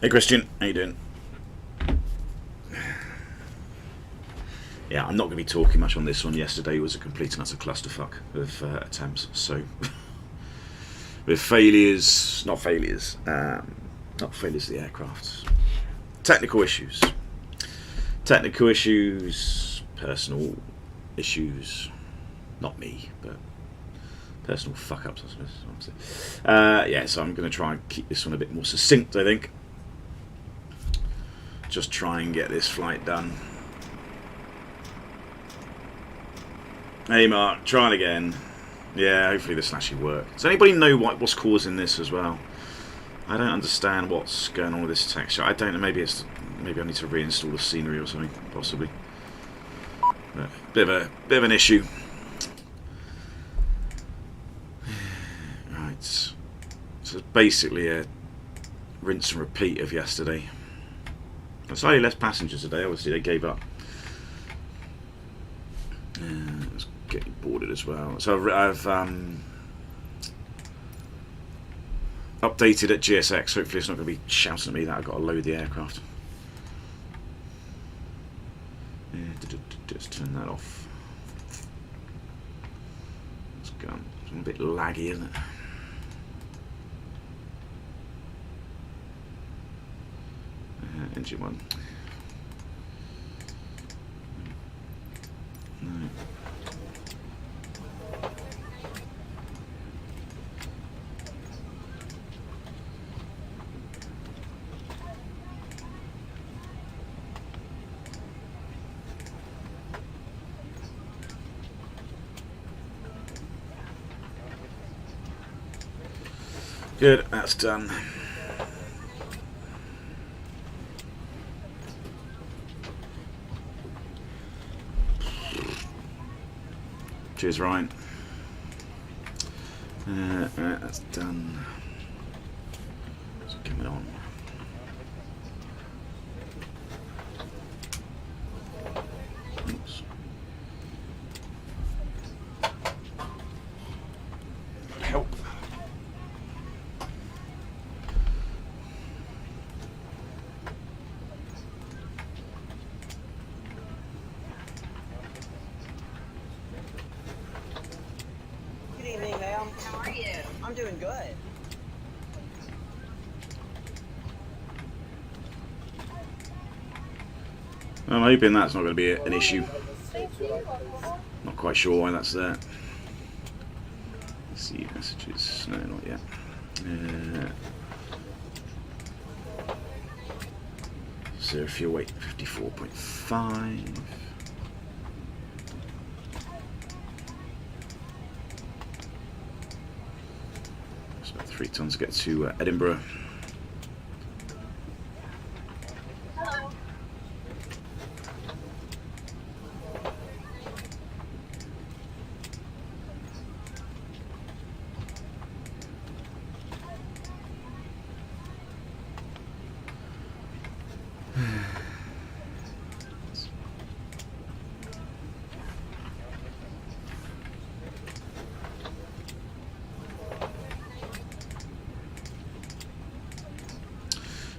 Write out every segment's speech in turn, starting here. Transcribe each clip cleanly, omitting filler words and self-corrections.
Hey Christian, how you doing? Yeah, I'm not going to be talking much on this one. Yesterday was a complete and utter clusterfuck of attempts. So, with failures, not failures of the aircraft. Technical issues, personal issues. Not me, but personal fuck ups, I suppose. Yeah, so I'm going to try and keep this one a bit more succinct, I think. Just try and get this flight done. Hey Mark, trying again. Yeah, hopefully this will actually work. Does anybody know what's causing this as well? I don't understand what's going on with this texture. I don't know, maybe I need to reinstall the scenery or something, possibly. But bit of an issue. Right. So it's basically a rinse and repeat of yesterday. Slightly less passengers today, obviously they gave up. It's getting boarded as well. So I've updated at GSX. Hopefully it's not going to be shouting at me that I've got to load the aircraft. Just turn that off. It's gone. It's a bit laggy, isn't it? Engine one. No. Good, that's done. Cheers, Ryan. Right, that's done. What's coming on? Oops. Help. I'm doing good. I'm hoping that's not going to be an issue. Not quite sure why that's there. Let's see messages. No, not yet. So fuel weight 54.5. It's about 3 tons to get to Edinburgh. Hello.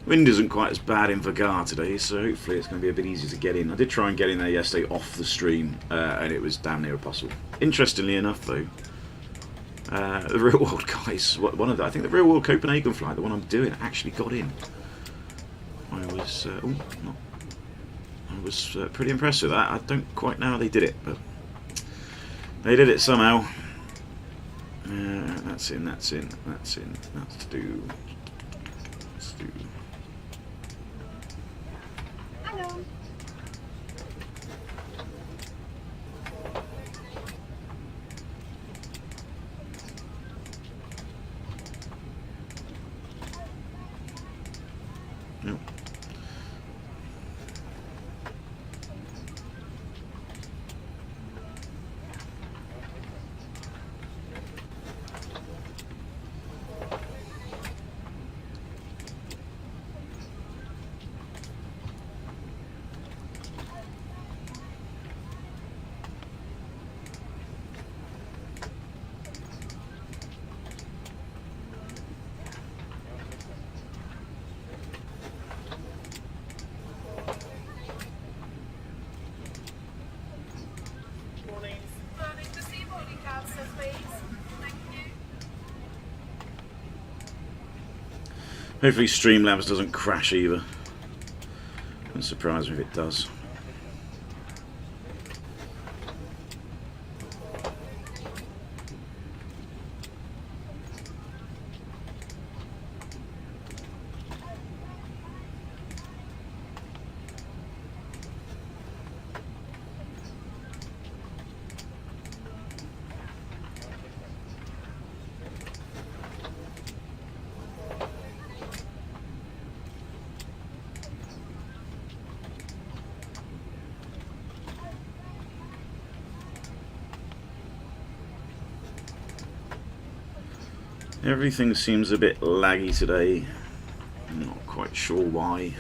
Wind isn't quite as bad in Vagar today, so hopefully it's going to be a bit easier to get in. I did try and get in there yesterday off the stream, and it was damn near impossible. Interestingly enough, though, the real world guys, I think the real world Copenhagen flight, the one I'm doing, actually got in. I was pretty impressed with that. I don't quite know how they did it, but they did it somehow. That's in. That's to do. Let's do. Hello. Yep. Hopefully Streamlabs doesn't crash either. Wouldn't surprise me if it does. Everything seems a bit laggy today. I'm not quite sure why.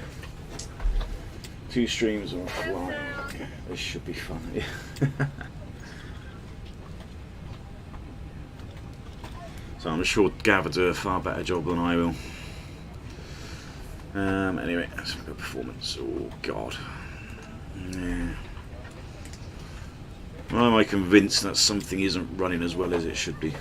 2 streams on fly. This should be fun. So I'm sure Gav will do a far better job than I will. Anyway, let's look at performance. Oh god. Yeah. Why am I convinced that something isn't running as well as it should be?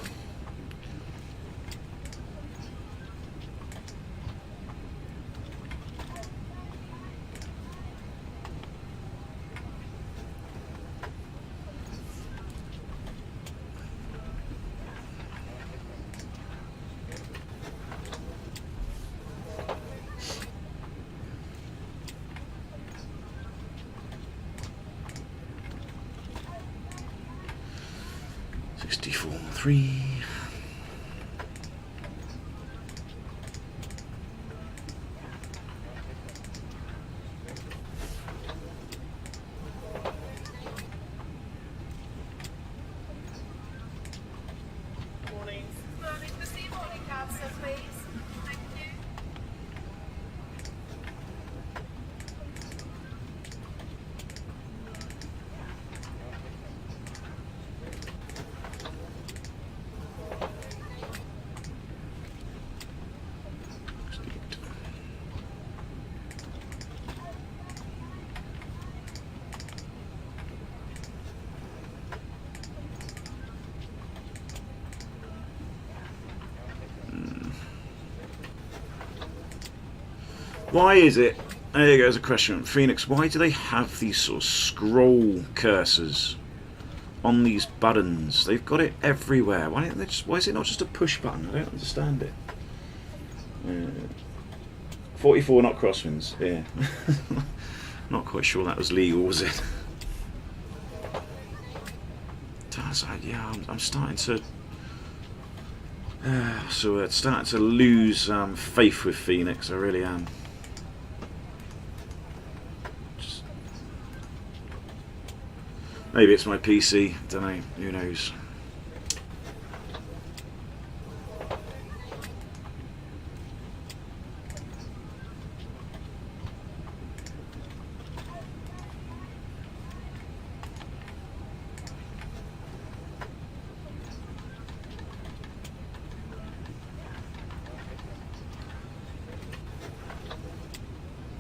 Why is it? There goes a question. Phoenix, why do they have these sort of scroll cursors on these buttons? They've got it everywhere. Why don't they just? Why is it not just a push button? I don't understand it. 44 not crosswinds. Yeah. Not quite sure that was legal, was it? Yeah, I'm starting to. So it's starting to lose faith with Phoenix. I really am. Maybe it's my PC, don't know, who knows.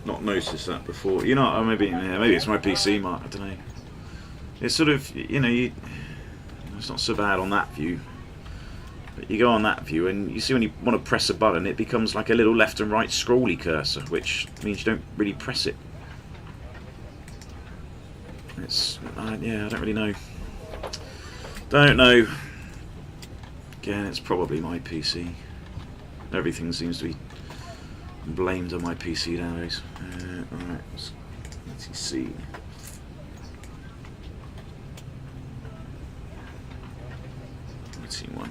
Not noticed that before. You know, maybe it's my PC, Mark, I don't know. It's sort of, you know, it's not so bad on that view. But you go on that view and you see when you want to press a button, it becomes like a little left and right scrolly cursor, which means you don't really press it. It's, yeah, I don't really know. Don't know. Again, it's probably my PC. Everything seems to be blamed on my PC nowadays. Alright, let's see. One.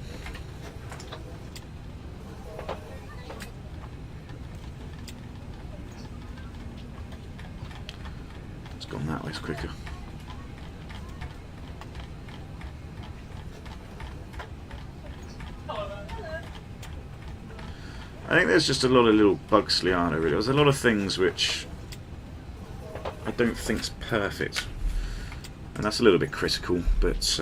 It's gone that way, it's quicker. I think there's just a lot of little bugs, Liana, really. There's a lot of things which I don't think's perfect. And that's a little bit critical, but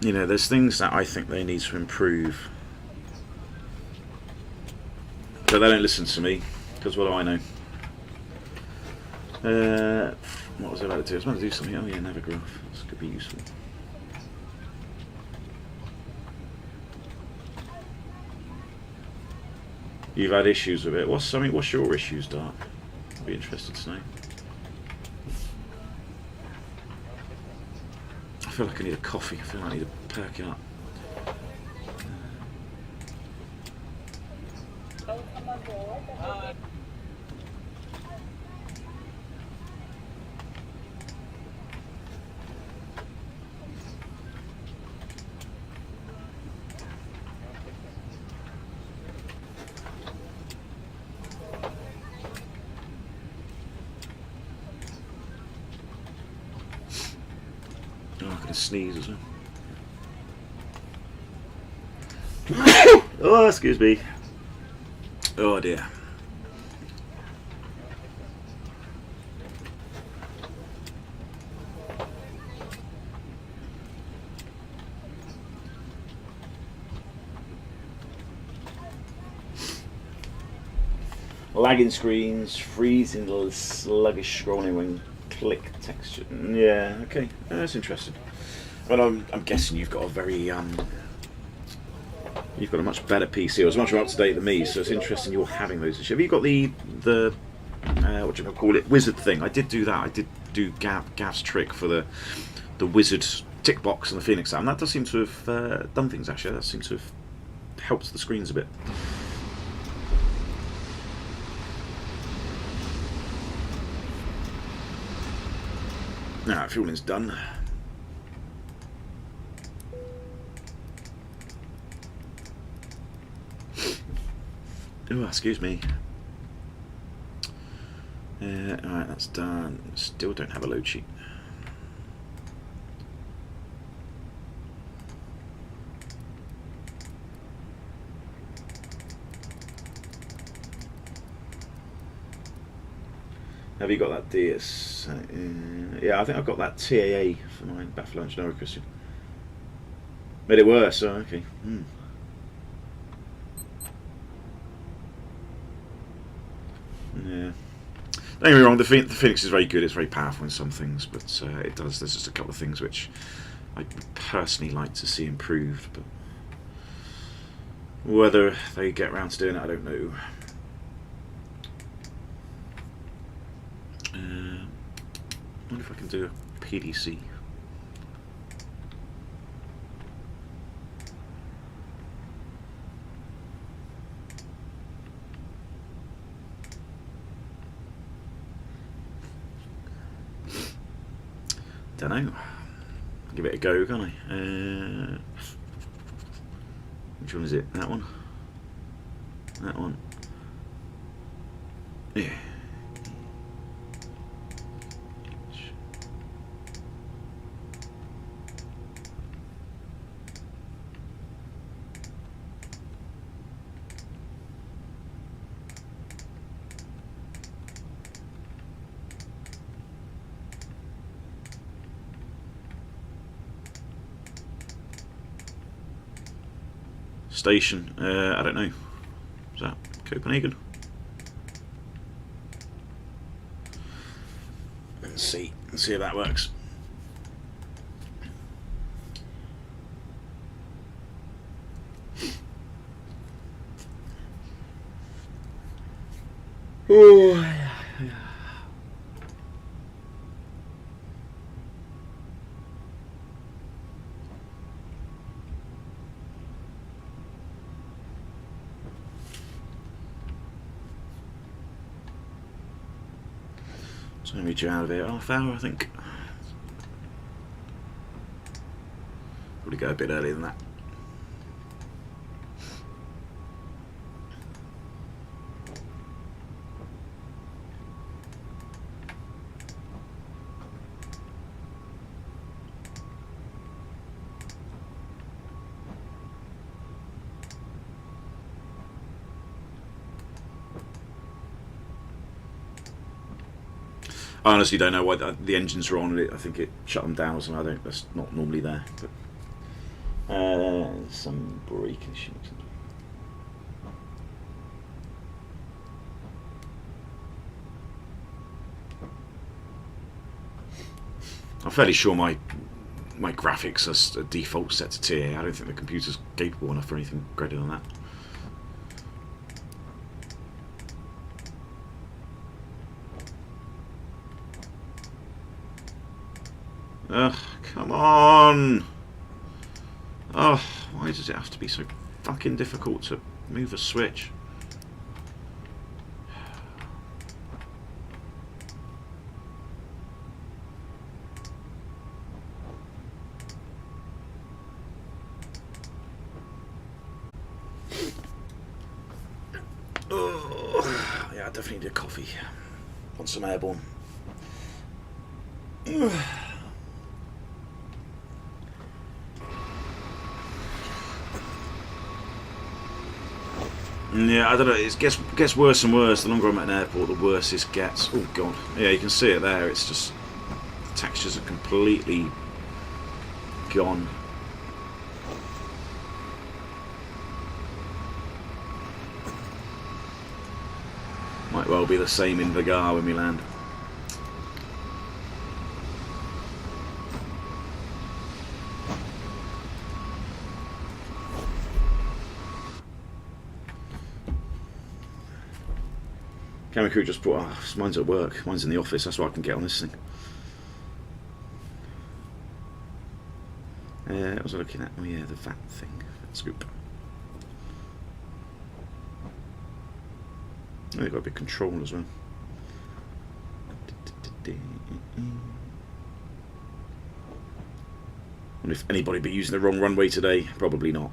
you know, there's things that I think they need to improve, but they don't listen to me, because what do I know? What was I about to do? I was about to do something. Oh yeah, Navigraph. This could be useful. You've had issues with it. What's your issues, Dark? I'd be interested to know. I feel like I need a coffee. I feel like I need to perk it up. Oh, I'm gonna sneeze as well. Oh, excuse me. Oh dear. Lagging screens, freezing, sluggish scrolling when click texture. Yeah, okay, that's interesting. Well, I'm guessing you've got a very you've got a much better PC, or it's much more up to date than me. So it's interesting you're having those issues. Have you got the what do you call it, wizard thing? I did do that. I did do Gav's trick for the wizard tick box on the Fenix app, and that does seem to have done things actually. That seems to have helped the screens a bit. Now, fueling's done. Oh, excuse me. Alright, that's done. Still don't have a load sheet. Have you got that DS? Yeah, I think I've got that TAA for mine. Back for lunch, no, Christian. Made it worse. Oh, okay. Yeah. Don't get me wrong. The Fenix is very good. It's very powerful in some things, but it does. There's just a couple of things which I would personally like to see improved, but whether they get around to doing it, I don't know. I wonder if I can do a PDC. Don't know. Give it a go, can't I? Which one is it? That one? That one? Yeah. Station, I don't know. Is that Copenhagen? Let's see if that works. Oh. So let me get out of here. Half hour, I think. Probably go a bit earlier than that. I honestly don't know why the engines are on. I think it shut them down or something. I don't. That's not normally there. But some brake issues. I'm fairly sure my graphics are a default set to TA. I don't think the computer's capable enough for anything greater than that. Ugh, come on! Oh, why does it have to be so fucking difficult to move a switch? Oh, yeah, I definitely need a coffee. Want some airborne. Yeah, I don't know. It gets worse and worse. The longer I'm at an airport, the worse this gets. Oh god. Yeah, you can see it there. It's just the textures are completely gone. Might well be the same in Vagar when we land. Camera crew just put, oh, mine's at work, mine's in the office, that's why I can get on this thing. What was I looking at? Oh yeah, the VAT thing, VAT scoop. Oh, they've got a big control as well. Wonder if anybody be using the wrong runway today? Probably not.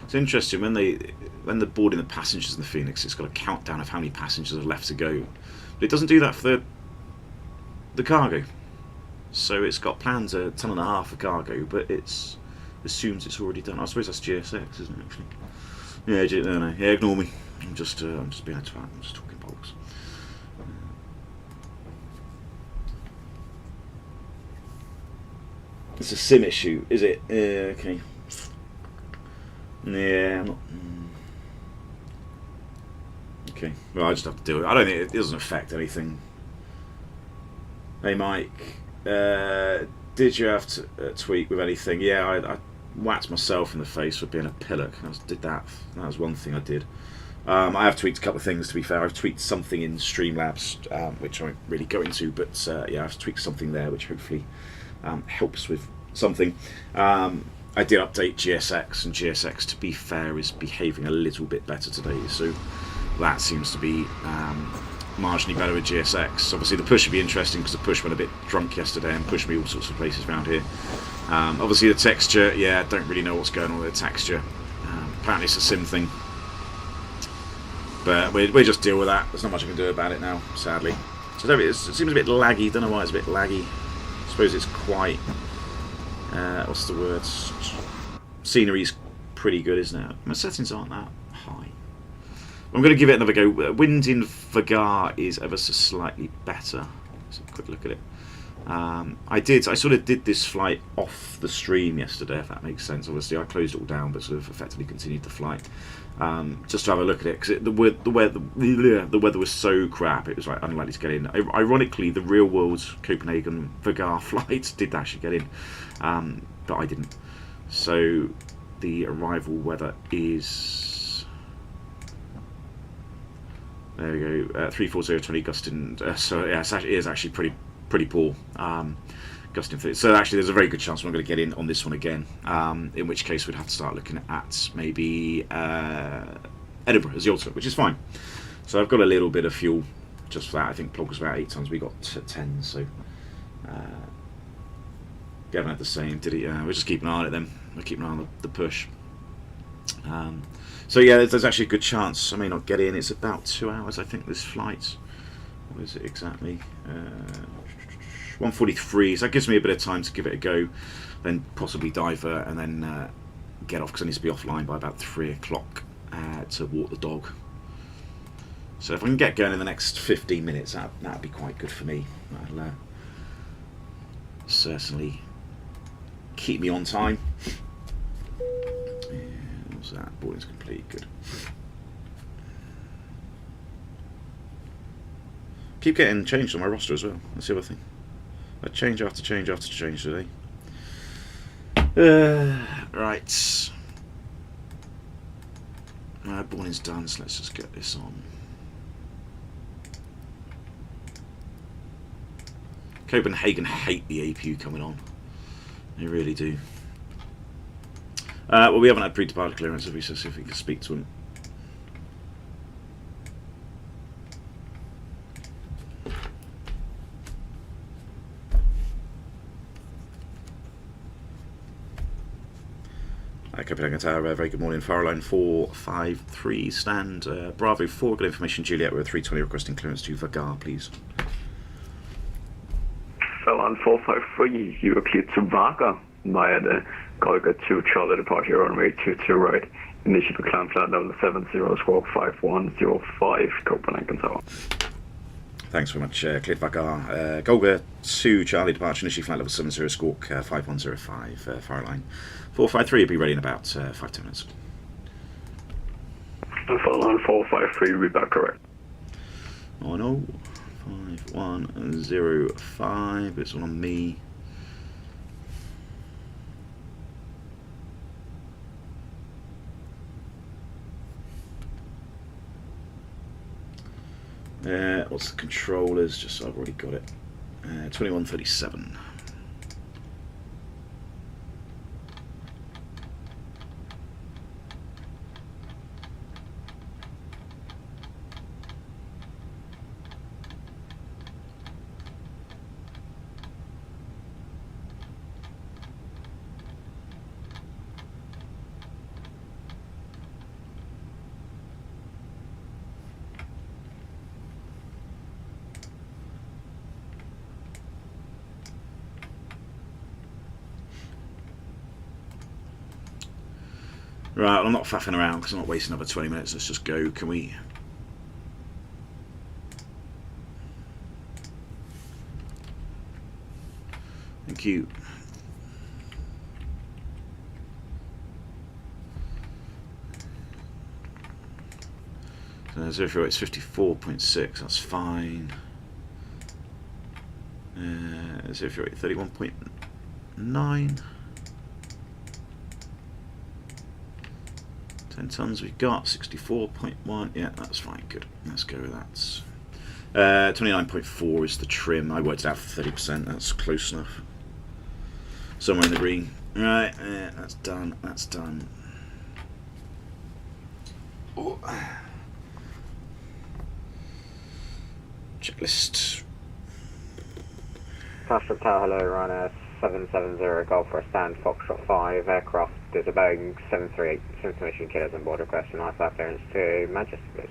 It's interesting when they're boarding the passengers in the Phoenix, it's got a countdown of how many passengers are left to go, but it doesn't do that for the cargo. So it's got planned a ton and a half of cargo, but it assumes it's already done. I suppose that's GSX, isn't it? Actually, yeah, no, yeah. Ignore me. I'm just being a twat. I'm just talking bollocks. It's a sim issue, is it? Okay. Yeah, I'm not. Okay, well, I just have to deal with it. I don't think it doesn't affect anything. Hey, Mike, did you have to tweet with anything? Yeah, I whacked myself in the face for being a pillock. That was one thing I did. I have tweaked a couple of things, to be fair. I've tweaked something in Streamlabs, which I won't really go into, but yeah, I've tweaked something there, which hopefully helps with something. I did update GSX, and GSX, to be fair, is behaving a little bit better today, so that seems to be marginally better with GSX. Obviously the push would be interesting because the push went a bit drunk yesterday and pushed me all sorts of places around here. Obviously the texture, yeah, I don't really know what's going on with the texture. Apparently it's a sim thing, but we just deal with that. There's not much I can do about it now, sadly. So it seems a bit laggy. Don't know why it's a bit laggy. I suppose it's quite what's the word? Scenery's pretty good, isn't it? My settings aren't that high. I'm going to give it another go. Wind in Vagar is ever so slightly better. Let's have a quick look at it. I sort of did this flight off the stream yesterday, if that makes sense. Obviously, I closed it all down, but sort of effectively continued the flight just to have a look at it, because the weather was so crap. It was like unlikely to get in. Ironically, the real world Copenhagen Vagar flight did actually get in, but I didn't. So the arrival weather is, there we go, 34020 gusting. So yeah, it is actually pretty poor. Gusting. So actually, there's a very good chance we're going to get in on this one again. In which case, we'd have to start looking at maybe Edinburgh as the ultimate, which is fine. So I've got a little bit of fuel just for that. I think Plug was about 8 tons. We got 10. So Gavin had the same. Did he? We'll just keep an eye on it then. We'll keep an eye on the push. So yeah, there's actually a good chance I may not get in. It's about 2 hours, I think, this flight. What is it exactly? 1:43. So that gives me a bit of time to give it a go, then possibly divert, and then get off, because I need to be offline by about 3 o'clock to walk the dog. So if I can get going in the next 15 minutes, that'd be quite good for me. That'll certainly keep me on time. Yeah, what's that? Boarding's complete. Good. Keep getting changed on my roster as well. That's the other thing. I change after change after change today. Right. Boarding's done, so let's just get this on. Copenhagen hate the APU coming on. They really do. Well, we haven't had pre-departure clearance, so see if we can speak to him. Copenhagen Tower, very good morning. Airline 453, stand Bravo 4, good information. Juliet with a 320 requesting clearance to Vagar, please. Airline 453, you are cleared to Vagar via the Golga 2 Charlie departure runway 22 right. Initial climb flight level 70 squawk 5105 Copenhagen Tower. Thanks very much, cleared Vagar. Golga 2 Charlie departure, initially flight level 70 squawk 5105 Airline 453 will be ready in about 5-10 minutes. Airline 453 will be back correct. Oh no, 5105, it's on me. What's the controllers? Just so I've already got it. 2137. Right, I'm not faffing around because I'm not wasting another 20 minutes. Let's just go. Can we? Thank you. So 0 it's 54.6. That's fine. 0 31.9. 10 tons we've got, 64.1, yeah, that's fine, good. Let's go with that. 29.4 is the trim. I worked it out for 30%, that's close enough. Somewhere in the green. Right, that's done, that's done. Oh. Checklist. Pushback Tower, hello, runner 770 Golf for a stand, Foxtrot 5, aircraft is a Boeing 738, information killers on board, requesting IFR clearance to Manchester, please.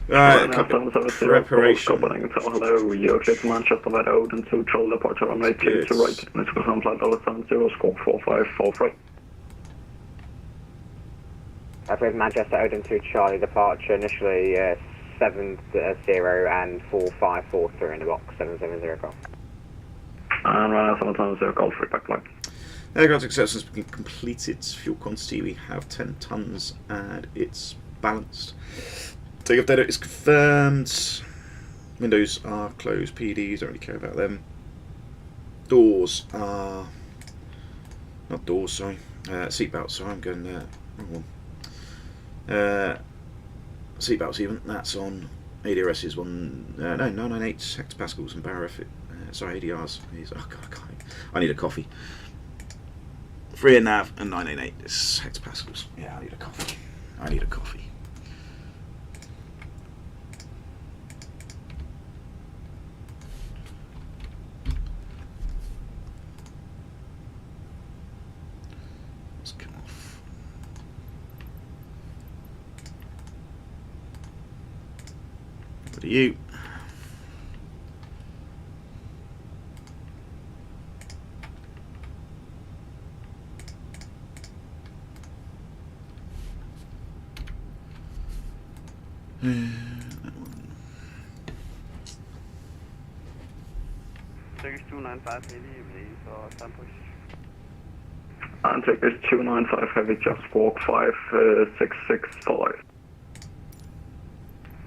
Preparation. Copenhagen Tower, hello, you're cleared to Manchester via Odin 2 Charlie departure runway 22 right. Initial climb flight level 70 squawk 4543. With Manchester Odin 2 Charlie departure, initially 70 and 4543 in the box, 770 Golf. And runner 770 Golf, free back flight. Aircraft acceptance has been completed. Fuel quantity we have 10 tons and it's balanced. Take-off data is confirmed. Windows are closed. PDs, don't really care about them. Doors are not doors, sorry. Seatbelts, sorry, I'm going wrong one. Seatbelts even, that's on. ADRS is 998 hectopascals and bar effort. Sorry, ADRs. Oh god, I need a coffee. 3 in nav and 988 is hectopascals. Yeah, I need a coffee. I need a coffee. Let's come off. What are you? That one. 6295 please, for stand push. Antic is 295 heavy, just squawk 5665.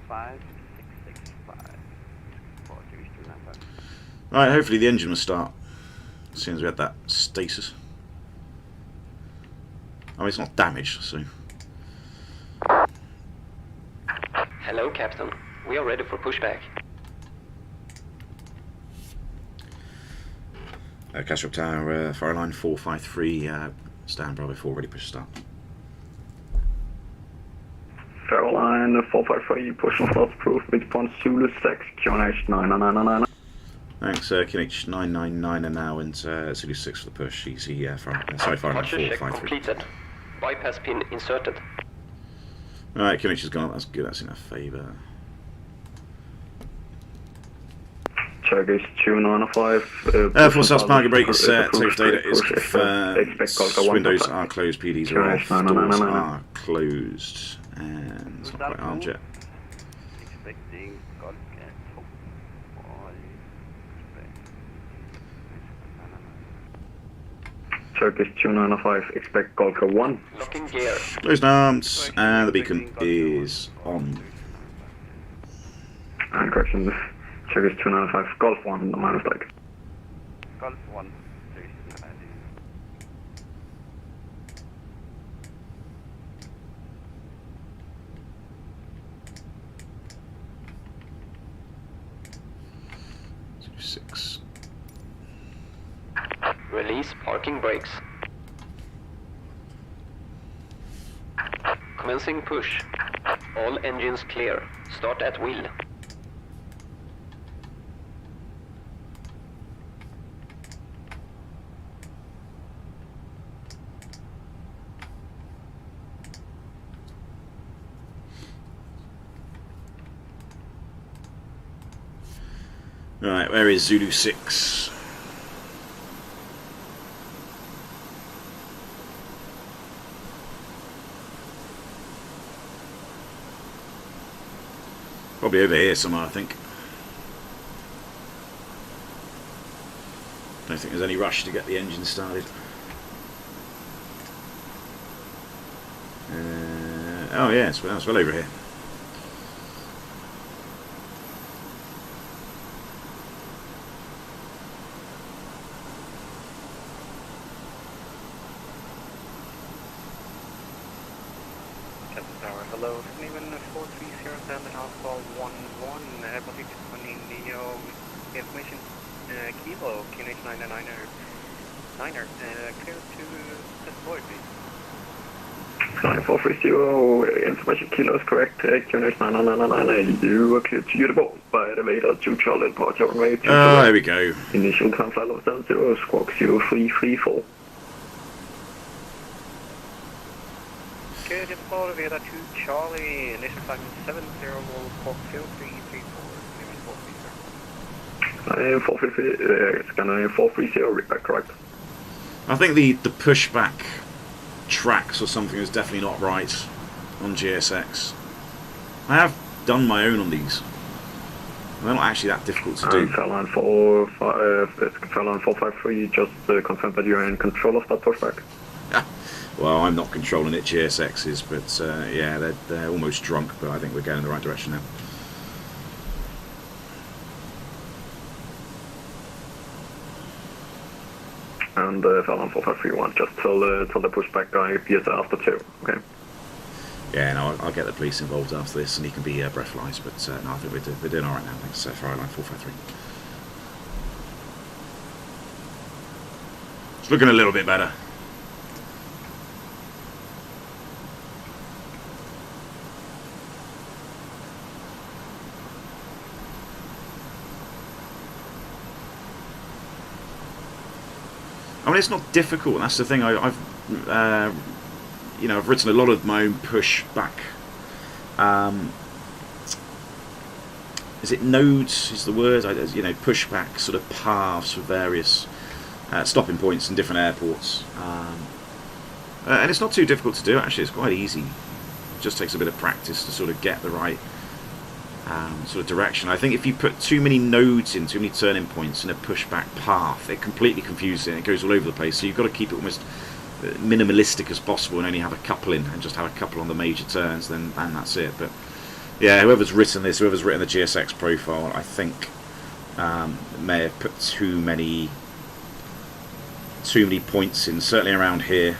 5665. 43295. Right, hopefully the engine will start as soon as we had that stasis. I mean, it's not damaged, so. Hello, Captain. We are ready for pushback. Castrop Tower, Airline 453, stand Bravo 4, ready push start. Airline 453, pushing slots proof, midpoint Zulu 6, QNH 9999. Thanks, QNH 999 and now, and Zulu 6 for the push, easy, Airline Departure check 453. completed. Bypass pin inserted. Alright, QNH has gone up, that's good, that's in our favour. Turkish 295. Full South Sparker brake is set, safe data is confirmed, windows are closed, PDs are off, doors are closed, and it's not quite armed yet. Expecting Golf Turkish 295, expect Golf 1. Locking gear. Closed arms, and the beacon is on. And correction, Turkish 295, Golf 1, the minus like. Golf 1. Zulu 6. Release parking brakes. Commencing push. All engines clear. Start at wheel. Right, where is Zulu 6? Probably over here somewhere, I think. Don't think there's any rush to get the engine started. Oh yeah, it's well over here. Hello, Sneven 430 Stand Alpha 11, Airbus A320 Neo information Kilo, QNH 999er, clear to deploy, please. 9430, information Kilo is correct, QNH 9999, you are cleared to Edinburgh by elevator to Charlotte, departure runway 2. There we go. Initial climb flight level 70, squawk 0334. Good, deploy Veda to Charlie, initial climb 70, squawk 0334, Sneven 430. 430, scanner 430, correct. I think the pushback tracks or something is definitely not right on GSX. I have done my own on these. They're not actually that difficult to do. Airline 453, just confirm that you're in control of that pushback. Well, I'm not controlling it, GSX is, but yeah, they're almost drunk, but I think we're going in the right direction now. And Airline 4531, just tell the pushback guy BS after 2, okay? Yeah, no, I'll get the police involved after this, and he can be breathalyzed, but no, I think we're doing alright now, thanks for Airline 453. It's looking a little bit better. I mean, it's not difficult. That's the thing. I've you know, I've written a lot of my own pushback. Is it nodes? Is the word? You know, pushback sort of paths for various stopping points in different airports, and it's not too difficult to do. Actually, it's quite easy. It just takes a bit of practice to sort of get the right sort of direction. I think if you put too many nodes in, too many turning points in a pushback path, it completely confuses it and it goes all over the place. So you've got to keep it almost minimalistic as possible and only have a couple in and just have a couple on the major turns, then and that's it. But yeah, whoever's written this, whoever's written the GSX profile, I think may have put too many points in, certainly around here.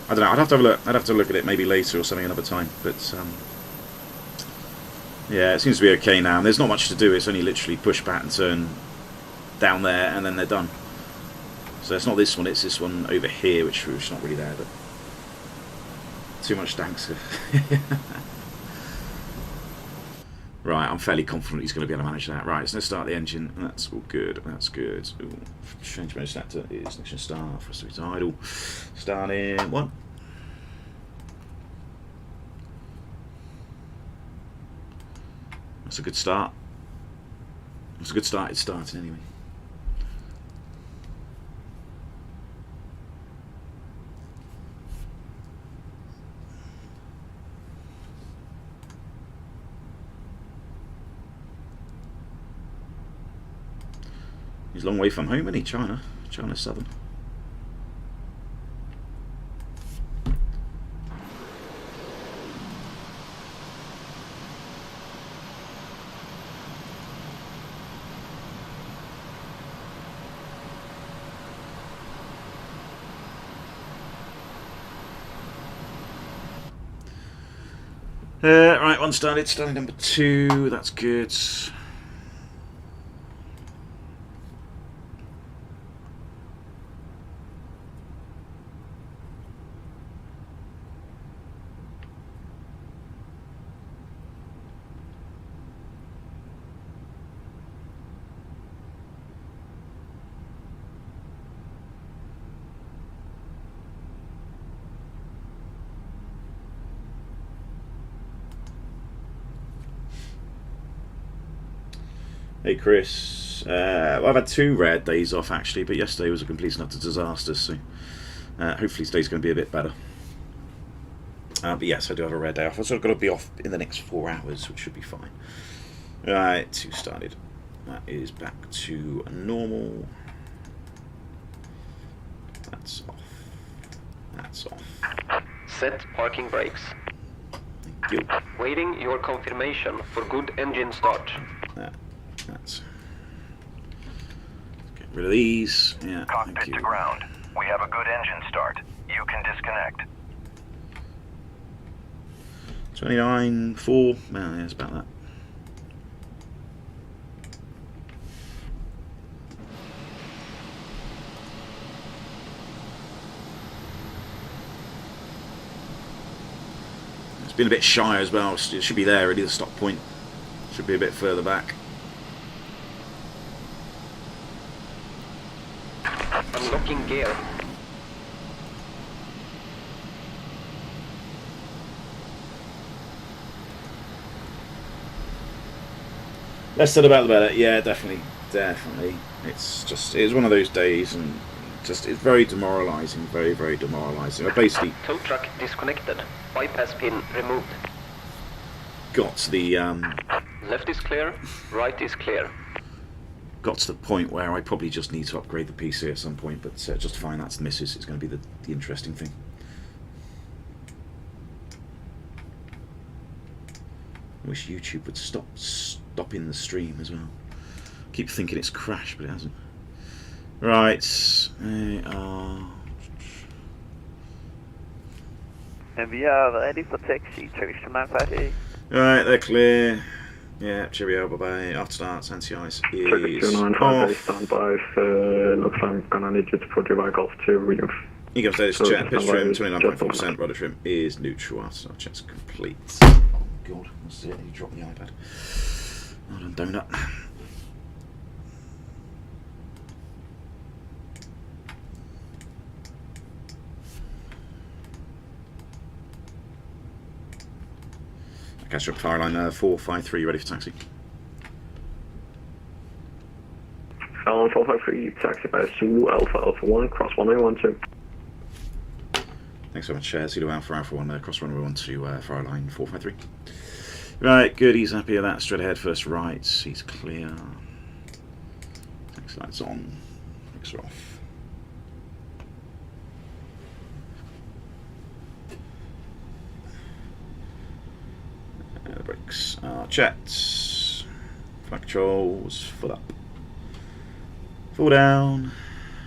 I don't know. I'd have to have a look. I'd have to look at it maybe later or something another time. But yeah, it seems to be okay now. And there's not much to do. It's only literally push back and turn down there, and then they're done. So it's not this one. It's this one over here, which is not really there. But too much thanks. Right, I'm fairly confident he's going to be able to manage that. Right, so let's start the engine. That's all good. That's good. Ooh, change mode selector is ignition start. For us to be idle. Start in 1. That's a good start. That's a good start. It's starting anyway. He's a long way from home, isn't he? China Southern. Right, one started. Starting number 2. That's good. Hey Chris, well, I've had 2 rare days off actually, but yesterday was a complete and utter disaster, so hopefully today's going to be a bit better. But yes, I do have a rare day off. I've sort of got to be off in the next 4 hours, which should be fine. Right, 2 started. That is back to normal. That's off. That's off. Set parking brakes. Thank you. Waiting your confirmation for good engine start. That's. Get rid of these. Yeah. Cockpit to ground. We have a good engine start. You can disconnect. 29.4. Well, yeah, it's about that. It's been a bit shy as well. It should be there, really, the stop point. Should be a bit further back. Unlocking gear. Less said about the better. Yeah, definitely. It's one of those days, and just it's very demoralising. Very, very demoralising. I basically Tow truck disconnected. Bypass pin removed. got to the Left is clear. Right is clear. got to the point where I probably just need to upgrade the PC at some point, but just fine. That's the missus. It's going to be the interesting thing. I wish YouTube would stop stopping the stream as well. Keep thinking it's crashed, but it hasn't. Right, And we are ready for taxi, Turkish 958. Right, they're clear. Yeah, cheerio, bye bye. After starts, anti-ice Turkish is 295, off. stand by. Looks like I'm gonna need you to put your bike off to you. You go upstairs to So check. Pitch stand by, trim, just 29.4%. Rudder trim is neutral. After start check's complete. Oh god, that's it. You dropped the iPad. Well done, donut. Catch up, Airline 453, ready for taxi. Airline 453, taxi by Zulu Alpha Alpha 1, cross 1912. Thanks so much, Zulu Alpha Alpha 1, cross runway 12 for Airline 453. Right, good, he's happy with that. Straight ahead, first right, he's clear. Taxi lights on, brakes are off. Jets. Flight controls. Full up. Full down.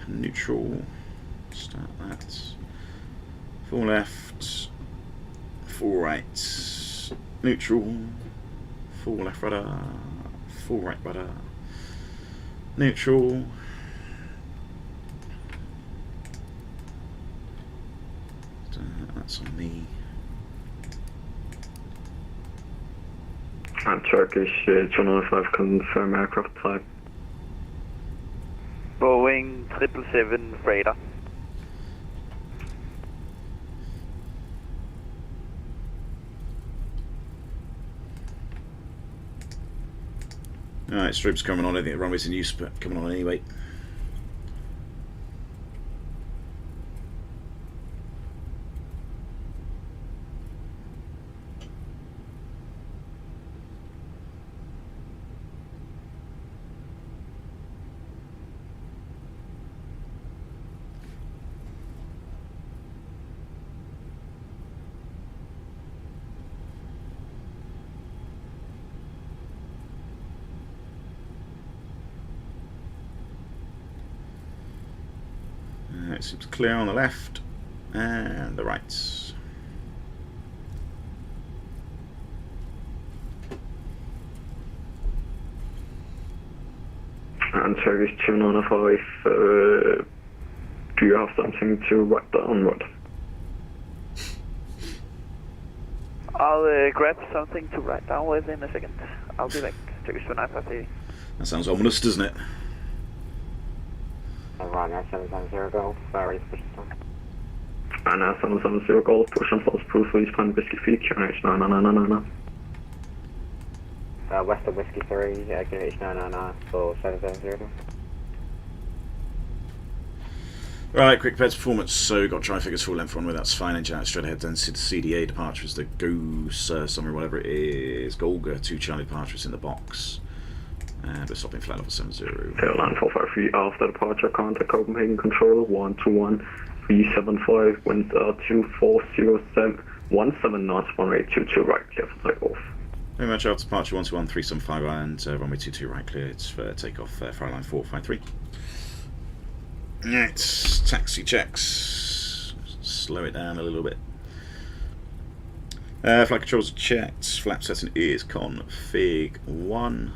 Neutral. Start that. Full left. Full right. Neutral. Full left rudder. Full right rudder. Neutral. That's on me. And Turkish 205, confirm aircraft type. Boeing 777 freighter. Alright, Strobe's coming on. I think the runway's in use, but coming on anyway. It seems clear on the left and the right. And Turkish 295, do you have something to write down? What? I'll grab something to write down within a second. I'll be back. Turkish 295. That sounds ominous, doesn't it? Ryanair 770 Golf, ready to push this on. Ryanair 770 Golf, push and false proof, please find Whiskey Feet, QNH 99999. West of Whiskey 3, QNH 999 for 770. Right, quick pairs performance. So got tri-figures full length runway, that's fine. Engine out straight ahead, then CDA departure is the Goose, somewhere, whatever it is. Golga, 2 Charlie departures in the box. And we're stopping flight level 70. Airline 453, after departure, contact Copenhagen control 121-375, winds are 2407, 17 knots, runway 22 right, clear for takeoff. Very much after departure 121-375 and runway 22 right, clear. It's for takeoff, Flyline 453. Right, taxi checks. Slow it down a little bit. Flight controls are checked. Flap setting is config 1.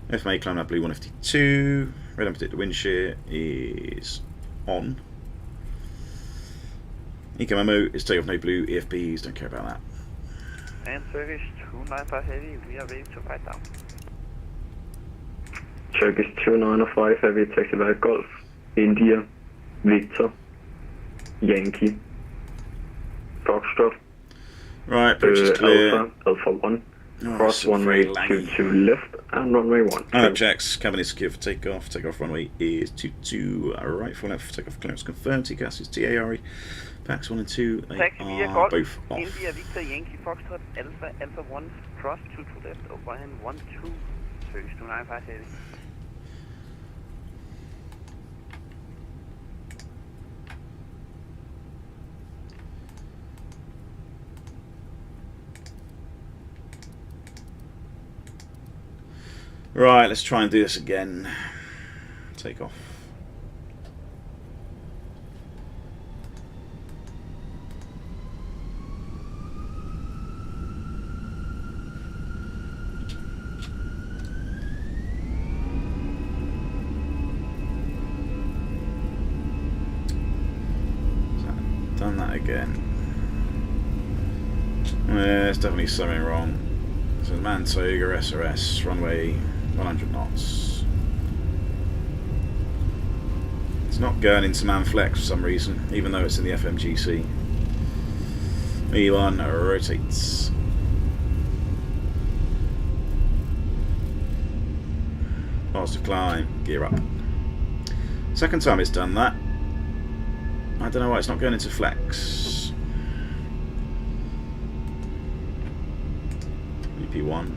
FMA climb up blue 152. Red unpredicted wind shear is on. Eco memo is take off no blue. EFBs, don't care about that. And Turkish 295 Heavy, we are ready to fight down. Turkish 295 Heavy, taxi back Golf, India, Victor, Yankee, Foxtrot, Right, approach is clear. Alpha 1, Oh, cross so runway very laggy. 22 left and runway 1. Alright, checks. Cabin is secure for takeoff. Takeoff runway is 22. Right, full left. Takeoff clearance confirmed. TCAS is TARE. Packs 1 and 2. They Taxi via are Golf, both off. India, Victor, Yankee, Foxtrot, Alpha 1, cross 2 to left, overhand 1, 2, Turkish 295 Heavy. Right, let's try and do this again. Take off. Done that again. There's definitely something wrong. So Mantoga SRS, runway 100 knots. It's not going into Manflex for some reason, even though it's in the FMGC. E1 rotates. Positive climb, gear up. Second time it's done that. I don't know why it's not going into flex. EP1.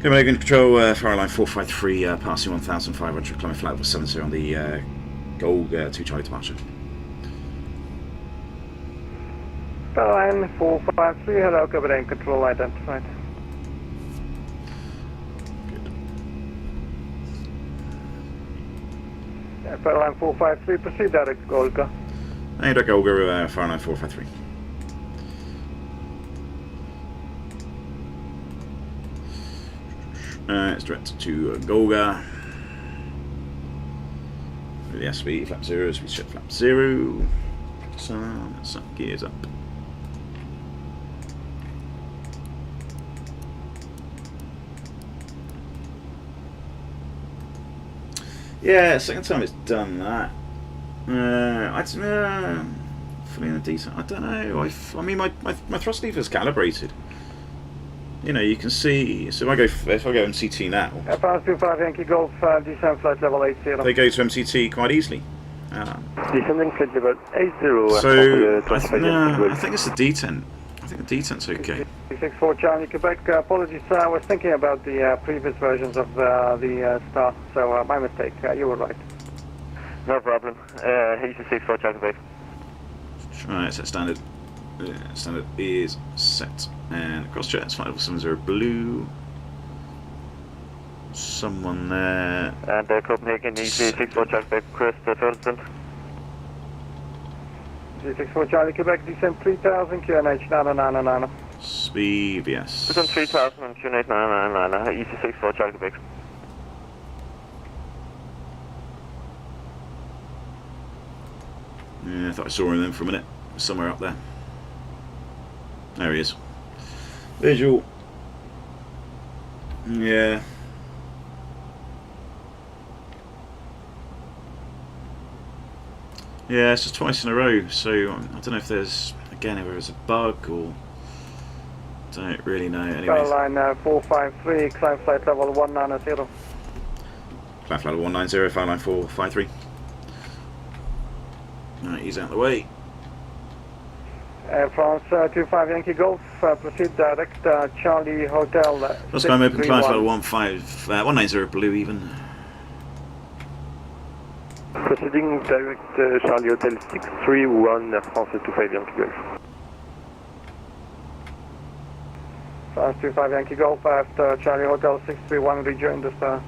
Copenhagen Control, for Airline 453, passing 1,500, climbing flight level 70 on the Golga 2 Charlie departure. Airline 453, hello, Copenhagen Control identified. Airline 453, proceed direct Golga. Direct Golga, for Airline 453. It's direct to Golga. With the SV flap 0, we check flap 0. So let's up gears up. Yeah, second time it's done that. Fully in a decent. I don't know. I mean, my thrust lever's calibrated. You know, you can see. So if I go MCT now, FR25 Yankee Golf, descent flight level 80. they go to MCT quite easily. Descending flight level 80. So I think it's the detent. I think the detent's okay. 64 Charlie Quebec. Apologies, I was thinking about the previous versions of the Star, so my mistake. You were right. No problem. He's 64 Charlie Quebec. Right, set standard. Yeah, standard is set. And cross check, it's flight level 70 blue. Someone there. And Copenhagen, he's 64 Charlie Quebec, Chris Fulton. 64 Charlie Quebec, descent 3000, QNH 999. Speed, yes. Descent 3000 and QNH 999, he's 64 Charlie Quebec. Yeah, I thought I saw him then for a minute. Somewhere up there. There he is. Visual. Yeah. Yeah, it's just twice in a row, so I don't know if there's, again, if there's a bug or... don't really know. Anyways. Airline 453, climb flight level 190. Climb flight level 190, flight line 453. Alright, he's out of the way. Air France 25 Yankee Golf, proceed direct Charlie Hotel. Let's go open climb flight level 190 blue even. Proceeding direct Charlie Hotel 631 Air France 25 Yankee Golf. France 25 Yankee Golf after Charlie Hotel 631 rejoin the Star.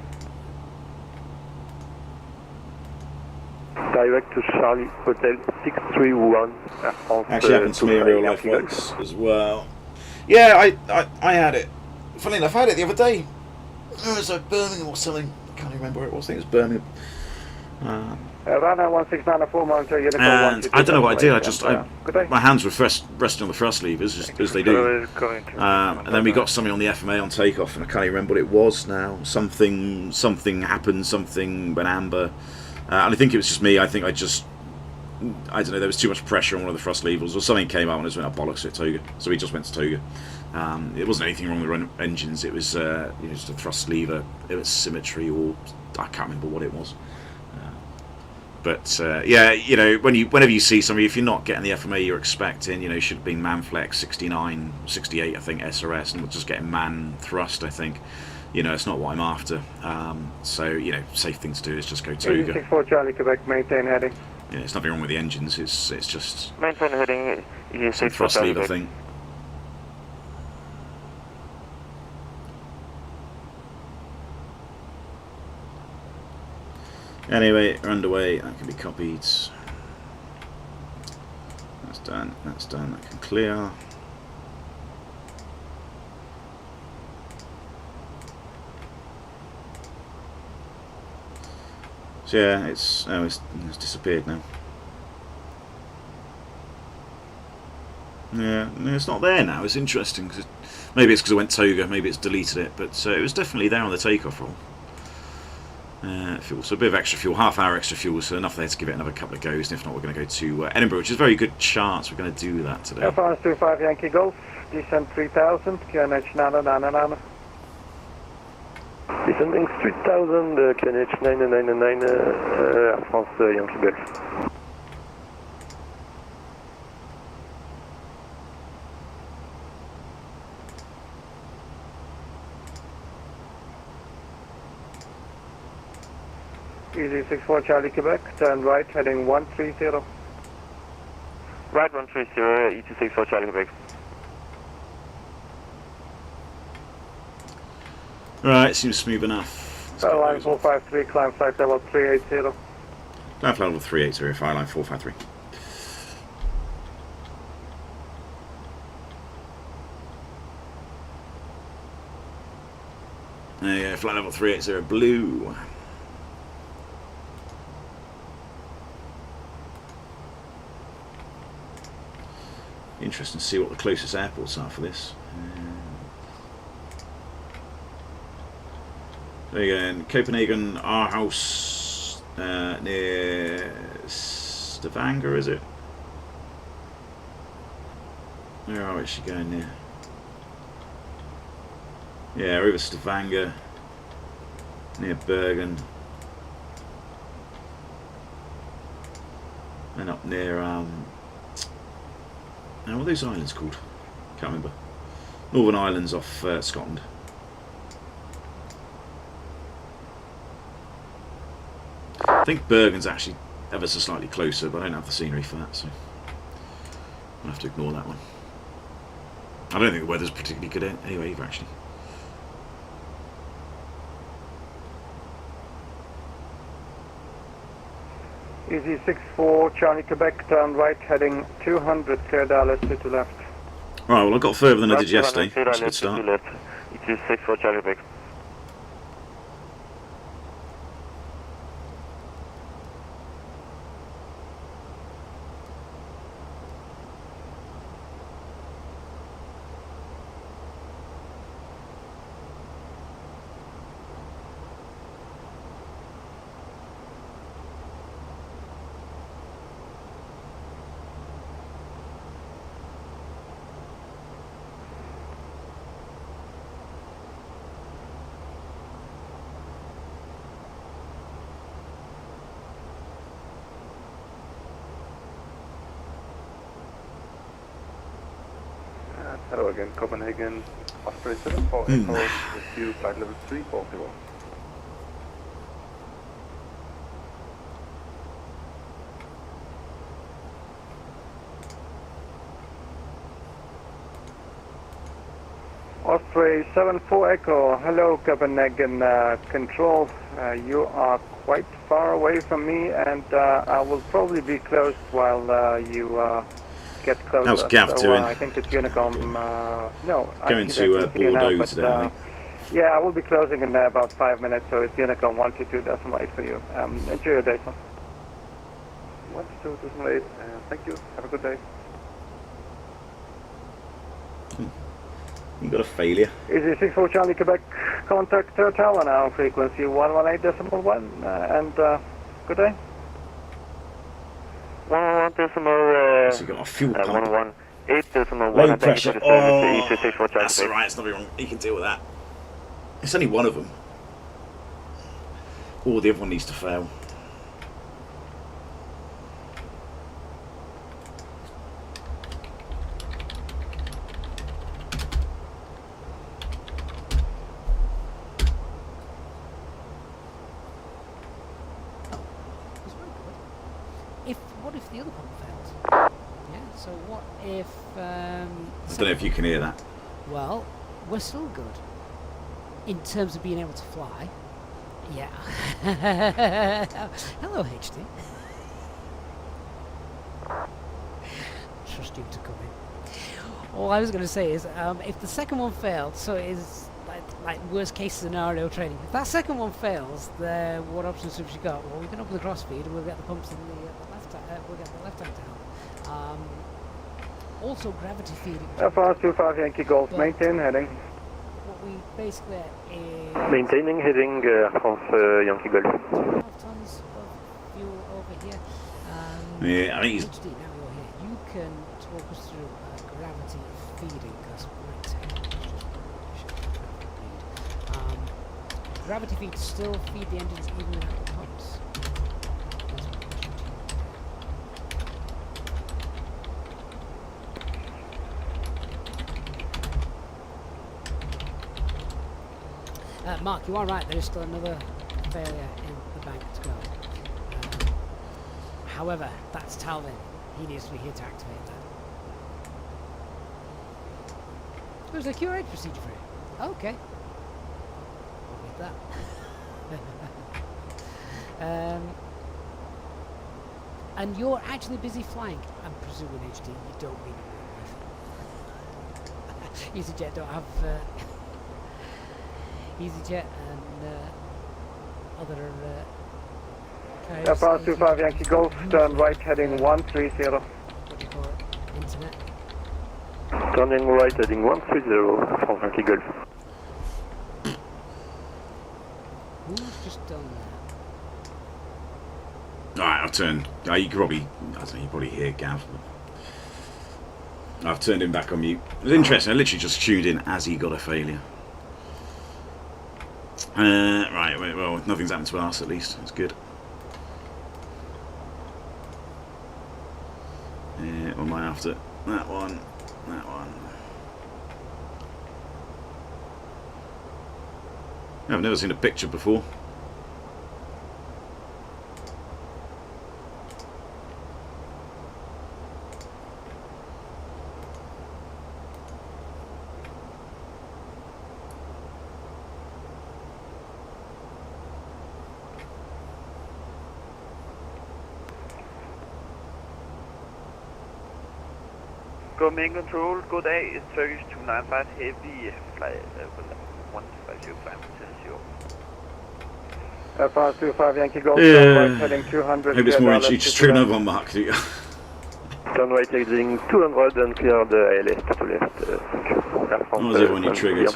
Direct to Charlie Hotel 631 Air France. Actually happened to me in real life once as well. Yeah, I had it. Funny enough, I had it the other day. It was like Birmingham or something. I can't remember where it was. I think it was Birmingham. Runner 1694 monitor Unicorn And 122. I don't know what I did. I just my hands were resting on the thrust levers as they do. And then we got something on the FMA on takeoff, and I can't even remember what it was now. Something happened. Something went amber. And I think it was just me. I think I don't know. There was too much pressure on one of the thrust levers, or something came out and I just went, oh, bollocks it, Toga. So we just went to Toga. It wasn't anything wrong with the engines. It was just a thrust lever. It was symmetry, or I can't remember what it was. But yeah, you know, whenever you see somebody, if you're not getting the FMA you're expecting, you know, should have been Manflex 69, 68, I think SRS, and we're just getting man thrust. I think, you know, it's not what I'm after. So you know, safe thing to do is just go Toga. 64 Charlie Quebec, maintain heading. Yeah, it's nothing wrong with the engines. It's just maintain heading. some thrust lever thing. Anyway, we're underway. That can be copied. That's done. That's done. That can clear. So yeah, it's disappeared now. Yeah, it's not there now. It's interesting because maybe it's because I went Toga. Maybe it's deleted it, but it was definitely there on the takeoff roll. Fuel, so a bit of extra fuel, half hour extra fuel, so enough there to give it another couple of goes, and if not we're going to go to Edinburgh, which is a very good chance we're going to do that today. Air France 25 Yankee Golf, descent 3000, QNH 999. Descending 3000, QNH 999, Air France Yankee Golf. ET64 Charlie Quebec, turn right, heading 130. Right 130, ET64 Charlie Quebec. Right, seems smooth enough. Airline 453, climb flight level 380. Climb flight level 380 for Airline 453. There you go, flight level 380 blue. Interesting to see what the closest airports are for this. There you go, in Copenhagen, Aarhus, near Stavanger, is it? Where are we actually going near? Yeah, over Stavanger, near Bergen, and up near, now what are those islands called? Can't remember. Northern Islands off Scotland. I think Bergen's actually ever so slightly closer, but I don't have the scenery for that, so I'll have to ignore that one. I don't think the weather's particularly good anyway either, actually. EZ64 Charlie Quebec, turn right, heading 200, clear Dallas to left. Right, well I got further than I did yesterday. That's a good start. ET64 Charlie Quebec. Hello again, Copenhagen, Osprey 74 Echo, pursue flight level 340. Osprey 74 Echo, hello Copenhagen, control, you are quite far away from me and I will probably be close while you get closer. How's Gav doing? I think it's Unicom, no. Going to Bordeaux today, I think. Yeah, I will be closing in about 5 minutes, so it's Unicom 122.8 for you. Enjoy your day, son. 122.8, thank you, have a good day. You got a failure. EZ64 Charlie Quebec, contact tower now, frequency 118.1, and good day. 111.1, So you got a fuel pump. 118.1. Low pressure. Oh, ET64 that's alright, it's not very wrong. You can deal with that. It's only one of them. Oh, the other one needs to fail. What if the other pump fails? Yeah, so what if... I don't know if you can hear that. Well, we're still good. In terms of being able to fly. Yeah. Hello, HD. Trust you to come in. All I was going to say is, if the second one failed, so it is like worst case scenario training. If that second one fails, then what options have you got? Well, we can open the cross feed and we'll get the pumps in the left hand. We'll get the left hand down. Also, gravity feeding. FR25 Yankee Golf, maintain heading. What we basically is maintaining heading France Yankee Golf. 12 tons of fuel over here. Yeah, I think he's... HD, now you're here. You can talk us through gravity feeding, because gravity feed still feed the engines even without the pumps. That's my question to you. Mark, you are right, there is still another failure in the bank to go. However, that's Talvin. He needs to be here to activate that. There's a QRH procedure for it. Okay. With that. And you're actually busy flying. I'm presuming HD. You don't mean it. EasyJet don't have EasyJet and other Airport 25 Yankee Golf, turn right heading 130. what do you call it? Internet. Turning right heading 130, France Yankee Golf. Who's just done that? Alright, I've turned. You could probably, I don't know, you probably hear Gav. I've turned him back on mute. It was interesting. I literally just tuned in as he got a failure. Right, well, nothing's happened to us at least. It's good. What am I after? That one. That one. I've never seen a picture before. Main control, good day, it's Turkish 295 heavy fly 150 climb to 0. Airport 25 Yankee Golf, Yeah. turn right heading 200. Maybe it's more interesting. Just trigger another one, Mark. Turn right heading 200 and clear the ALS to left. What was it when you triggered?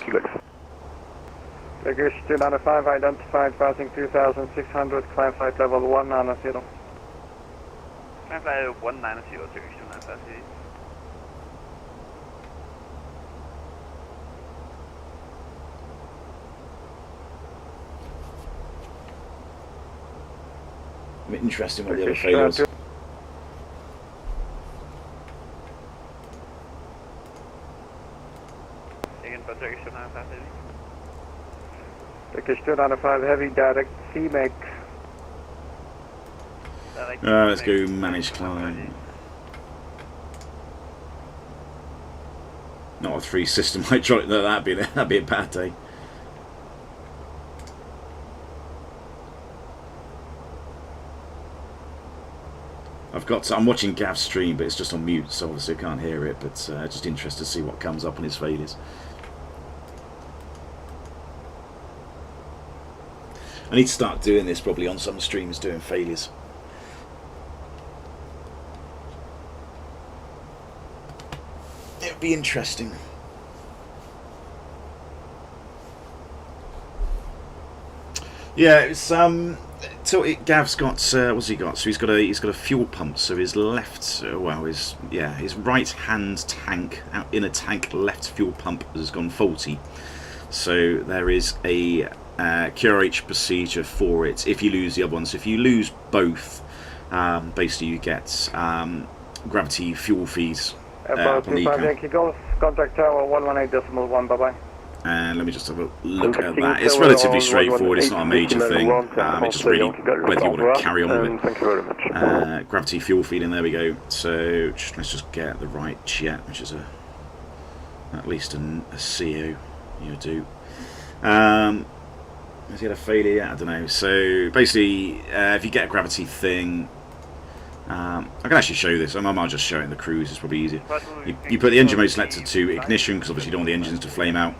Turkish 295 identified passing 2600, climb flight level 190. Climb flight 190, Turkish 295 heavy. A bit interesting what the other failure was. Again for Turkish 295 heavy. Turkish 295 heavy direct CMAC. Let's go manage climb. Not a 3 system hydraulic. That'd be a bad day. I'm watching Gav's stream, but it's just on mute, so obviously I can't hear it. But just interested to see what comes up on his failures. I need to start doing this probably on some streams, doing failures. It would be interesting. Yeah, it's so Gav's got what's he got? So he's got a fuel pump. So his left, his right hand tank, inner tank left fuel pump has gone faulty. So there is a QRH procedure for it if you lose the other one. So if you lose both, basically you get gravity fuel feeds. About 25 Yankee Golf, contact tower 118.1, bye bye. And let me just have a look at that. It's relatively straightforward, it's not a major thing. It's just really whether you want to carry on with it. Thank you very much. Gravity fuel feeding, there we go. So let's just get the right jet, which is at least a CO you do. Has he had a failure yet? I don't know. So basically, if you get a gravity thing, I can actually show this. I might just show it in the cruise, it's probably easier. You put the engine mode selector to ignition, because obviously you don't want the engines to flame out.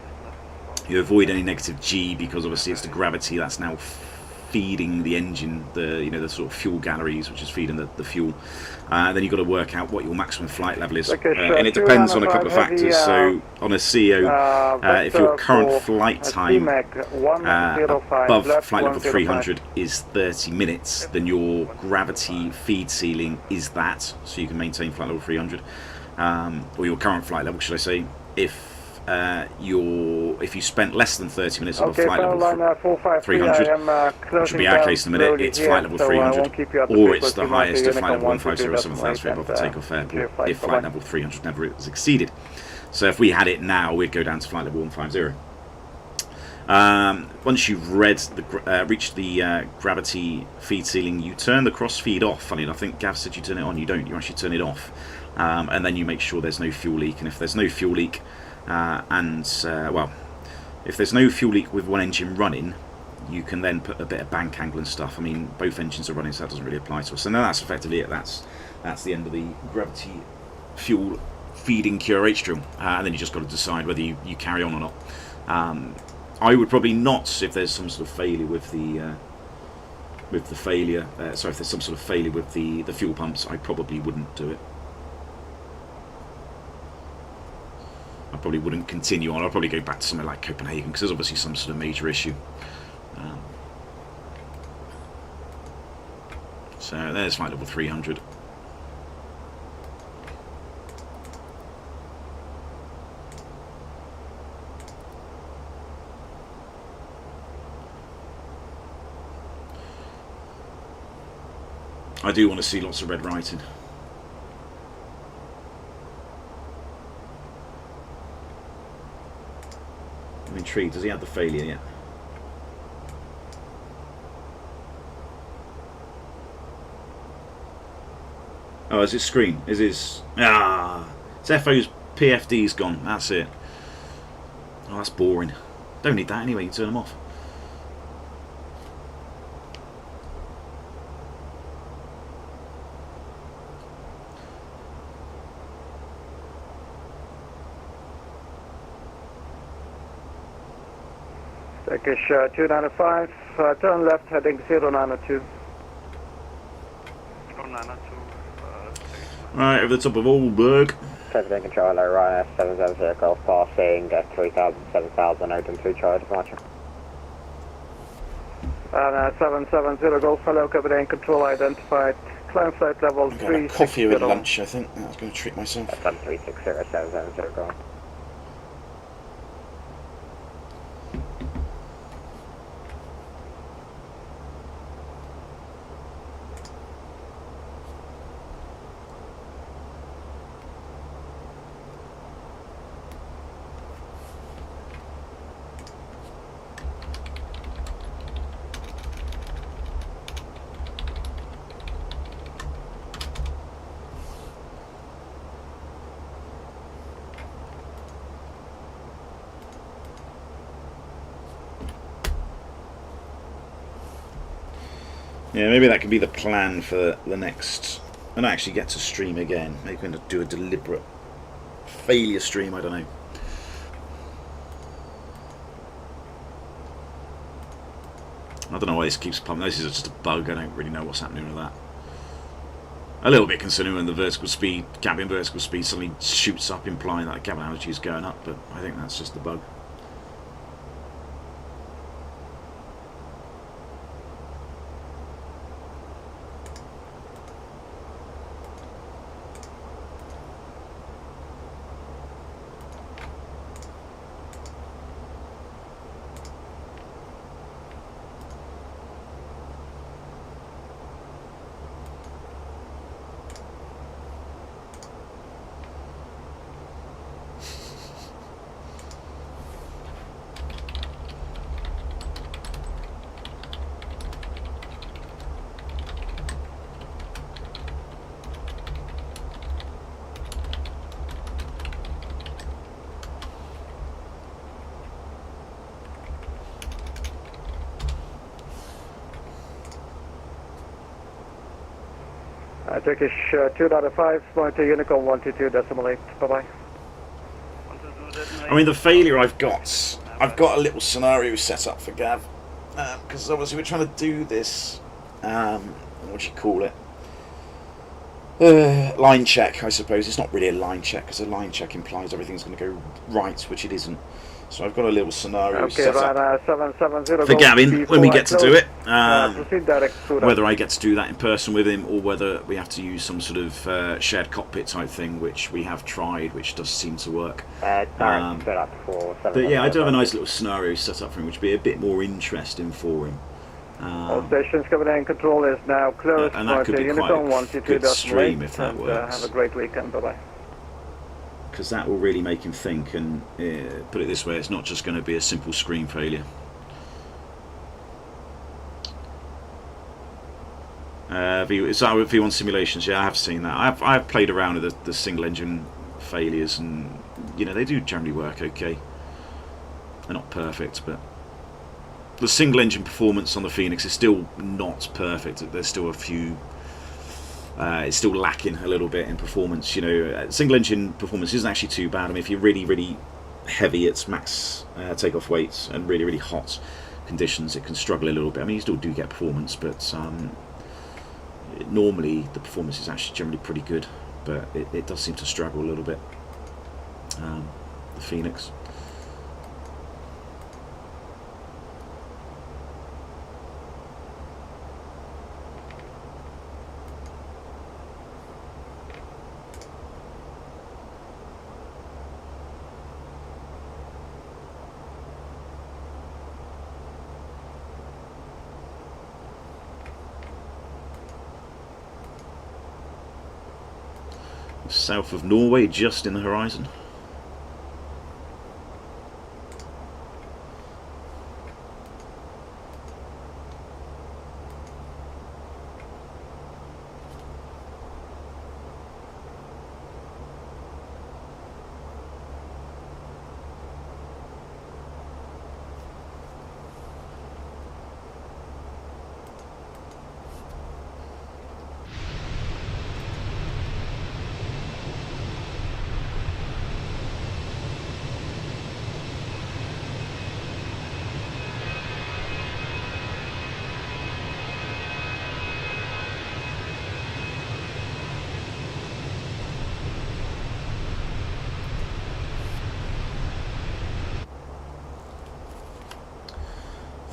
You avoid any negative G, because obviously it's the gravity that's now feeding the engine, the sort of fuel galleries, which is feeding the fuel. Then you've got to work out what your maximum flight level is, and it depends on a couple of factors. So on a CO, if your current flight time above flight level 300 is 30 minutes, then your gravity feed ceiling is that, so you can maintain flight level 300, or your current flight level, should I say. If you spent less than 30 minutes above flight level 300, which would be our case in a minute, it's flight level 300, or it's the highest of flight level 150.7 above the takeoff airport if flight level 300 never is exceeded. So if we had it now, we'd go down to flight level 150. Once you've reached the gravity feed ceiling, you turn the cross feed off. Funny enough, I think Gav said you turn it on. You don't. You actually turn it off, and then you make sure there's no fuel leak. And if there's no fuel leak, if there's no fuel leak with one engine running, you can then put a bit of bank angle and stuff. I mean, both engines are running, so that doesn't really apply to us. So now that's effectively it. That's the end of the gravity fuel feeding QRH drill, and then you just got to decide whether you carry on or not. I would probably not if there's some sort of failure with the if there's some sort of failure with the fuel pumps. I probably wouldn't do it. I probably wouldn't continue on. I'll probably go back to somewhere like Copenhagen because there's obviously some sort of major issue. So there's flight level 300. I do want to see lots of red writing. I'm intrigued. Does he have the failure yet? Oh, is his screen? Is his... It's FO's PFD's gone. That's it. Oh, that's boring. Don't need that anyway. You can turn them off. Turkish 295, turn left heading 092. 092. Right, over the top of Orbx. Traffic controller, Ryanair 770 Golf passing 3000, 7000, open 2 Charlie departure. Ryanair 770 Golf, hello, Copenhagen control identified. Climb flight level 360. I've got coffee with lunch, I think. I was going to treat myself. 360, 770 Golf. Yeah, maybe that could be the plan for the next... And I actually get to stream again. Maybe we're going to do a deliberate failure stream, I don't know. I don't know why this keeps pumping. This is just a bug. I don't really know what's happening with that. A little bit concerning when the vertical speed, cabin vertical speed suddenly shoots up, implying that the cabin altitude is going up, but I think that's just the bug. Turkish 295, monitor Unicorn 122.8. Bye-bye. I mean, the failure I've got a little scenario set up for Gav, because obviously we're trying to do this, what do you call it? Line check, I suppose. It's not really a line check, because a line check implies everything's going to go right, which it isn't. So I've got a little scenario set up for Gavin when we get to do it. Whether I get to do that in person with him, or whether we have to use some sort of shared cockpit type thing, which we have tried, which does seem to work. But yeah, I do have a nice little scenario set up for him, which would be a bit more interesting for him. All stations Copenhagen control is now closed. And that could be quite a good stream if that works. Have a great weekend. Bye-bye. because that will really make him think. And put it this way, it's not just going to be a simple screen failure. V1 simulations, yeah, I have seen that. I've played around with the single engine failures, and you know, they do generally work okay. They're not perfect, but the single engine performance on the Fenix is still not perfect. There's still a few. It's still lacking a little bit in performance. You know, single engine performance isn't actually too bad. I mean, if you're really heavy at max takeoff weights and really hot conditions, it can struggle a little bit. I mean, you still do get performance, but normally the performance is actually generally pretty good. But it does seem to struggle a little bit. The Fenix. South of Norway, just in the horizon.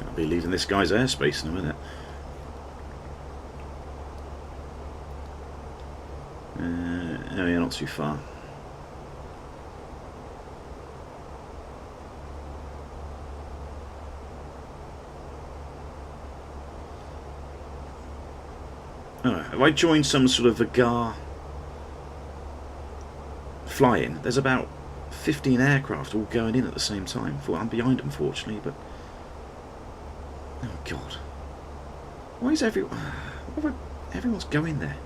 I'll be leaving this guy's airspace in a minute. Oh yeah, not too far. Oh, have I joined some sort of Vagar fly-in? There's about 15 aircraft all going in at the same time. I'm behind, unfortunately, but oh god, why is everyone's going there?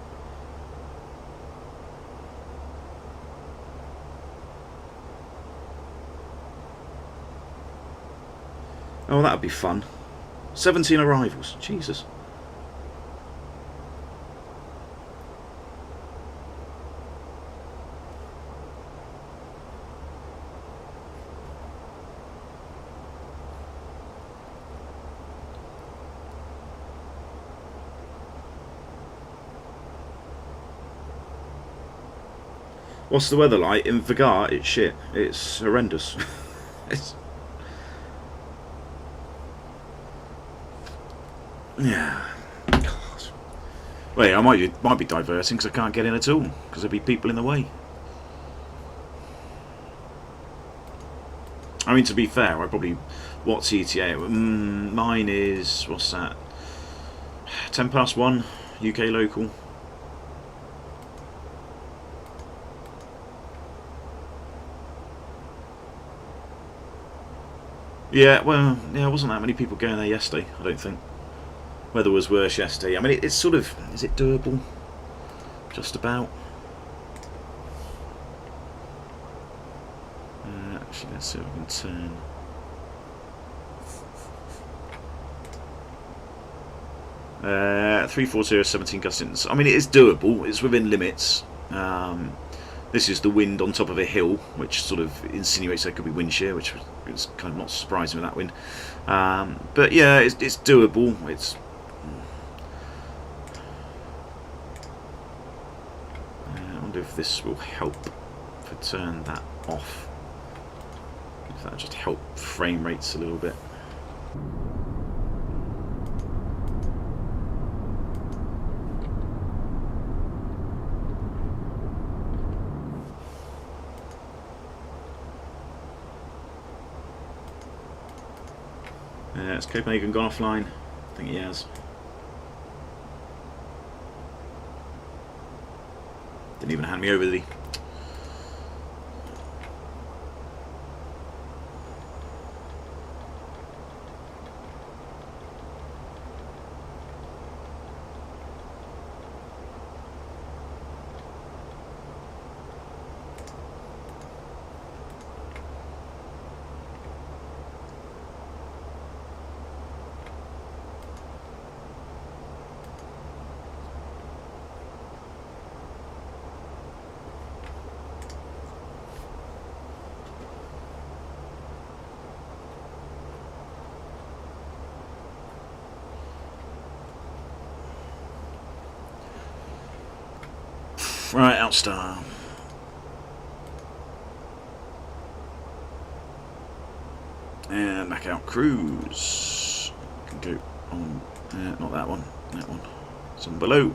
Oh, that would be fun. 17 arrivals, Jesus. What's the weather like? In Vagar, it's shit. It's horrendous. Yeah. God. Well, yeah, I might be diverting because I can't get in at all because there'll be people in the way. I mean, to be fair, I probably... What's ETA? Mine is... What's that? 1:10 UK local. Yeah, well, yeah, wasn't that many people going there yesterday, I don't think. Weather was worse yesterday. I mean, it's sort of... Is it doable? Just about. Actually, let's see if we can turn... Uh, 340, 17 gust. I mean, it is doable. It's within limits. This is the wind on top of a hill, which sort of insinuates there could be wind shear, which is kind of not surprising with that wind. But yeah, it's doable. It's I wonder if this will help if I turn that off. If that'll just help frame rates a little bit. Has Copenhagen gone offline? I think he has. Didn't even hand me over, did he? Right, outstar. And back out, cruise. Can go on, not that one, that one. Some below.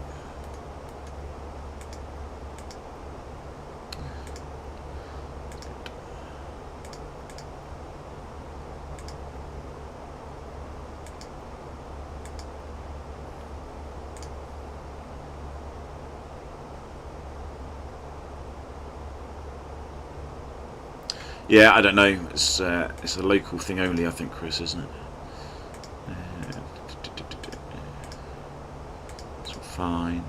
Yeah, I don't know. It's a local thing only, I think, Chris, isn't it? That's fine.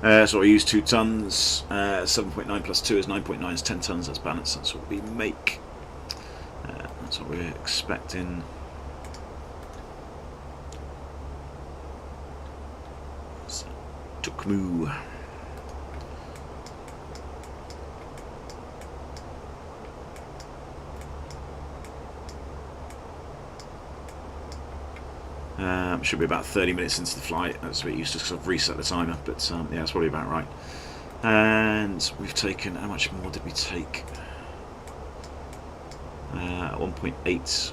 So I use 2 tons. 7.9 plus 2 is 9.9 is 10 tons. That's balanced. That's what we make. That's what we're expecting. So, Tukmu. Should be about 30 minutes into the flight. That's a bit useless because I've reset the timer, but yeah, that's probably about right. And we've taken, how much more did we take? 1.8.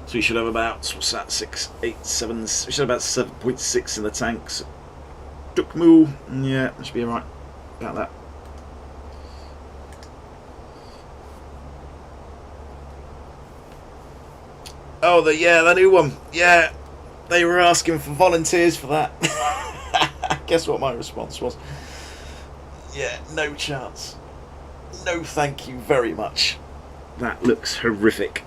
So we should have about, what's that, 6, 8, 7, we should have about 7.6 in the tanks. Tukmu, yeah, that should be alright, about that. Oh, the new one. Yeah, they were asking for volunteers for that. Guess what my response was? Yeah, no chance. No, thank you very much. That looks horrific.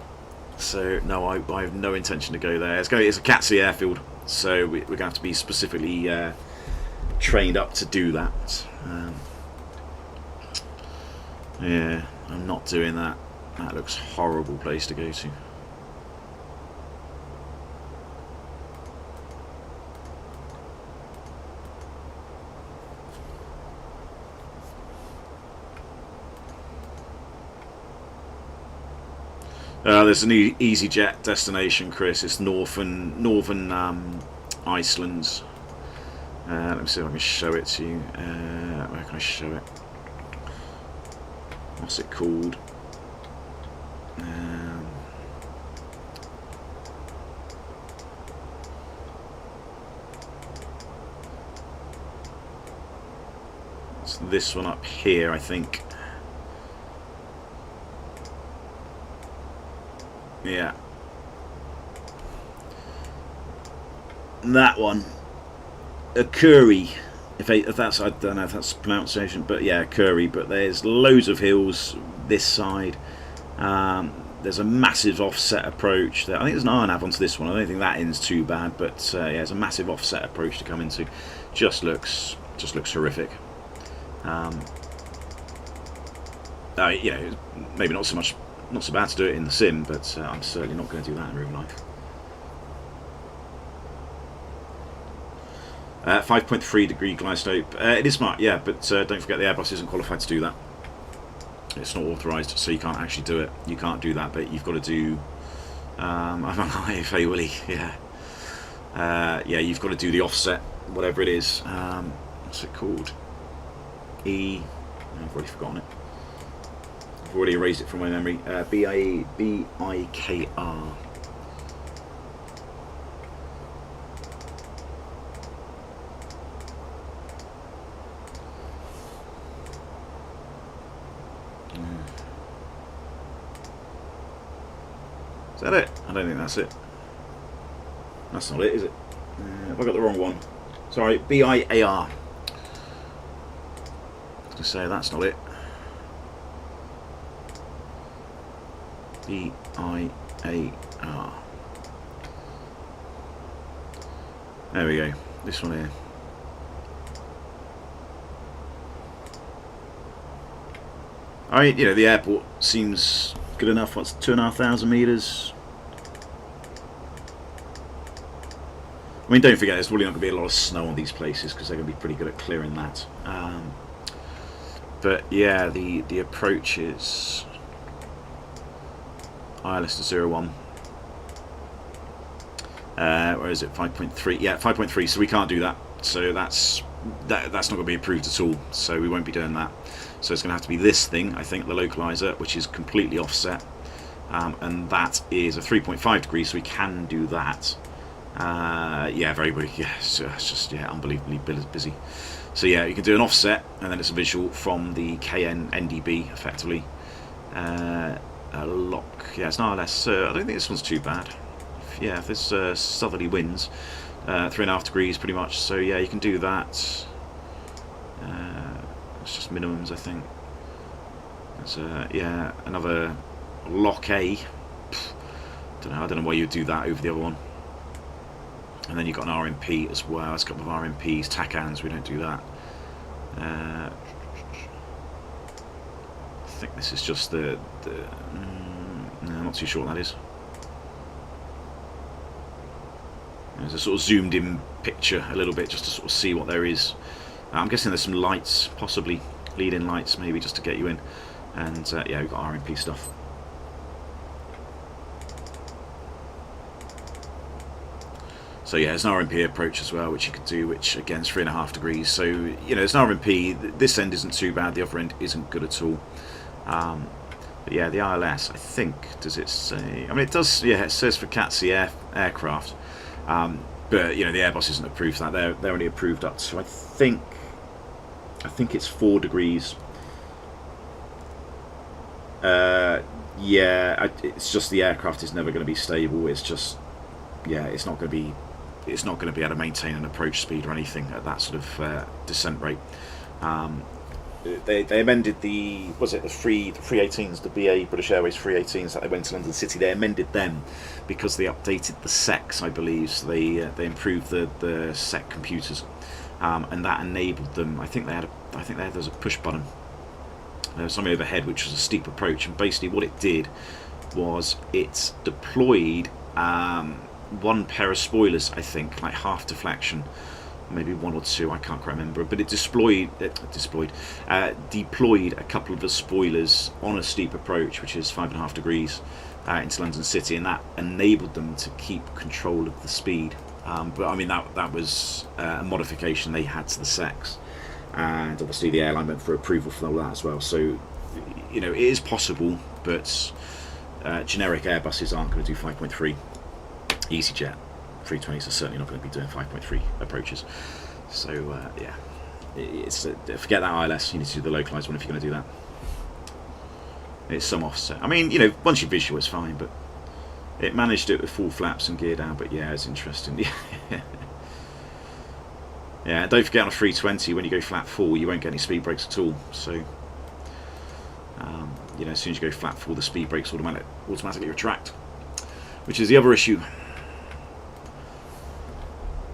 So no, I have no intention to go there. It's a Cat C airfield, so we're going to have to be specifically trained up to do that. Yeah, I'm not doing that. That looks a horrible place to go to. There's a new EasyJet destination, Chris. It's northern Iceland. Let me see if I can show it to you. Where can I show it? What's it called? It's this one up here, I think. Yeah, that one, a curry. If that's, I don't know if that's pronunciation, but yeah, curry. But there's loads of hills this side. There's a massive offset approach. I think there's an iron nav onto this one. I don't think that end's too bad, but yeah, it's a massive offset approach to come into. Just looks horrific. You know, maybe not so bad to do it in the sim, but I'm certainly not going to do that in real life. 5.3 degree glide slope. It is smart, yeah, but don't forget the Airbus isn't qualified to do that. It's not authorised, so you can't actually do it. You can't do that, but you've got to do. I'm on IFA, Willie. Yeah, yeah, you've got to do the offset, whatever it is. What's it called? I've already forgotten it. I've already erased it from my memory. B-I-K-R. Is that it? I don't think that's it. That's not it, is it? Have I got the wrong one? Sorry, B-I-A-R. I was going to say that's not it. B-I-A-R. There we go. This one here. You know, the airport seems good enough. What's 2,500 meters? I mean, don't forget, there's probably not going to be a lot of snow on these places because they're going to be pretty good at clearing that. But yeah, the approach is ILS to 01. Where is it? 5.3. Yeah, 5.3. So we can't do that. So that's not going to be approved at all. So we won't be doing that. So it's going to have to be this thing, I think, the localizer, which is completely offset, and that is a 3.5 degrees. So we can do that. Yeah, very big. Yeah, it's just unbelievably busy. So yeah, you can do an offset, and then it's a visual from the KN NDB effectively. A lock. Yeah, it's an ILS. I don't think this one's too bad. Yeah, if there's southerly winds, 3.5 degrees pretty much. So yeah, you can do that. It's just minimums, I think. There's yeah, another lock A. I don't know why you'd do that over the other one. And then you've got an RMP as well. There's a couple of RMPs, TACANs, we don't do that. I think this is just no, I'm not too sure what that is. There's a sort of zoomed in picture a little bit just to sort of see what there is. I'm guessing there's some lights, possibly lead-in lights maybe, just to get you in. And yeah, we've got RMP stuff. So yeah, there's an RMP approach as well, which you could do, which again is 3.5 degrees. So, you know, it's an RMP. This end isn't too bad, the other end isn't good at all. But yeah, the ILS, I think, does it say? I mean, it does, yeah, it says for CATC aircraft. But, you know, the Airbus isn't approved for that. They're only approved up to, I think it's 4 degrees. Yeah, it's just the aircraft is never going to be stable. It's just, yeah, it's not going to be able to maintain an approach speed or anything at that sort of descent rate. They amended the 318s, the BA British Airways 318s that they went to London City. They amended them because they updated the SECs, I believe. So they improved the SEC computers, and that enabled them. I think there's a push button. There was something overhead which was a steep approach, and basically what it did was it deployed one pair of spoilers, I think, like half deflection, maybe 1 or 2, I can't quite remember, but it deployed a couple of the spoilers on a steep approach, which is 5.5 degrees, into London City, and that enabled them to keep control of the speed. But I mean, that was a modification they had to the SECs, and obviously the airline went for approval for all that as well. So, you know, it is possible, but generic Airbuses aren't going to do 5.3. EasyJet 320s are certainly not going to be doing 5.3 approaches. So yeah, it's forget that ILS. You need to do the localized one if you're going to do that. It's some offset. I mean, you know, once you visual, it's fine, but it managed to do it with full flaps and gear down. But yeah, it's interesting. Yeah, don't forget on a 320 when you go flat full, you won't get any speed brakes at all. So you know, as soon as you go flat full, the speed brakes automatically retract, which is the other issue.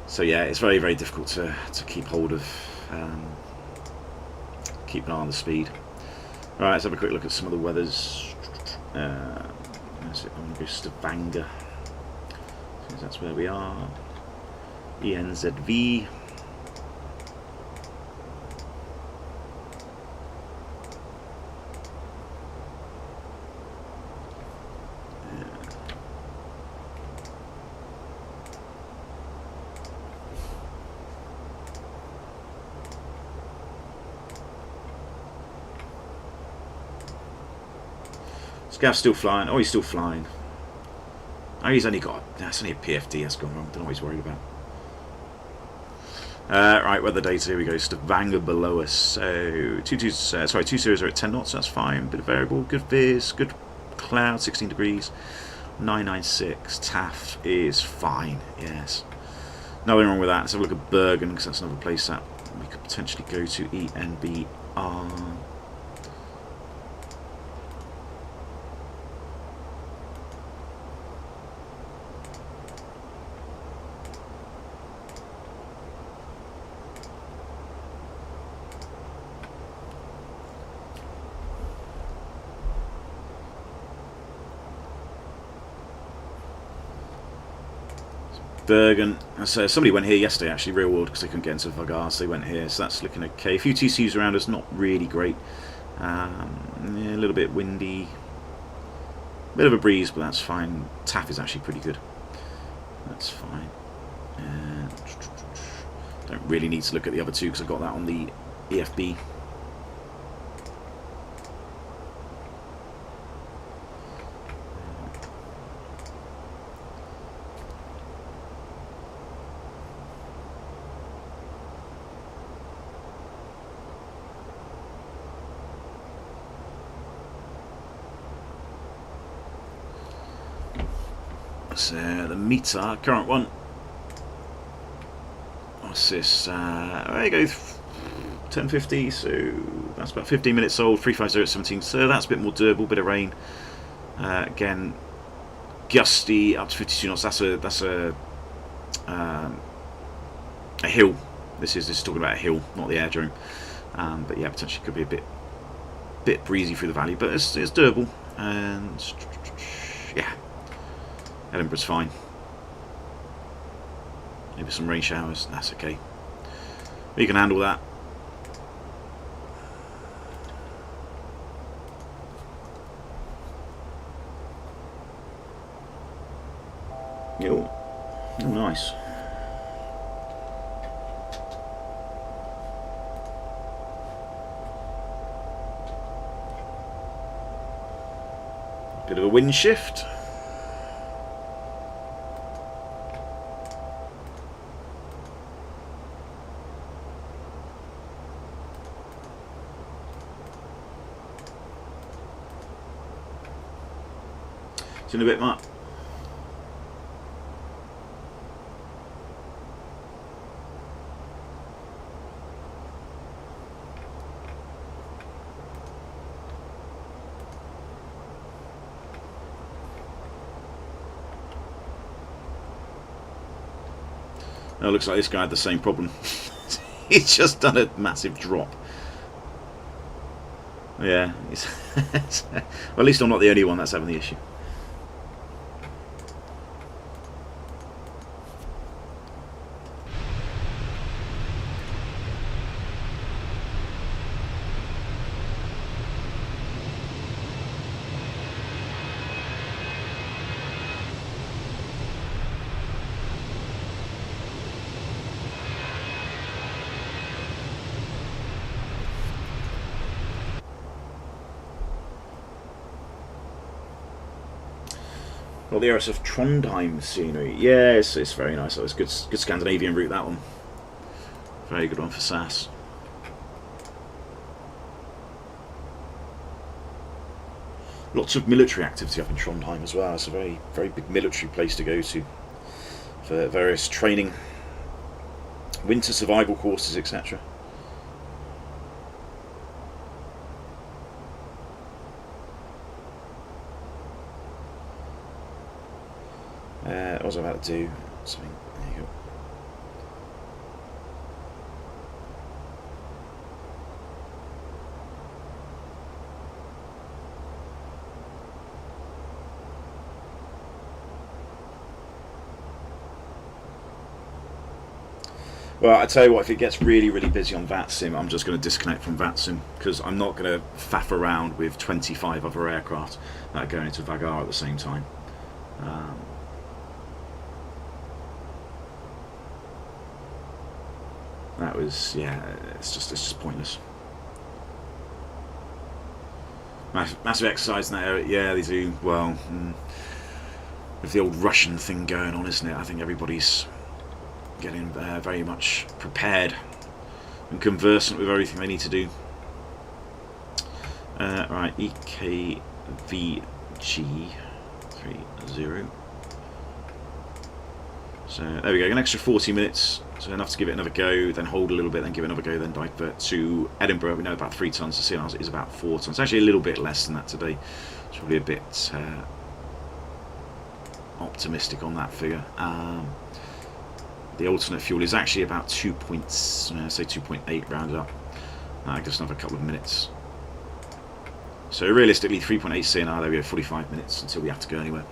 So yeah, it's very, very difficult to keep hold of, keep an eye on the speed. All right, let's have a quick look at some of the weathers. Where's it? I'm going to go Stavanger, since that's where we are. ENZV. Scav's still flying. Oh, he's still flying. Oh, he's only got... That's only a PFD that's gone wrong. Don't know what he's worried about. Right, weather data. Here we go. Stavanger below us. So, 220 are at 10 knots. That's fine. Bit of variable. Good viz. Good cloud. 16 degrees. 996. TAF is fine. Yes. Nothing wrong with that. Let's have a look at Bergen, because that's another place that we could potentially go to. ENBR. Bergen. So somebody went here yesterday, actually, real world, because they couldn't get into Vagar, so they went here. So that's looking okay. A few TCs around us, not really great. Yeah, a little bit windy. Bit of a breeze, but that's fine. TAF is actually pretty good. That's fine. And don't really need to look at the other two because I've got that on the EFB. So the meter, current one. What's this? There you go, 1050. So that's about 15 minutes old. 350 at 17. So that's a bit more durable. Bit of rain. Again, gusty up to 52 knots. That's a hill. This is talking about a hill, not the aerodrome. But yeah, potentially could be a bit breezy through the valley, but it's durable. And yeah. Edinburgh's fine. Maybe some rain showers, that's okay. We can handle that. Oh, nice. Bit of a wind shift. In a bit, Mark. Oh, looks like this guy had the same problem. He's just done a massive drop. Yeah. Well, at least I'm not the only one that's having the issue. Well, the RSF Trondheim scenery. Yeah, it's very nice. It's good Scandinavian route, that one. Very good one for SAS. Lots of military activity up in Trondheim as well. It's a very, very big military place to go to for various training, winter survival courses, etc. What was I about to do? Something. There you go. Well, I tell you what, if it gets really, really busy on VATSIM, I'm just going to disconnect from VATSIM because I'm not going to faff around with 25 other aircraft that are going into Vagar at the same time. That was, yeah, it's just pointless. Massive exercise in that area. Yeah, they do. Well, with the old Russian thing going on, isn't it? I think everybody's getting very much prepared and conversant with everything they need to do. Right, EKVG30. So there we go, an extra 40 minutes, so enough to give it another go, then hold a little bit, then give it another go, then divert to Edinburgh. We know about 3 tons, the CNR is about 4 tons. It's actually a little bit less than that today. It's probably a bit optimistic on that figure. The alternate fuel is actually about 2.8 rounded up. Just another couple of minutes. So realistically, 3.8 CNR, there we go, 45 minutes until we have to go anywhere.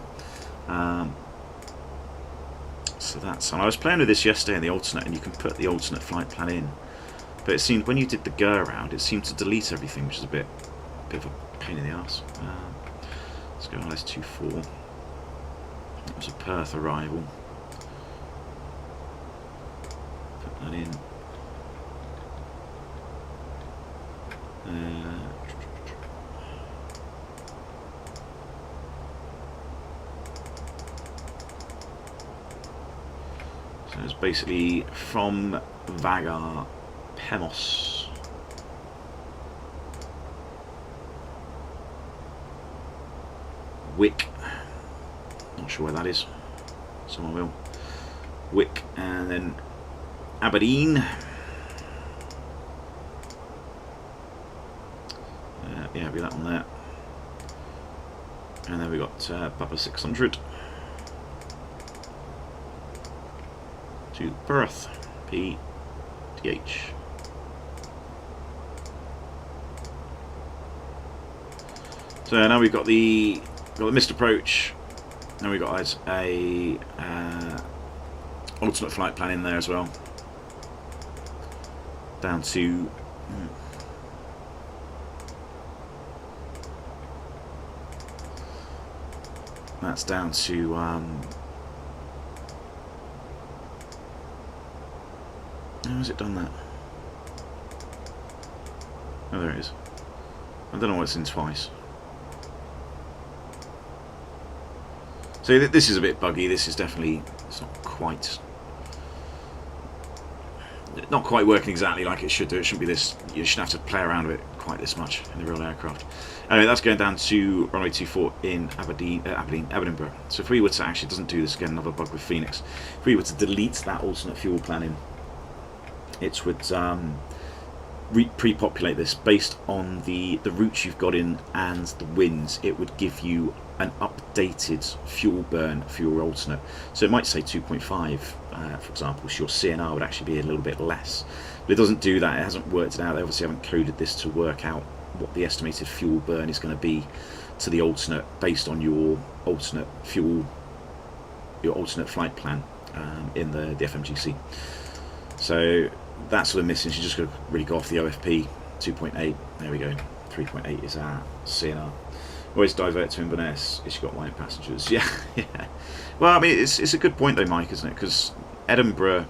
So that's, and I was playing with this yesterday in the alternate, and you can put the alternate flight plan in, but it seemed when you did the go around, it seemed to delete everything, which is a bit of a pain in the arse. Let's go LS24. It was a Perth arrival. Put that in. So it's basically from Vagar, Pemos. Wick. Not sure where that is. Someone will. Wick, and then Aberdeen. Yeah, it'll be that one there. And then we got Papa 600 to Perth, PTH. So now we've got the missed approach, and we've got a alternate flight plan in there as well. Down to that's down to how has it done that? Oh, there it is. I don't know why it's in twice. So this is a bit buggy. This is definitely, it's not quite working exactly like it should do. It shouldn't be this. You shouldn't have to play around with it quite this much in the real aircraft. Anyway, that's going down to runway 24 in Edinburgh. So if we were to actually, it doesn't do this again, another bug with Phoenix. If we were to delete that alternate fuel planning, it would pre-populate this based on the routes you've got in and the winds. It would give you an updated fuel burn for your alternate. So it might say 2.5, for example, so your CNR would actually be a little bit less. But it doesn't do that. It hasn't worked it out. They obviously haven't coded this to work out what the estimated fuel burn is going to be to the alternate based on your alternate fuel, your alternate flight plan in the FMGC. So that's sort of missing. So you just got to really go off the OFP 2.8. There we go. 3.8 is our CNR. Always divert to Inverness if you've got white passengers. Yeah, yeah. Well, I mean, it's a good point though, Mike, isn't it? Because Edinburgh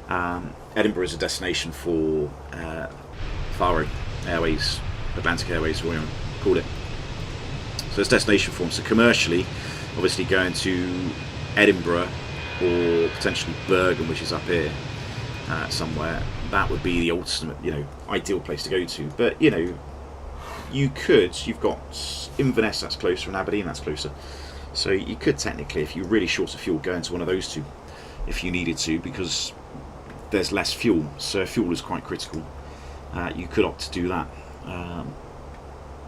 is a destination for Faro Airways, Atlantic Airways, whatever you want to call it. So it's a destination for them. So commercially, obviously going to Edinburgh or potentially Bergen, which is up here somewhere, that would be the ultimate, ideal place to go to. But you've got Inverness that's closer and Aberdeen that's closer, so you could technically, if you're really short of fuel, go into one of those two if you needed to, because there's less fuel, so fuel is quite critical. You could opt to do that,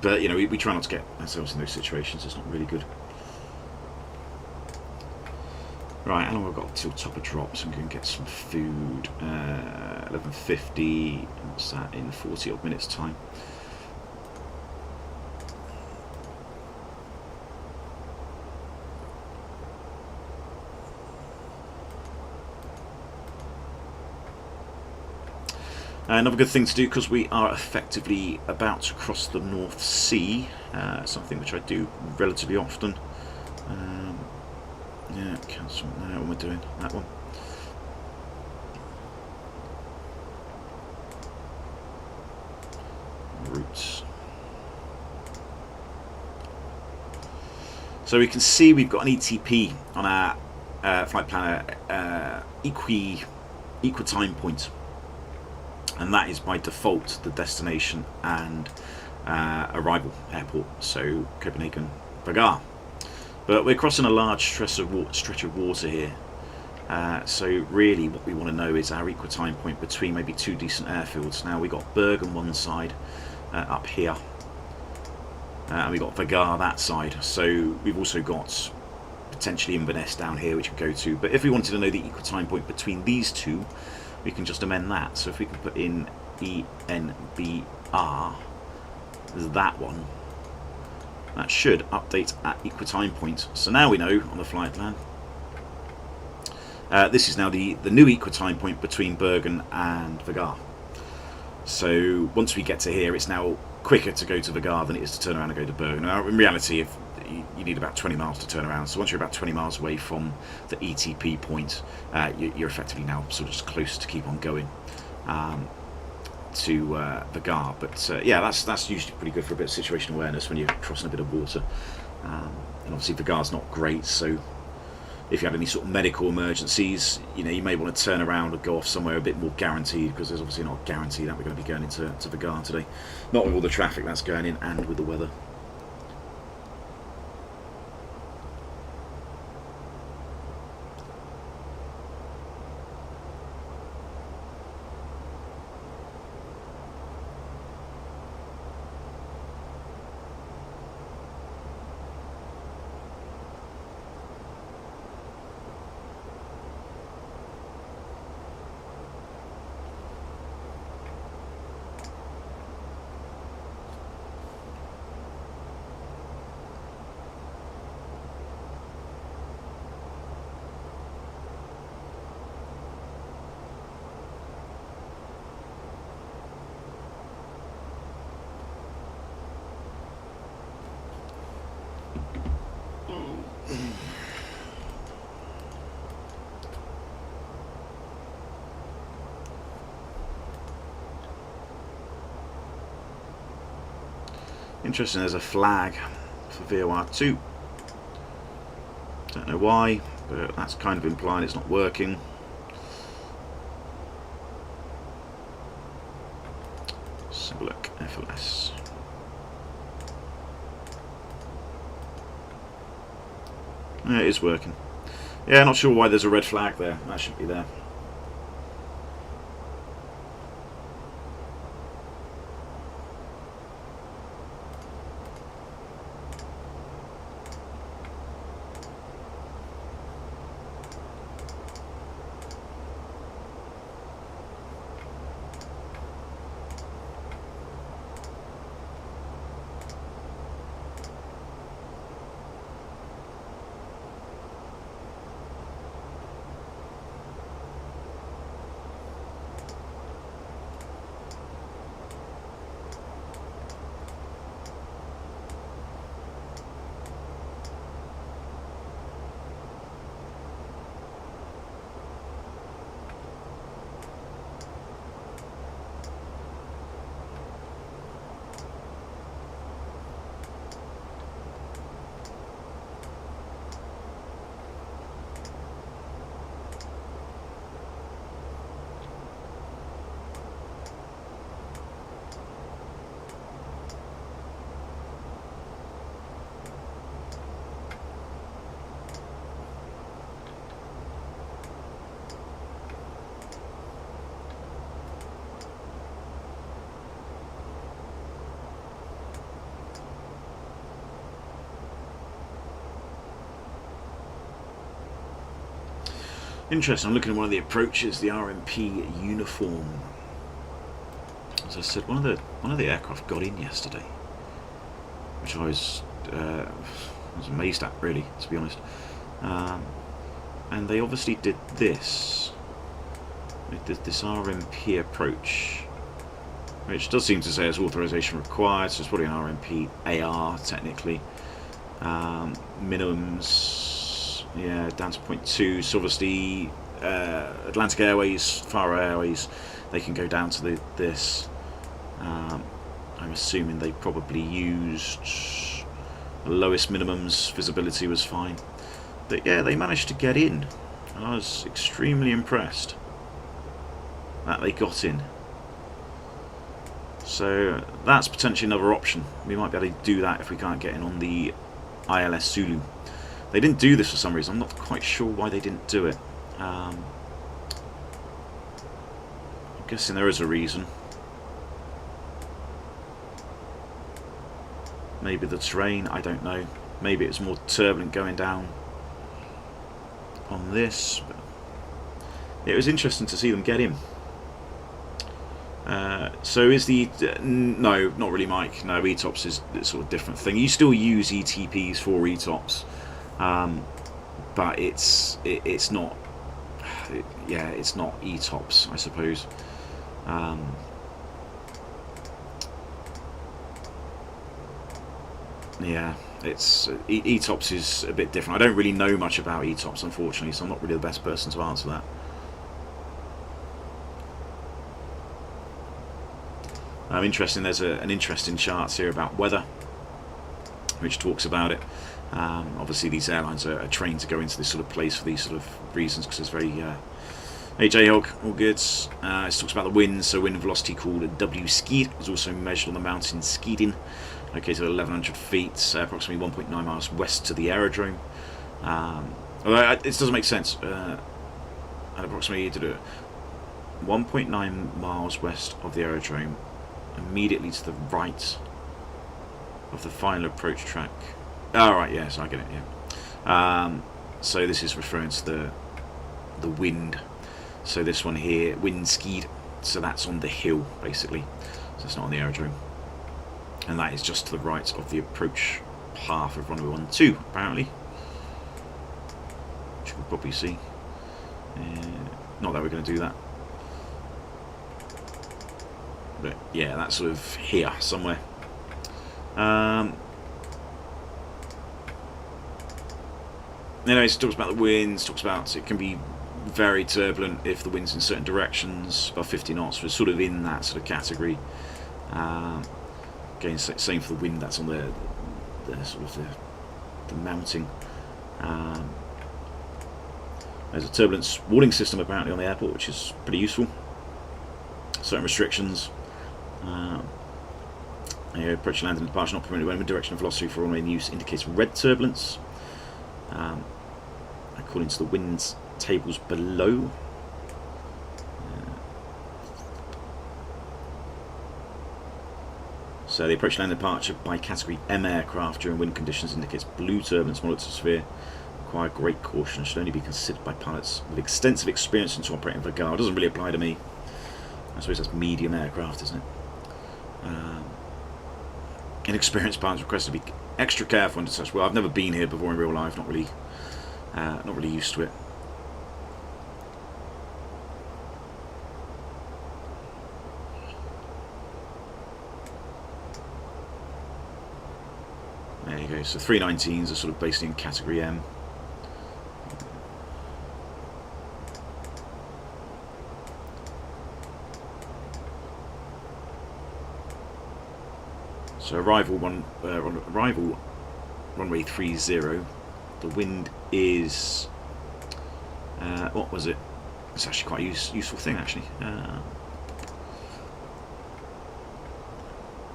but we try not to get ourselves in those situations. It's not really good. Right, how long have I got till Topper drops? I'm going to get some food. 11:50. What's that in 40 odd minutes time? Another good thing to do, because we are effectively about to cross the North Sea, something which I do relatively often. Yeah, cancel that when we're doing that one. Routes. So we can see we've got an ETP on our flight planner, equitime point. And that is by default the destination and arrival airport, so Copenhagen Vagar. But we're crossing a large stretch of water here, so really what we want to know is our equitime point between maybe two decent airfields. Now we've got Bergen on one side up here, and we've got Vagar that side, so we've also got potentially Inverness down here which we go to. But if we wanted to know the equitime point between these two, we can just amend that. So if we can put in ENBR, there's that one, that should update at equitime point. So now we know on the flight plan, this is now the new equitime point between Bergen and Vagar. So once we get to here, it's now quicker to go to Vagar than it is to turn around and go to Bergen. Now in reality, if you need about 20 miles to turn around. So once you're about 20 miles away from the ETP point, you're effectively now sort of just close to keep on going to Vagar. But yeah, that's usually pretty good for a bit of situation awareness when you're crossing a bit of water. And obviously Vagar's not great, so if you had any sort of medical emergencies, you know, you may want to turn around or go off somewhere a bit more guaranteed, because there's obviously not a guarantee that we're going to be going into Vagar today. Not with all the traffic that's going in and with the weather. Interesting, there's a flag for VOR2. Don't know why, but that's kind of implying it's not working. Let's have a look, FLS. Yeah, it is working. Yeah, not sure why there's a red flag there. That shouldn't be there. Interesting, I'm looking at one of the approaches, the RMP uniform. As I said, one of the aircraft got in yesterday, which I was amazed at, really, to be honest. And they obviously did this. They did this RMP approach, which does seem to say it's authorization required, so it's probably an RMP AR technically. Minimums. Yeah, down to 0.2. So obviously, Atlantic Airways, Faro Airways, they can go down to this. I'm assuming they probably used the lowest minimums. Visibility was fine, but yeah, they managed to get in, and I was extremely impressed that they got in. So that's potentially another option. We might be able to do that if we can't get in on the ILS Zulu. They didn't do this for some reason. I'm not quite sure why they didn't do it. I'm guessing there is a reason. Maybe the terrain, I don't know. Maybe it's more turbulent going down on this. But it was interesting to see them get in. So is the... no, not really, Mike. No, ETOPS is a sort of different thing. You still use ETPs for ETOPS. But it's not, yeah, it's not ETOPS, I suppose. Yeah, it's ETOPS is a bit different. I don't really know much about ETOPS, unfortunately, so I'm not really the best person to answer that. Interesting. There's an interesting chart here about weather, which talks about it. Obviously, these airlines are trained to go into this sort of place for these sort of reasons, because it's very. Hey J-Hog, all good. It talks about the wind, so wind velocity called W Skeet is also measured on the mountain Skeeting, located at 1100 feet, approximately 1.9 miles west to the aerodrome. Although it doesn't make sense. At approximately 1.9 miles west of the aerodrome, immediately to the right of the final approach track. Oh, right, yes, I get it, yeah. So this is referring to the wind. So this one here, wind skied, so that's on the hill, basically. So it's not on the aerodrome. And that is just to the right of the approach path of runway 12, apparently. Which you can probably see. Not that we're going to do that. But yeah, that's sort of here, somewhere. Anyways, it talks about the winds, talks about it can be very turbulent if the wind's in certain directions, above 50 knots. We're sort of in that sort of category. Again, same for the wind that's on the sort of the mounting. There's a turbulence warning system apparently on the airport, which is pretty useful. Certain restrictions. Approach, landing, and departure not permitted when wind direction and velocity for runway in use indicates red turbulence. According to the winds tables below. So the approach, landing, departure by category M aircraft during wind conditions indicates blue turbulence, moderate to severe. Require great caution and should only be considered by pilots with extensive experience into operating Vagar. It doesn't really apply to me. I suppose that's medium aircraft, isn't it? Inexperienced pilots requested to be extra careful under such. Well, I've never been here before in real life. Not really used to it. There you go. So 319s are sort of based in category M. So arrival runway 30. The wind is what was it? It's actually quite a useful thing actually.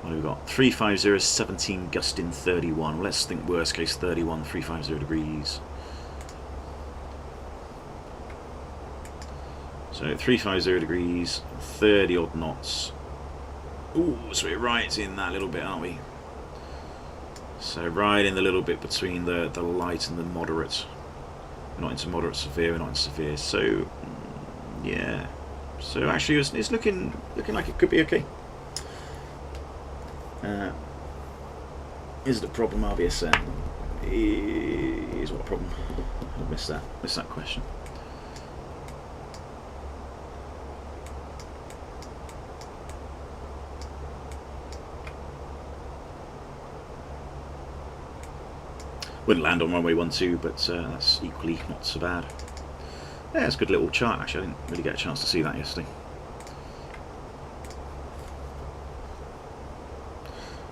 What have we got? 350, 17, gusting 31. Well, let's think worst case 31, 350 degrees. So 350 degrees, 30 odd knots. Ooh, so we're right in that little bit, aren't we? So right in the little bit between the light and the moderate. We're not into moderate severe, we're not into severe. So yeah. So actually it's looking like it could be okay. Is it a problem, RBSN? Is what a problem? I missed that question. Wouldn't land on runway 12, but that's equally not so bad. Yeah, it's a good little chart actually. I didn't really get a chance to see that yesterday.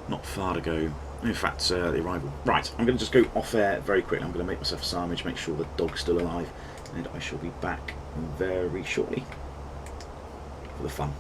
Not far to go. In fact, the arrival. Right, I'm going to just go off air very quickly. I'm going to make myself a sandwich, make sure the dog's still alive, and I shall be back very shortly for the fun.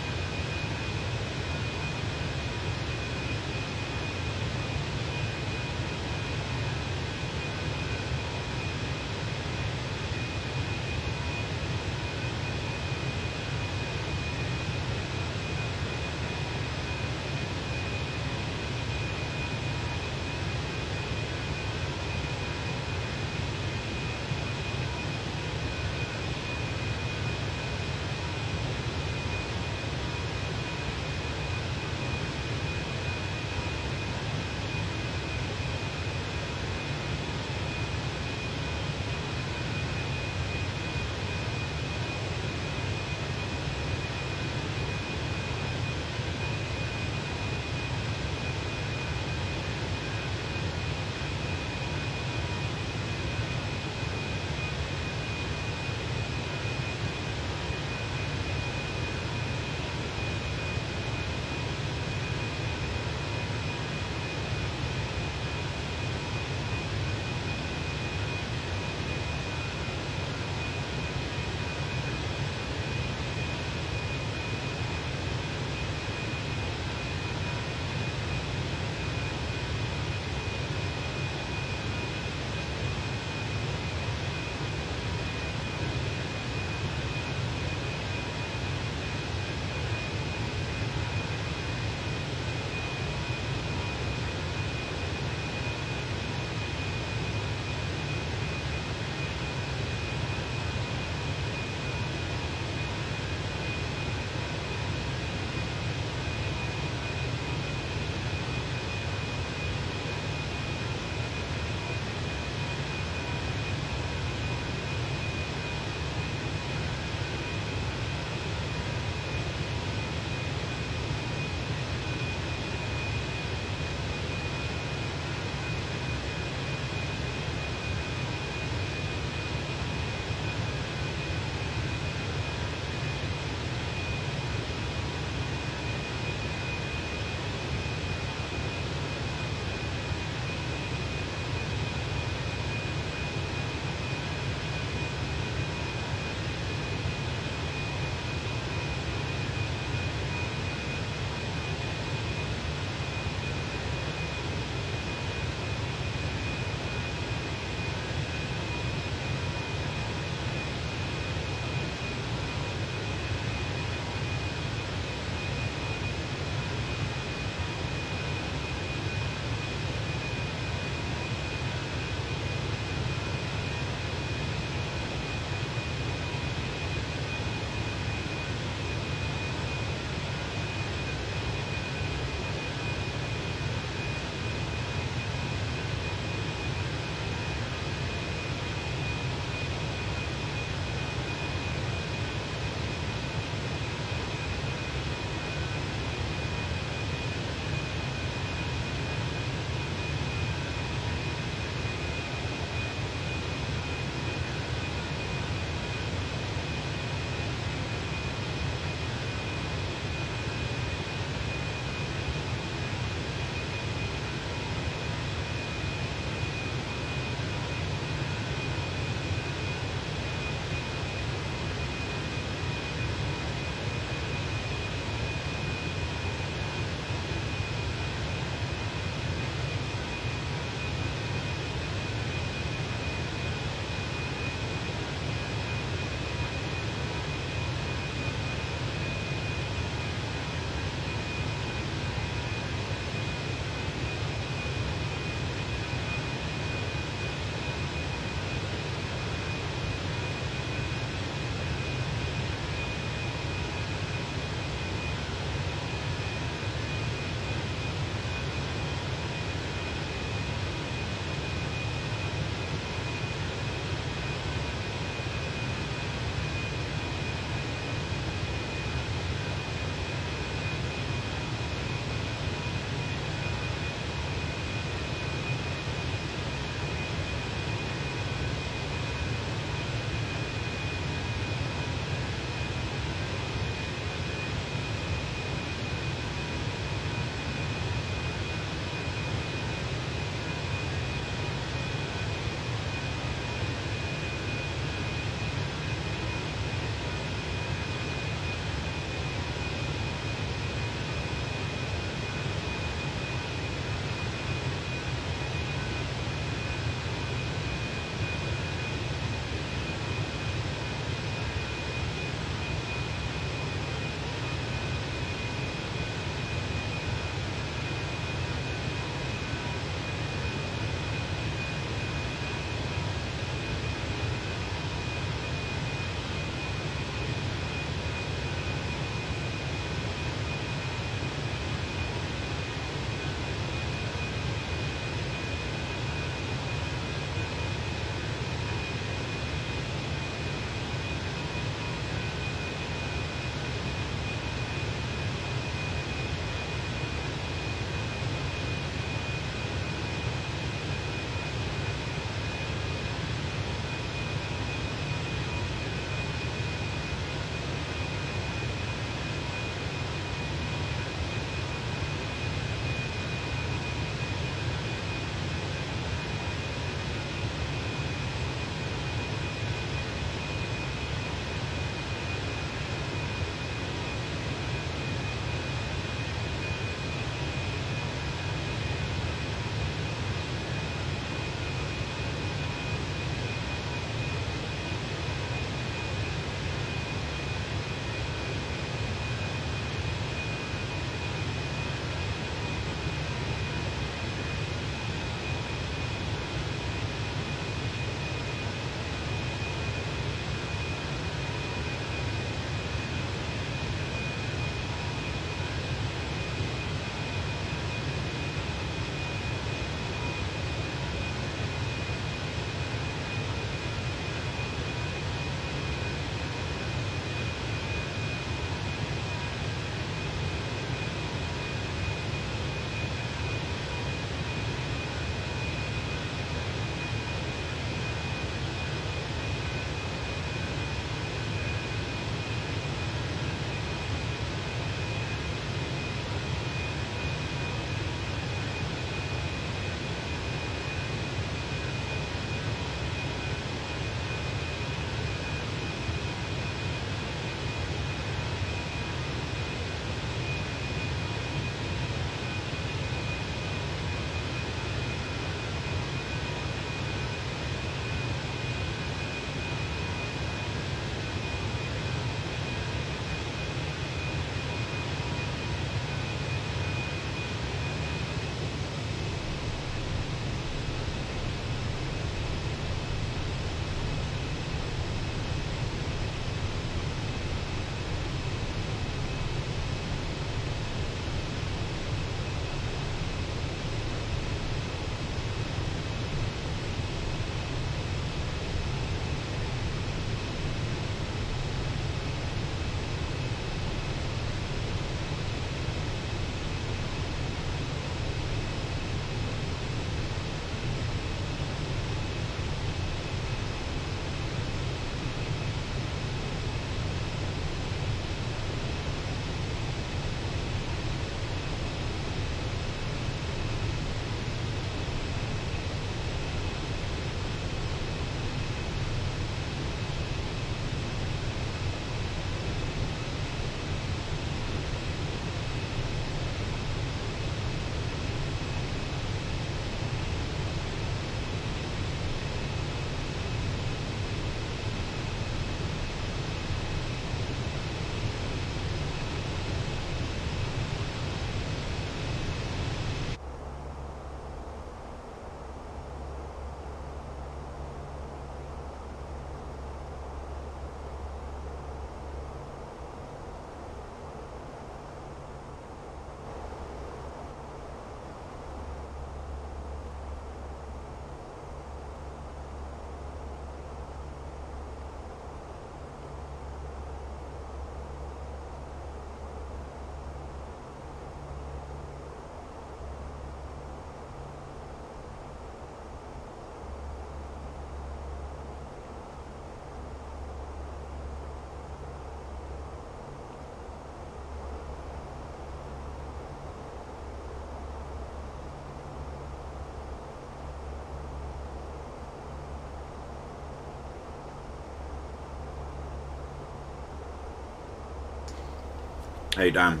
Hey Dan.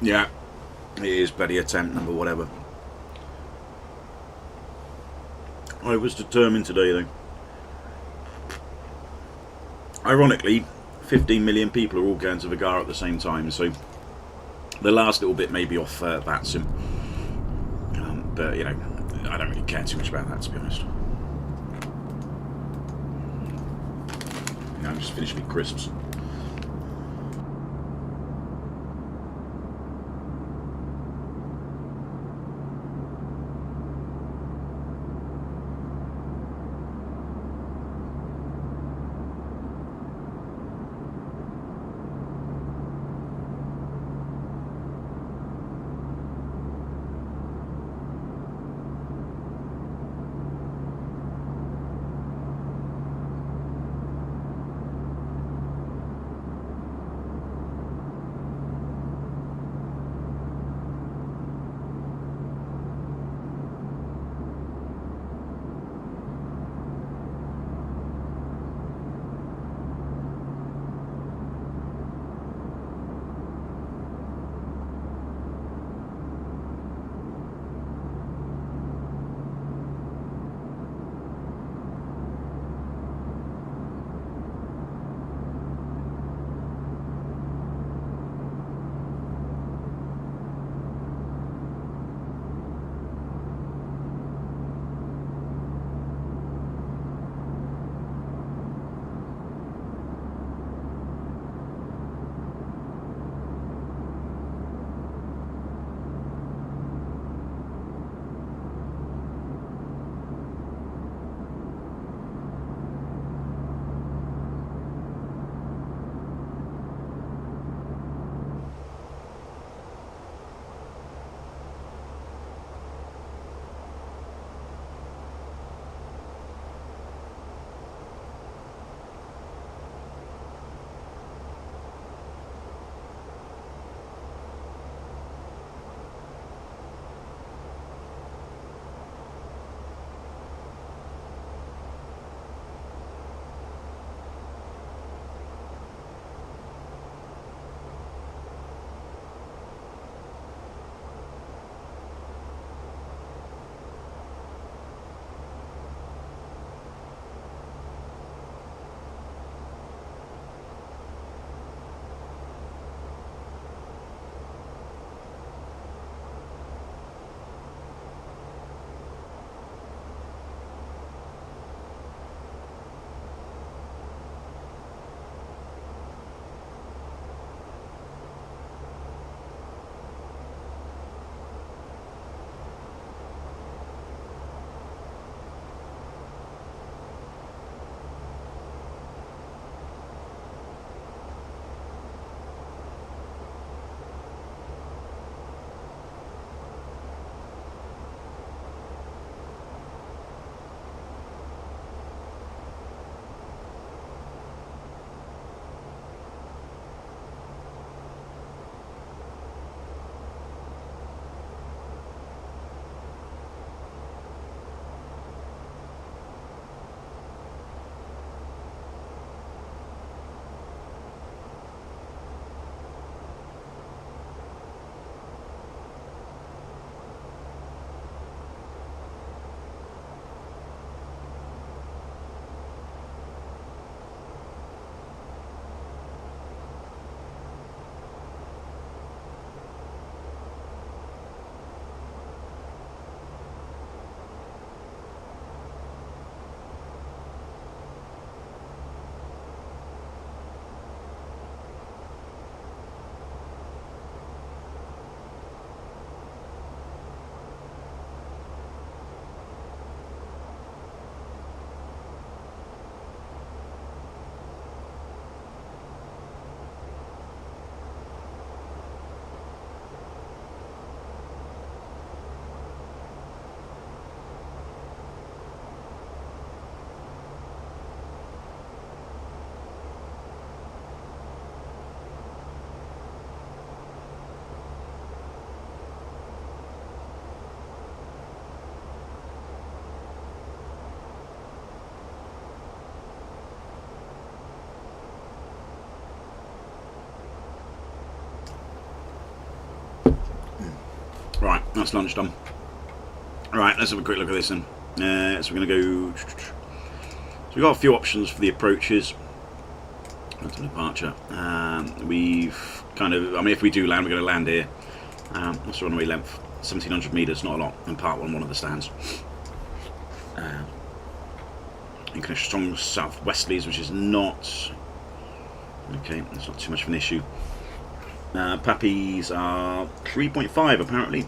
Yeah, it is bloody attempt number whatever. I was determined today though. Ironically, 15 million people are all going to Vagar at the same time, so the last little bit may be off Batsim. But, you know, I don't really care too much about that, to be honest. You know, I'm just finishing with crisps. Right, that's lunch done. Right, let's have a quick look at this then. So we're going to go... So we've got a few options for the approaches. That's a departure. We've kind of... I mean, if we do land, we're going to land here. That's the runway length. 1,700 metres, not a lot. And part one of the stands. Inclination strong southwesterlies, which is not... Okay, that's not too much of an issue. Pappies are 3.5 apparently.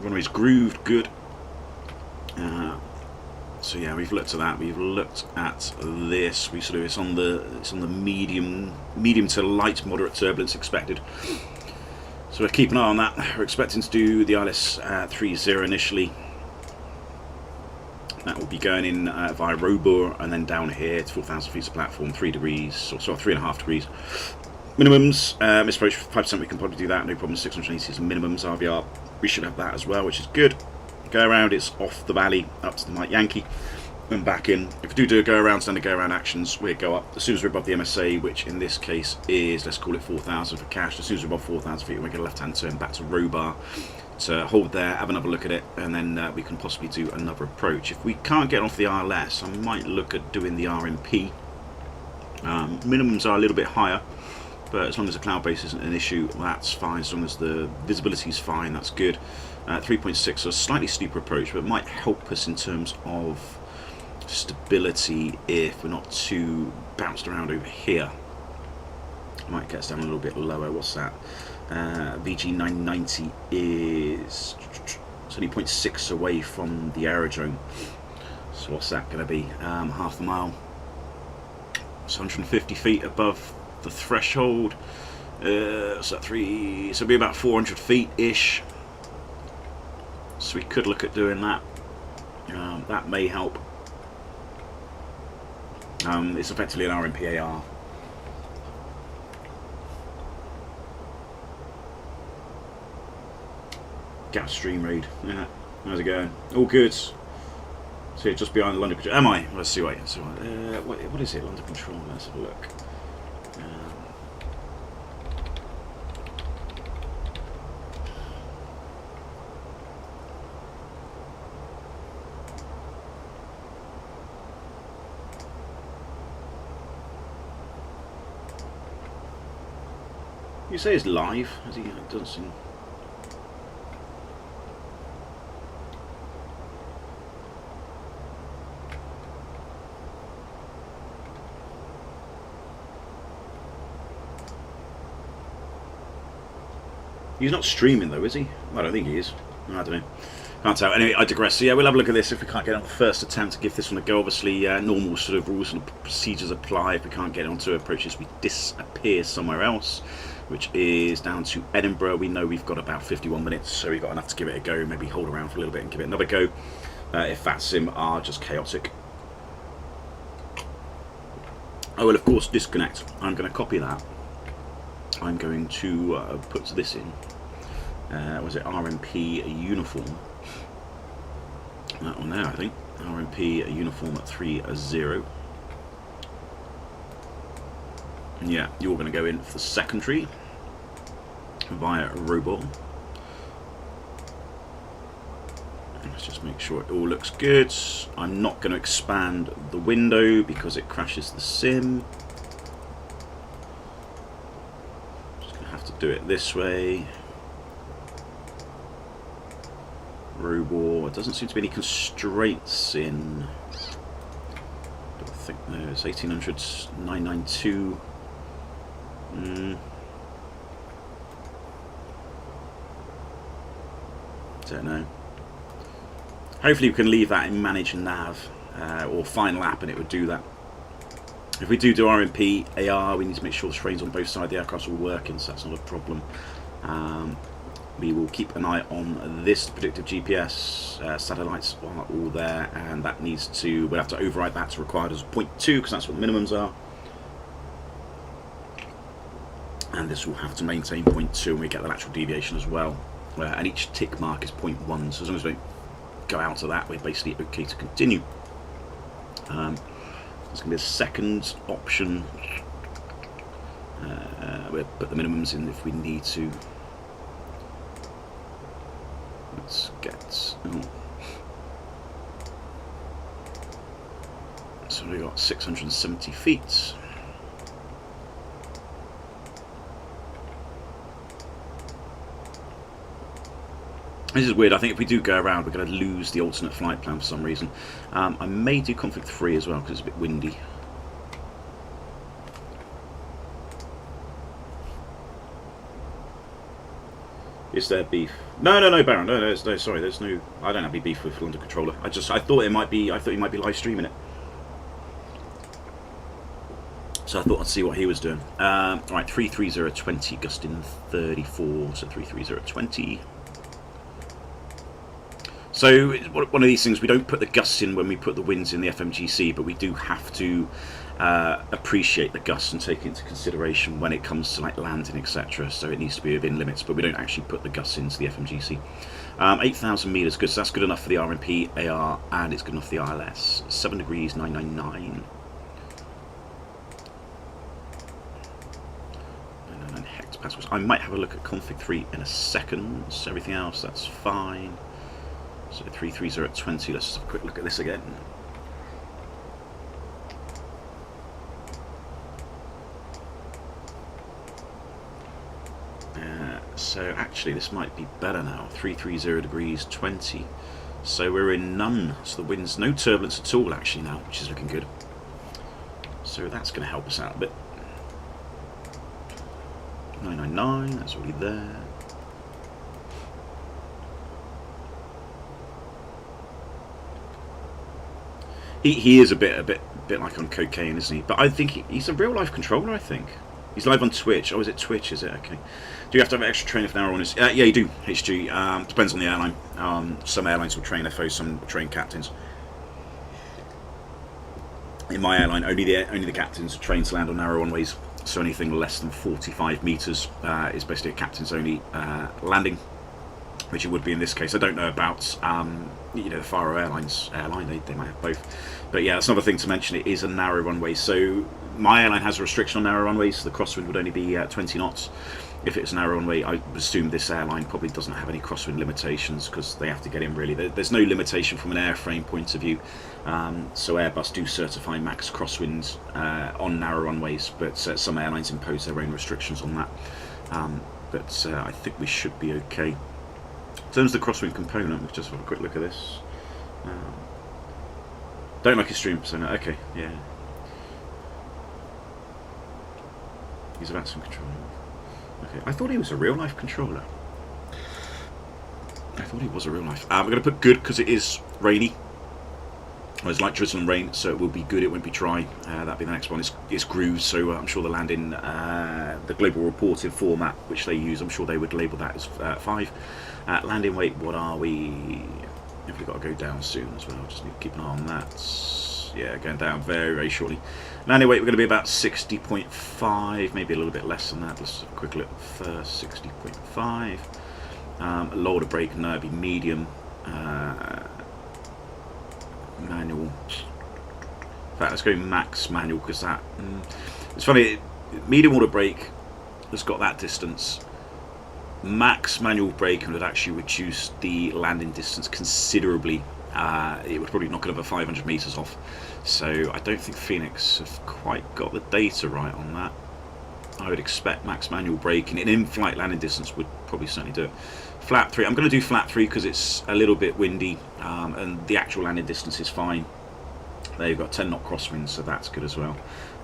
Runway's grooved, good. So yeah, we've looked at that. We've looked at this. We sort of it's on the medium to light moderate turbulence expected. So we're keeping an eye on that. We're expecting to do the ILS 30 initially. That will be going in via Robur and then down here to 4,000 feet of platform, 3 degrees, or sorry, 3.5 degrees. Minimums, misapproach 5%, we can probably do that, no problem. 680 is minimums, RVR, we should have that as well, which is good. Go around, it's off the valley, up to the Mike Yankee, and back in. If we do a go around, standard go around actions, we go up. As soon as we're above the MSA, which in this case is, let's call it 4,000 for cash, as soon as we're above 4,000 feet, we get a left-hand turn back to Robur, to hold there, have another look at it, and then we can possibly do another approach. If we can't get off the RLS, I might look at doing the RMP. Minimums are a little bit higher, but as long as the cloud base isn't an issue, that's fine. As long as the visibility is fine, that's good. 3.6, so a slightly steeper approach, but it might help us in terms of stability if we're not too bounced around over here. Might get us down a little bit lower. What's that? VG 990 is only 0.6 away from the aerodrome. So what's that going to be? Half a mile. It's 150 feet above the threshold. So it'll be about 400 feet ish. So we could look at doing that. That may help. It's effectively an RMPAR. Gas stream raid. Yeah, how's it going? All good. So yeah, just behind the London Control. Am I? Let's see. Wait. So, what is it? London Control. Let's have a look. You say it's live? Has he? It doesn't seem. He's not streaming though, is he? I don't think he is. I don't know. Can't tell. Anyway, I digress. So yeah, we'll have a look at this if we can't get on the first attempt to give this one a go. Obviously, normal sort of rules and procedures apply. If we can't get onto approaches, we disappear somewhere else, which is down to Edinburgh. We know we've got about 51 minutes, so we've got enough to give it a go. Maybe hold around for a little bit and give it another go. If VATSIM are just chaotic. I will, of course, disconnect. I'm going to copy that. I'm going to put this in. Was it RMP uniform? That one there, I think. RMP uniform at 30. Yeah, you're going to go in for the secondary via Robur. Let's just make sure it all looks good. I'm not going to expand the window because it crashes the sim. Just going to have to do it this way. Robur. Doesn't seem to be any constraints in. I don't think there's 1800 992. Don't know. Hopefully we can leave that in manage nav or final app and it would do that. If we do RMP AR, we need to make sure the strains on both sides of the aircraft are all working, so that's not a problem. We will keep an eye on this predictive GPS. Satellites are all there, and that needs to. We'll have to override that to required as 0.2 because that's what the minimums are. And this will have to maintain 0.2, and we get the lateral deviation as well. And each tick mark is 0.1, so as long as we don't go out of that, we're basically okay to continue. There's going to be a second option We'll put the minimums in if we need to. Let's get... Oh. So we got 670 feet. This is weird. I think if we do go around, we're going to lose the alternate flight plan for some reason. I may do conflict 3 as well because it's a bit windy. Is there beef? No, Baron. No, sorry. There's no. I don't have any beef with London Controller. I thought it might be. I thought he might be live streaming it. So I thought I'd see what he was doing. Right, 33020, gusting 34. So 33020. So one of these things, we don't put the gusts in when we put the winds in the FMGC, but we do have to appreciate the gusts and take it into consideration when it comes to like landing, etc. So it needs to be within limits, but we don't actually put the gusts into the FMGC. 8,000 meters, good. So that's good enough for the RMP, AR, and it's good enough for the ILS. 7 degrees 999. 999 hectopascals. I might have a look at config 3 in a second. So everything else, that's fine. So 33020, let's have a quick look at this again. So actually this might be better now, 330 degrees 20. So we're in none, so the wind's no turbulence at all actually now, which is looking good. So that's going to help us out a bit. 999, that's already there. He is a bit like on cocaine, isn't he? But I think he's a real life controller. I think he's live on Twitch. Oh, is it Twitch? Is it okay? Do you have to have an extra trainer for narrow runners? Yeah, you do. HG depends on the airline. Some airlines will train FOs, some will train captains. In my airline, only the captains are trained to land on narrow runways. So anything less than 45 meters is basically a captain's only landing, which it would be in this case. I don't know about the Faro Airlines airline, they might have both. But yeah, that's another thing to mention, it is a narrow runway. So my airline has a restriction on narrow runways, so the crosswind would only be 20 knots. If it's a narrow runway, I assume this airline probably doesn't have any crosswind limitations because they have to get in really. There's no limitation from an airframe point of view. So Airbus do certify max crosswinds on narrow runways, but some airlines impose their own restrictions on that. But I think we should be okay. In terms of the crosswind component, we'll just have a quick look at this. Don't like his stream persona. Okay, yeah. He's about some control. Okay, I thought he was a real life controller. I thought he was a real life. We're going to put good because it is rainy. Well, it's like drizzle and rain, so it will be good. It won't be dry. That'll be the next one. It's grooves, so I'm sure the landing, the global reporting format which they use, I'm sure they would label that as 5. Landing weight, what are we? If we've got to go down soon as well, just need to keep an eye on that. Yeah, going down very, very shortly. Landing weight, we're going to be about 60.5, maybe a little bit less than that. Let's have a quick look first. 60.5. Lower to brake, no, it'd be medium. Manual. In fact, let's go max manual because that. It's funny, medium auto brake has got that distance. Max manual braking would actually reduce the landing distance considerably. It would probably knock it over 500 meters off. So I don't think Fenix have quite got the data right on that. I would expect max manual braking and in-flight landing distance would probably certainly do it. Flap 3, I'm going to do flap 3 because it's a little bit windy and the actual landing distance is fine. There you've got 10 knot crosswinds, so that's good as well.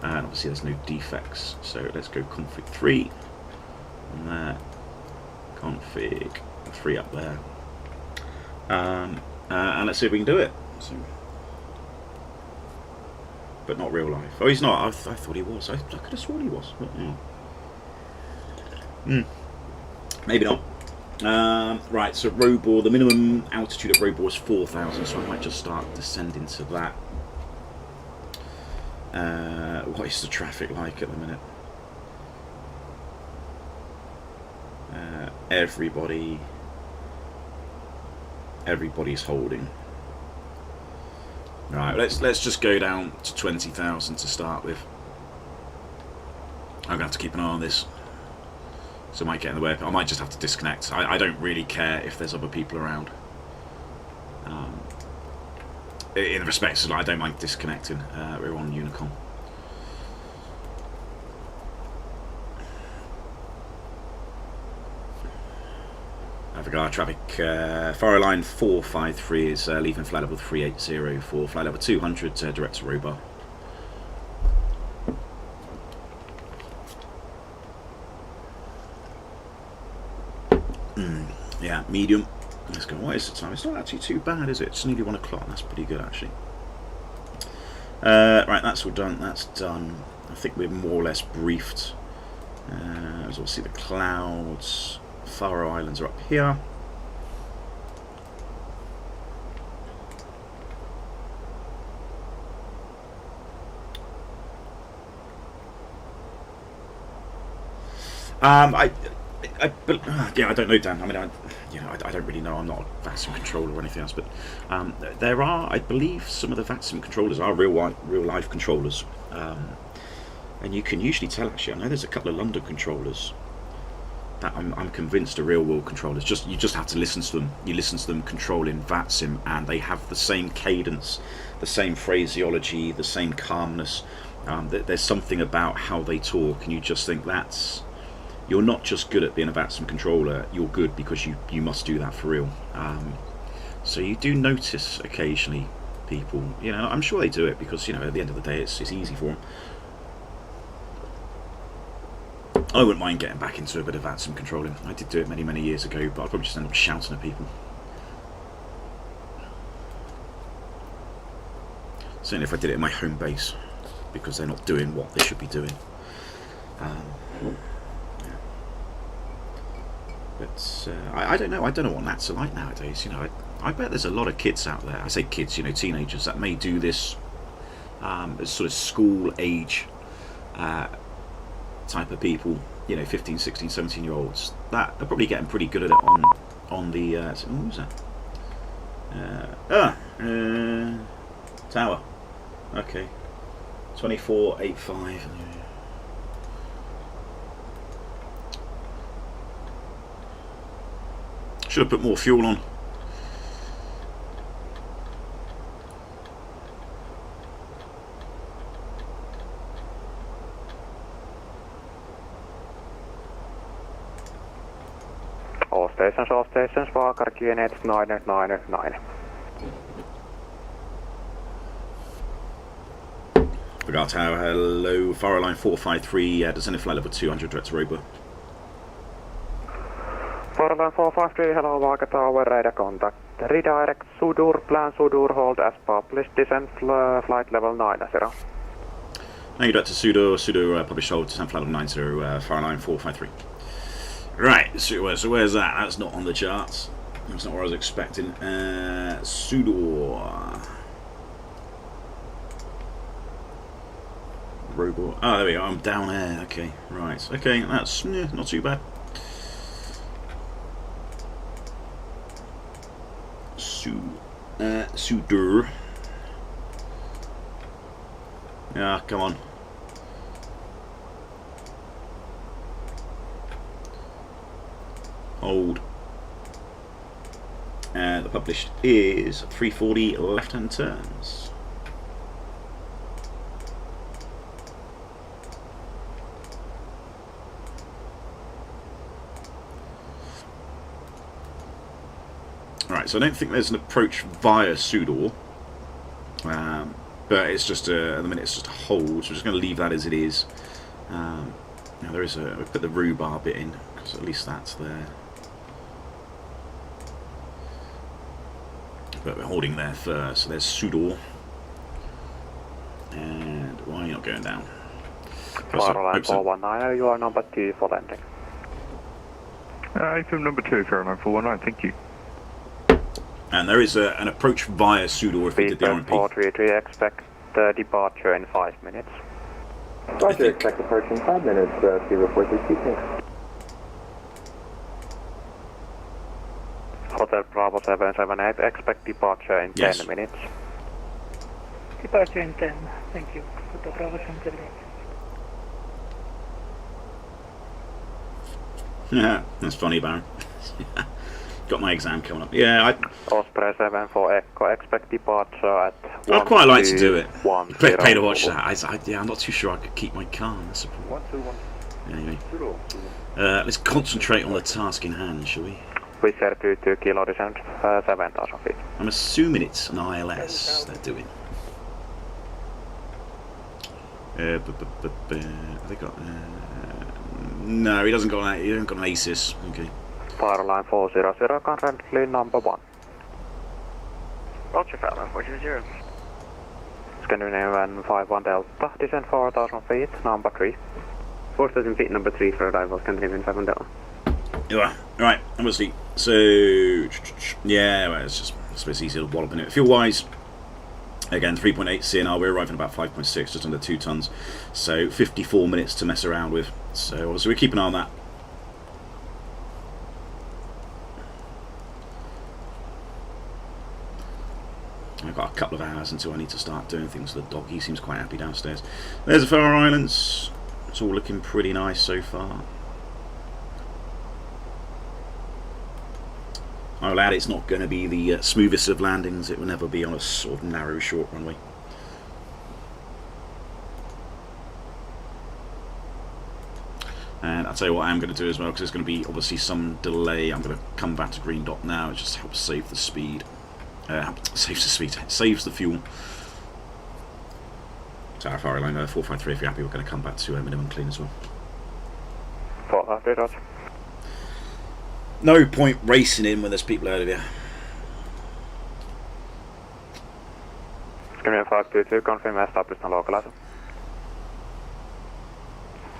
And obviously there's no defects. So let's go config 3 on there. Config 3 up there. And let's see if we can do it. So, but not real life. Oh, he's not. I thought he was. I could have sworn he was. But, yeah. Maybe not. Right, so Robor, the minimum altitude at Robor is 4,000, so I might just start descending to that. What is the traffic like at the minute? Everybody's holding. Right, let's just go down to 20,000 to start with. I'm going to have to keep an eye on this. So it might get in the way. I might just have to disconnect. I don't really care if there's other people around. In respect, so I don't mind disconnecting. We're on Unicom. Vagar traffic, Airline 453 is leaving flight level 380 for flight level 200 direct to Robar. Yeah, medium. Let's go. What is the time? It's not actually too bad, is it? It's nearly 1 o'clock. That's pretty good, actually. Right, that's all done. That's done. I think we're more or less briefed. As we'll see, the clouds. Faroe Islands are up here. Yeah, I don't know, Dan. I mean, I don't really know. I'm not a VATSIM controller or anything else, but there are, I believe, some of the VATSIM controllers are real life controllers, and you can usually tell. Actually, I know there's a couple of London controllers that I'm convinced are real world controllers. You just have to listen to them. You listen to them controlling VATSIM, and they have the same cadence, the same phraseology, the same calmness. There's something about how they talk, and you just think you're not just good at being a VATSIM controller, you're good because you must do that for real. So you do notice occasionally people, I'm sure they do it because, at the end of the day it's easy for them. I wouldn't mind getting back into a bit of VATSIM controlling. I did do it many years ago, but I'd probably just end up shouting at people. Certainly if I did it at my home base, because they're not doing what they should be doing. But I don't know what NATs are like nowadays. I bet there's a lot of kids out there. I say kids, teenagers that may do this as sort of school age type of people. 15, 16, 17-year-olds that are probably getting pretty good at it on the. What was that? Tower. Okay. 2485. Should have put more fuel on. All stations, Vagar, QNH 999. Vagar Tower, hello, Airline 453, descending flight level 200, direct to Robar. Airline 453, hello, Vagar Tower, radar contact. Redirect Sudur, plan Sudur, hold as published, descend flight level 90. Thank you, Dr. Sudur, published hold, descend flight level 90, Airline 453. Right, so where's that? That's not on the charts. That's not what I was expecting. Sudur. Robot. Oh, there we go. I'm down there. Okay, right. Okay, that's not too bad. Sudur. Yeah, come on. Hold. The published is 340 left-hand turns. Right, so I don't think there's an approach via Sudur, but it's just at the minute it's just a hold. So we're just going to leave that as it is. Now there is we put the Robar bit in because at least that's there. But we're holding there first. So there's Sudur. And why are you not going down? Airline 419, you are number 2 for landing. From number 2, Airline 419, thank you. And there is an approach via Sudur if we did the RMP. 433, expect departure in 5 minutes. Roger, expect approach in 5 minutes, 043 Hotel Bravo 778, expect departure in 10 minutes. Departure in 10, thank you. Hotel Bravo 778. Yeah, that's funny, Baron. Got my exam coming up. Yeah, Osprey 7 Echo, expect departure at I'd quite like to do it. 1, Pay to watch that. Yeah, I'm not too sure I could keep my calm. That's a problem. 1, 2, 1. Anyway, let's concentrate on the task in hand, shall we? Wizz Air 22 kilo descent, 7,000 feet. I'm assuming it's an ILS they're doing. Have they got? No, he doesn't got an. He hasn't got an ASIS. Okay. Fireline 400, currently number 1. Roger, Falcon 400. Scandinavian 51 Delta, descent 4,000 feet, number 3. 4,000 feet, number 3 for arrival, Scandinavian 51 Delta. Yeah, right, obviously. So, yeah, well, it's just, I suppose, easy to wallop in it. Fuel-wise, again, 3.8 CNR, we're arriving about 5.6, just under 2 tons. So, 54 minutes to mess around with. So, obviously, we're keeping an eye on that. I've got a couple of hours until I need to start doing things with the dog. He seems quite happy downstairs. There's the Faroe Islands. It's all looking pretty nice so far. I'll add it's not going to be the smoothest of landings. It will never be on a sort of narrow, short runway. And I'll tell you what I am going to do as well, because there's going to be obviously some delay. I'm going to come back to green dot now. It just helps save the speed. Saves the fuel. Tower Fire Line 453, if you're happy, we're going to come back to minimum clean as well. 400, Roger. No point racing in when there's people out of here. Scandinavian 522, confirm established and localizer.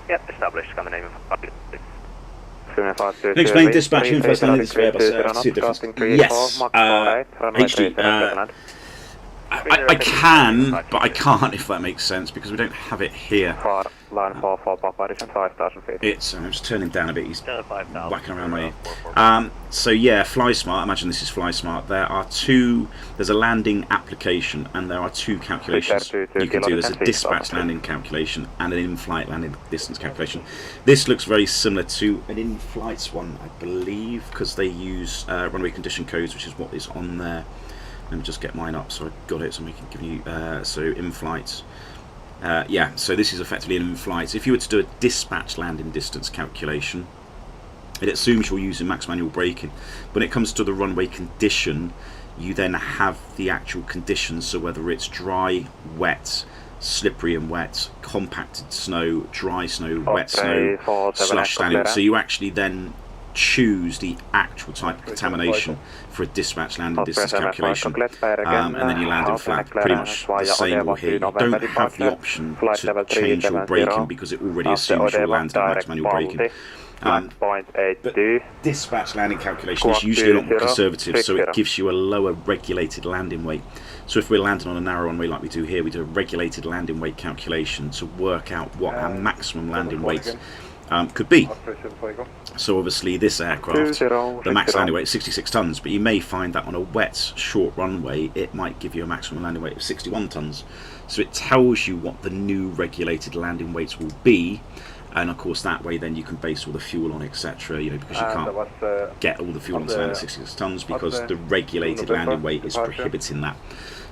Yep, established, Scandinavian 522. Can you explain dispatching first landing this way, but see a difference? Yes, HD. I can, but I can't, if that makes sense, because we don't have it here. Line 44, Papa, descent 5,000 feet. It's, I'm just turning down a bit, he's whacking around my ear. So yeah, FlySmart, imagine this is FlySmart. There's a landing application, and there are 2 calculations you can do. There's a dispatch landing calculation and an in-flight landing distance calculation. This looks very similar to an in-flight one, I believe, because they use runway condition codes, which is what is on there. Let me just get mine up so I got it, so we can give you so in-flight. Yeah, so this is effectively an in-flight. If you were to do a dispatch landing distance calculation, it assumes you're using max manual braking. When it comes to the runway condition, you then have the actual conditions, so whether it's dry, wet, slippery and wet, compacted snow, dry snow, wet snow, slush standing. So you actually then choose the actual type of contamination for a dispatch landing distance calculation, and then you land in flat. Pretty much the same will here. You don't have the option to change your braking because it already assumes you'll land at max manual braking. But dispatch landing calculation is usually a lot more conservative, so it gives you a lower regulated landing weight. So if we're landing on a narrow runway like we do here, we do a regulated landing weight calculation to work out what our maximum landing weight could be. So obviously this aircraft, the max landing weight is 66 tons, but you may find that on a wet, short runway, it might give you a maximum landing weight of 61 tons. So it tells you what the new regulated landing weights will be, and of course that way then you can base all the fuel on, etc. You know, because you can't get all the fuel on land at 66 tons because the regulated landing weight is prohibiting that.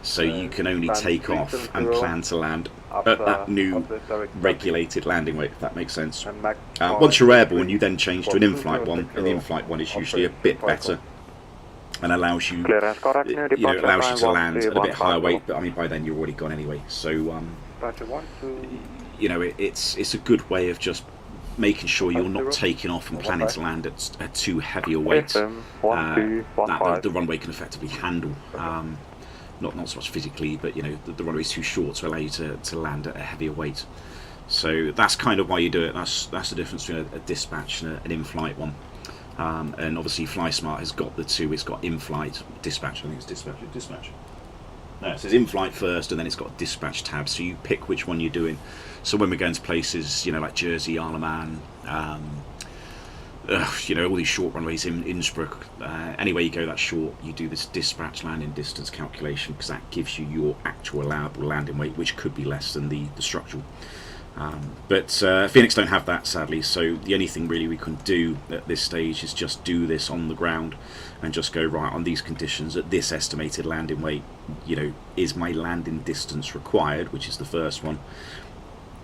So you can only take off and plan to land at that new regulated landing weight, if that makes sense. Once you're airborne, you then change to an in-flight one, and the in-flight one is usually a bit better and allows you, allows you to land at a bit higher weight. But I mean, by then you're already gone anyway. So you know, it's a good way of just making sure you're not taking off and planning to land at too heavy a weight that the runway can effectively handle. Not so much physically, but you know, the runway is too short to allow you to land at a heavier weight. So that's kind of why you do it. That's the difference between a dispatch and an in-flight one. And obviously FlySmart has got the 2. It's got in-flight, dispatch. I think it's dispatch. No, it says in-flight first, and then it's got a dispatch tab. So you pick which one you're doing. So when we're going to places, you know, like Jersey, Isle of Man, you know, all these short runways in Innsbruck, anyway you go that short, you do this dispatch landing distance calculation, because that gives you your actual allowable landing weight, which could be less than the structural. But Phoenix don't have that, sadly, so the only thing really we can do at this stage is just do this on the ground and just go, right, on these conditions, at this estimated landing weight, you know, is my landing distance required, which is the first one.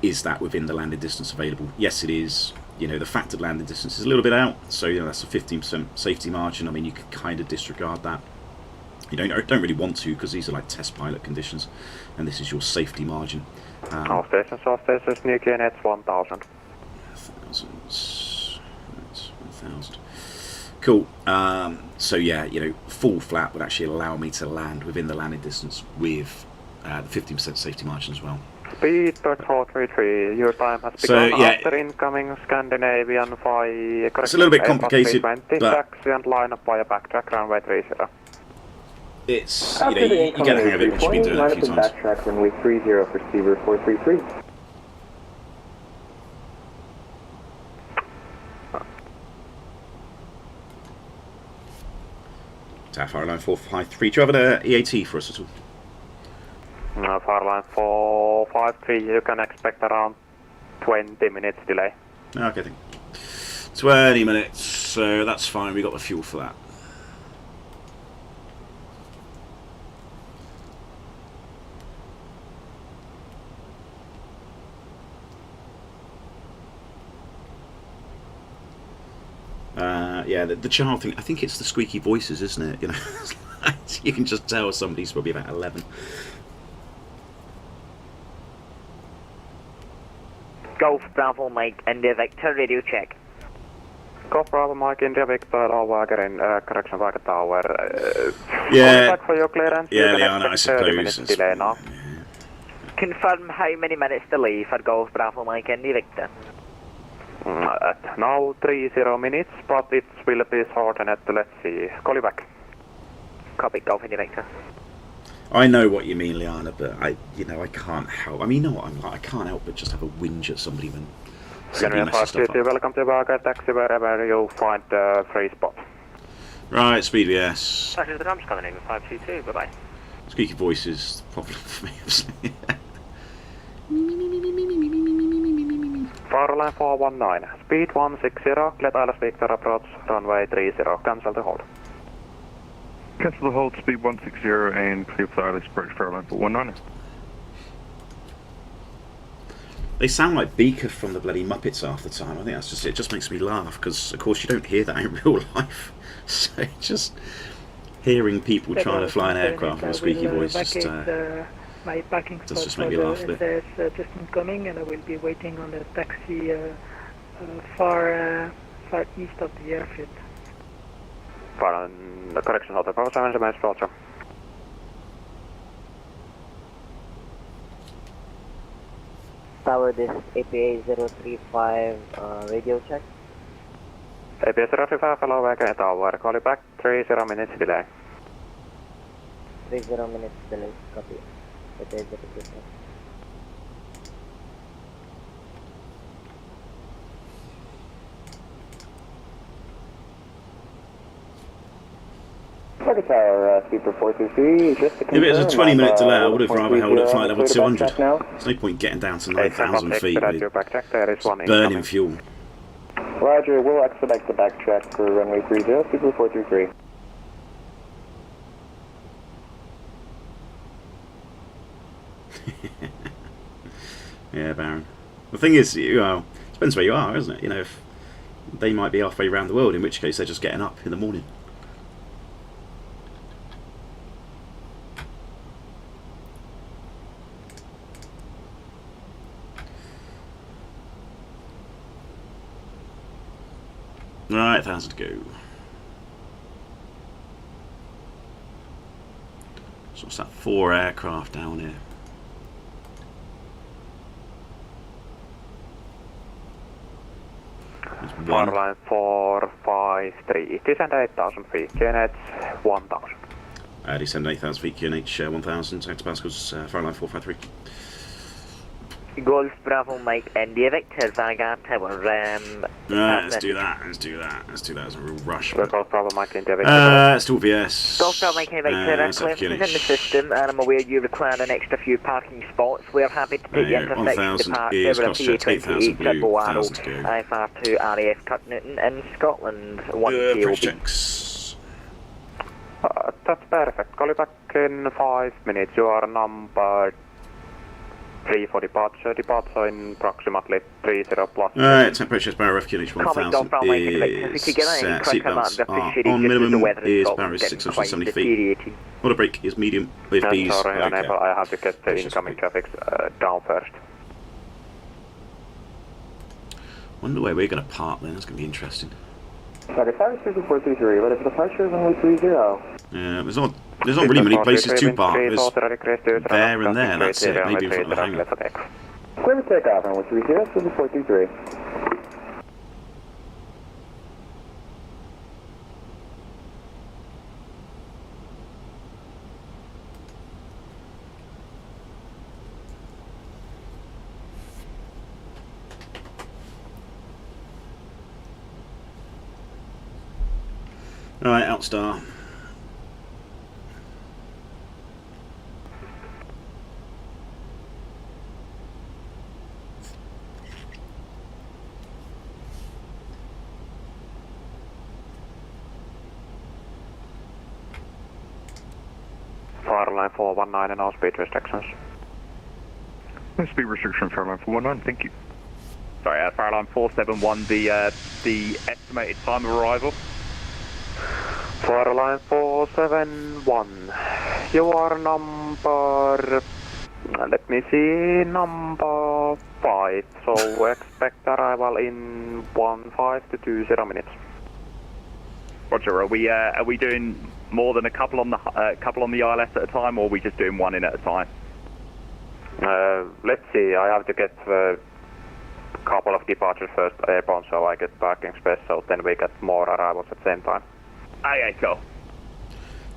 Is that within the landing distance available? Yes, it is. You know, the factored landing distance is a little bit out, so you know that's a 15% safety margin. I mean, you could kind of disregard that. You don't really want to, because these are like test pilot conditions, and this is your safety margin. All stations, new QNH 1000. 1,000. Cool. So yeah, you know, full flat would actually allow me to land within the landing distance with the 15% safety margin as well. Speed 433, your time has begun after incoming Scandinavian 5. It's a little bit complicated, but taxi and line up via backtrack runway 30. It's, you know, you get the hang of it once you've been doing it a few times. Backtrack runway 30 for Seaver 433. Airline 453, do you have an EAT for us at all? Airline 453, you can expect around 20 minutes delay. Okay, I think 20 minutes, so that's fine, we got the fuel for that. Yeah, the child thing, I think it's the squeaky voices, isn't it? You know, you can just tell somebody's probably about 11. Golf Bravo Mike, India Victor, radio check. Golf Bravo Mike, India Victor, all Vagar in correction Vagar Tower. Yeah, back for your clearance. yeah, Liana, I suppose. Delay now. Confirm how many minutes delay for Golf Bravo Mike, India Victor. Now 30 minutes, but it will be shortened. Let's see. Call you back. Copy, Golf India Victor. I know what you mean, Liana, but I can't help. I mean, you know what I'm like. I can't help but just have a whinge at somebody when somebody messes stuff up. Welcome to Vagar Taxi, wherever you find a free spot. Right, speed VS. Passengers, the drums coming in with 522. Bye bye. Squeaky voice is the problem for me. Airline 419, speed 160, let Alice Victor approach runway 30, cancel the hold. Cancel the hold, speed 160 and clear for Alice approach for Airline 419. They sound like Beaker from the bloody Muppets half the time. I think that's just it. Just makes me laugh because, of course, you don't hear that in real life. So just hearing people trying to fly an aircraft with a squeaky voice my parking spot just make me laugh a bit. Just incoming, and I will be waiting on the taxi far east of the airfield. The correction hotel, Bravo 7 remains filter. Tower, this APA 035 radio check. APA 035, hello, Vagar Tower. Call you back, 30 minutes delay. 30 minutes delay, copy. APA 035. Target Tower, Speaker 423, just to confirm. If it was a 20-minute delay, I would have rather held at flight level 200. There's no point getting down to 9,000 feet with burning fuel. Roger, we'll expedite the backtrack for runway 30, Speaker 423. Yeah, Baron. The thing is, it depends where you are, isn't it? You know, if they might be halfway around the world, in which case they're just getting up in the morning. Right, 1,000 to go. So what's that? 4 aircraft down here. Airline 453, descend 8,000 feet, QNH 1,000. Descend 8,000 feet, QNH 1,000, hectopascals, Airline 453. Golf Bravo Mike India Victor Vagar Tower. Let's do that. Let's do that as a real rush. Golf Bravo Mike India Victor. Still VS. Golf Bravo Mike India Victor. Clearance is in the system, and I'm aware you require an extra few parking spots. We're happy to take the intersection departure with a PA28 Triple Arrow IFR2 RAF Kirk Newton in Scotland. 1 pressure KOB. checks. That's perfect. Call you back in 5 minutes. You are number 3 for departure. Departure in approximately 30 plus. Alright, temperature is barrier FQH 1000 is set. Seatbelts are on. Minimum is barrier 670 feet. Water brake is medium with B's. Sorry, unable. I have to get the incoming traffic down first. Wonder where we're going to park then. That's going to be interesting. Sorry, 433, but if the departure is only 30. Yeah, there's not really many places to park. There's there and there, that's it. Maybe in front of the hangar. Clear for takeoff, runway 30, 433. Alright, Outstar. Airline 419 and all speed restrictions. Speed restriction for Airline 419, thank you. Sorry, Airline 471, the estimated time of arrival. Airline 471, you are number, let me see, number 5, so expect arrival in 15 to 20 minutes. Roger, are we doing more than a couple on the ILS at a time, or are we just doing one in at a time? Let's see, I have to get a couple of departures first airborne, so I get parking space, so then we get more arrivals at the same time. Aye, cool.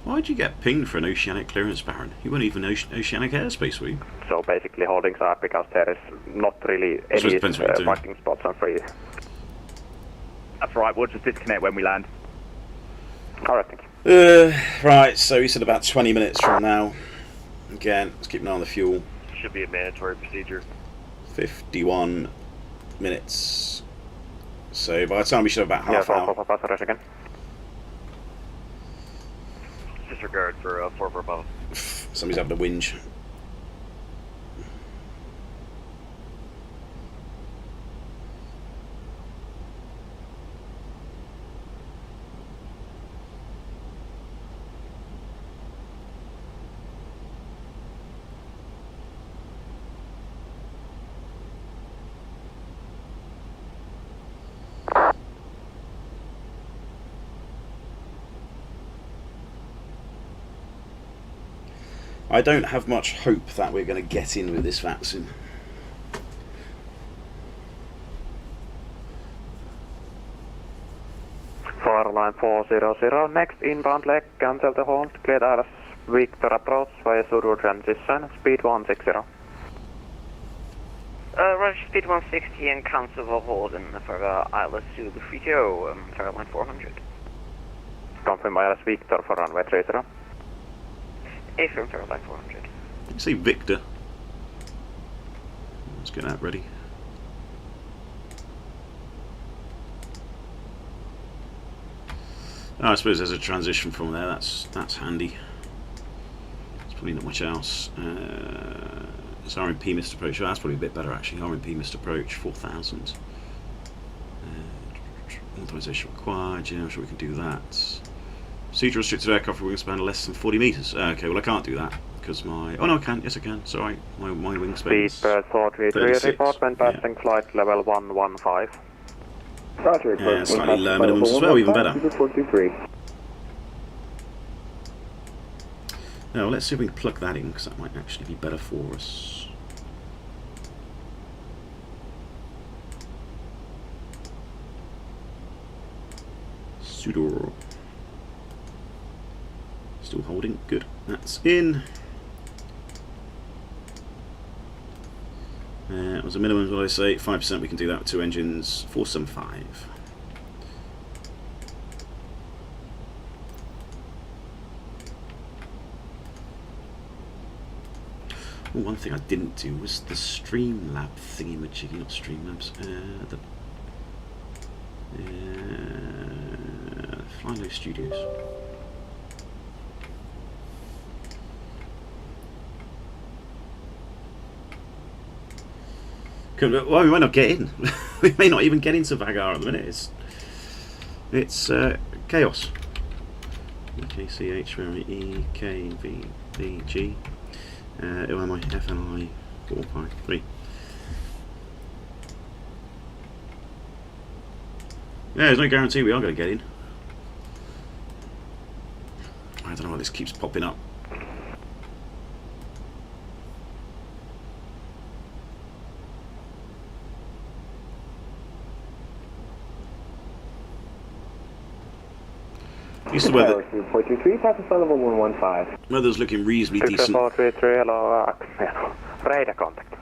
Why'd you get pinged for an oceanic clearance, Baron? You weren't even oceanic airspace, were you? So basically holdings are because there is not really any parking spots on free. That's right, we'll just disconnect when we land. Alright, thank you. Right, so he said about 20 minutes from now. Again, let's keep an eye on the fuel. Should be a mandatory procedure. 51 minutes. So by the time we should have about half an hour. Again. Disregard for 4 above. Somebody's having a whinge. I don't have much hope that we're going to get in with this vaccine. Airline 400, next inbound leg, cancel the hold, cleared ILS Victor approach via Suru transition, speed 160. Roger, speed 160 and cancel the hold in for ILS Zulu 30, for Airline 400. Confirm ILS Victor for runway 30. Affirm for Airline 400. Did you say Victor? Let's get that ready. Oh, I suppose there's a transition from there. That's handy. There's probably not much else. It's RMP missed approach. Oh, that's probably a bit better actually. RMP missed approach 4,000. Authorization required. Yeah, I'm sure we can do that. Procedure restricted aircraft with wingspan less than 40 meters. Okay, well I can't do that because my. Oh no, I can. Yes, I can. It's alright. My wingspan. Speed 433 report when passing flight level 115. Roger, yeah, slightly lower minimums as well, even better. Now let's see if we can plug that in because that might actually be better for us. Pseudo. Still holding, good. That's in. It was a minimum, what did I say? 5%, we can do that with 2 engines, 475. Oh, one thing I didn't do was the Streamlab thingy-majiggy, not Streamlabs, Fly Low Studios. Well, we might not get in. We may not even get into Vagar at the minute. It's chaos. KCH, where are we? E, K, V, B, G. OMI, FNI, 453. Yeah, there's no guarantee we are going to get in. I don't know why this keeps popping up. This is weather's looking reasonably decent. Radar contact.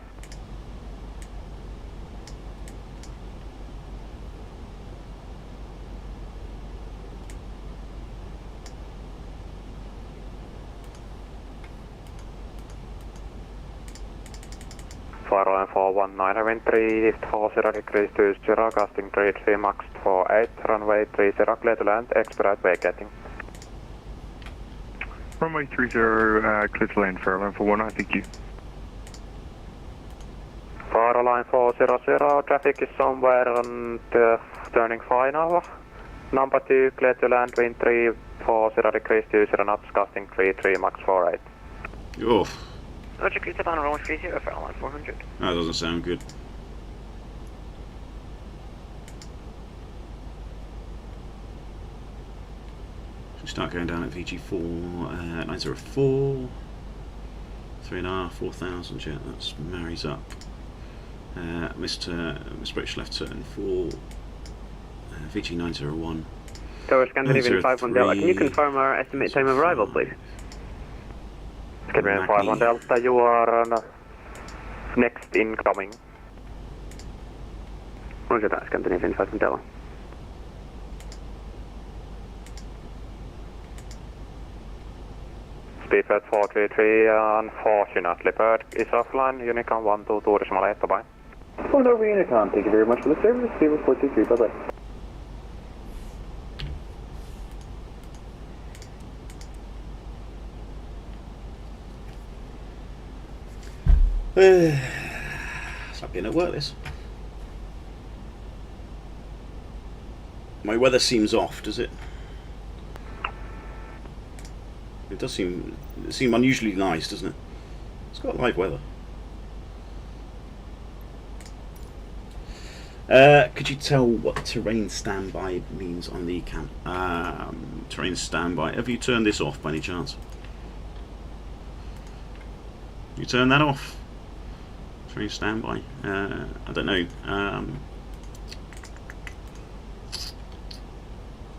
Airline 419, wind 3, lift 40 degrees 20, casting 33, max 48, runway 30, clear to land, expedite vacating. Runway 30, clear to land for Airline 419, thank you. For Airline 400, traffic is somewhere on the turning final. Number 2, clear to land, wind 3, 40 degrees 20 knots, casting 33, max 48. Oh. Roger, clear to land runway 30 for Airline 400. That doesn't sound good. Start going down at VG4, 904, 3.5, 4,000, yeah, that marries up. Misapproach left turn for VG901. Tower Scandinavian 51 Delta, can you confirm our estimated time of arrival, please? Scandinavian 51 Delta, you are next incoming. Roger that, Scandinavian 51 Delta. Speedbird 433, unfortunately, bird is offline. Unicom 122, decimal 8, bye-bye. Phone over Unicom, thank you very much for the service. Speedbird 423, bye-bye. It's not being at work, this. My weather seems off, does it? It does seem unusually nice, doesn't it? It's got live weather. Could you tell what terrain standby means on the cam? Terrain standby. Have you turned this off by any chance? You turn that off? Terrain standby. I don't know.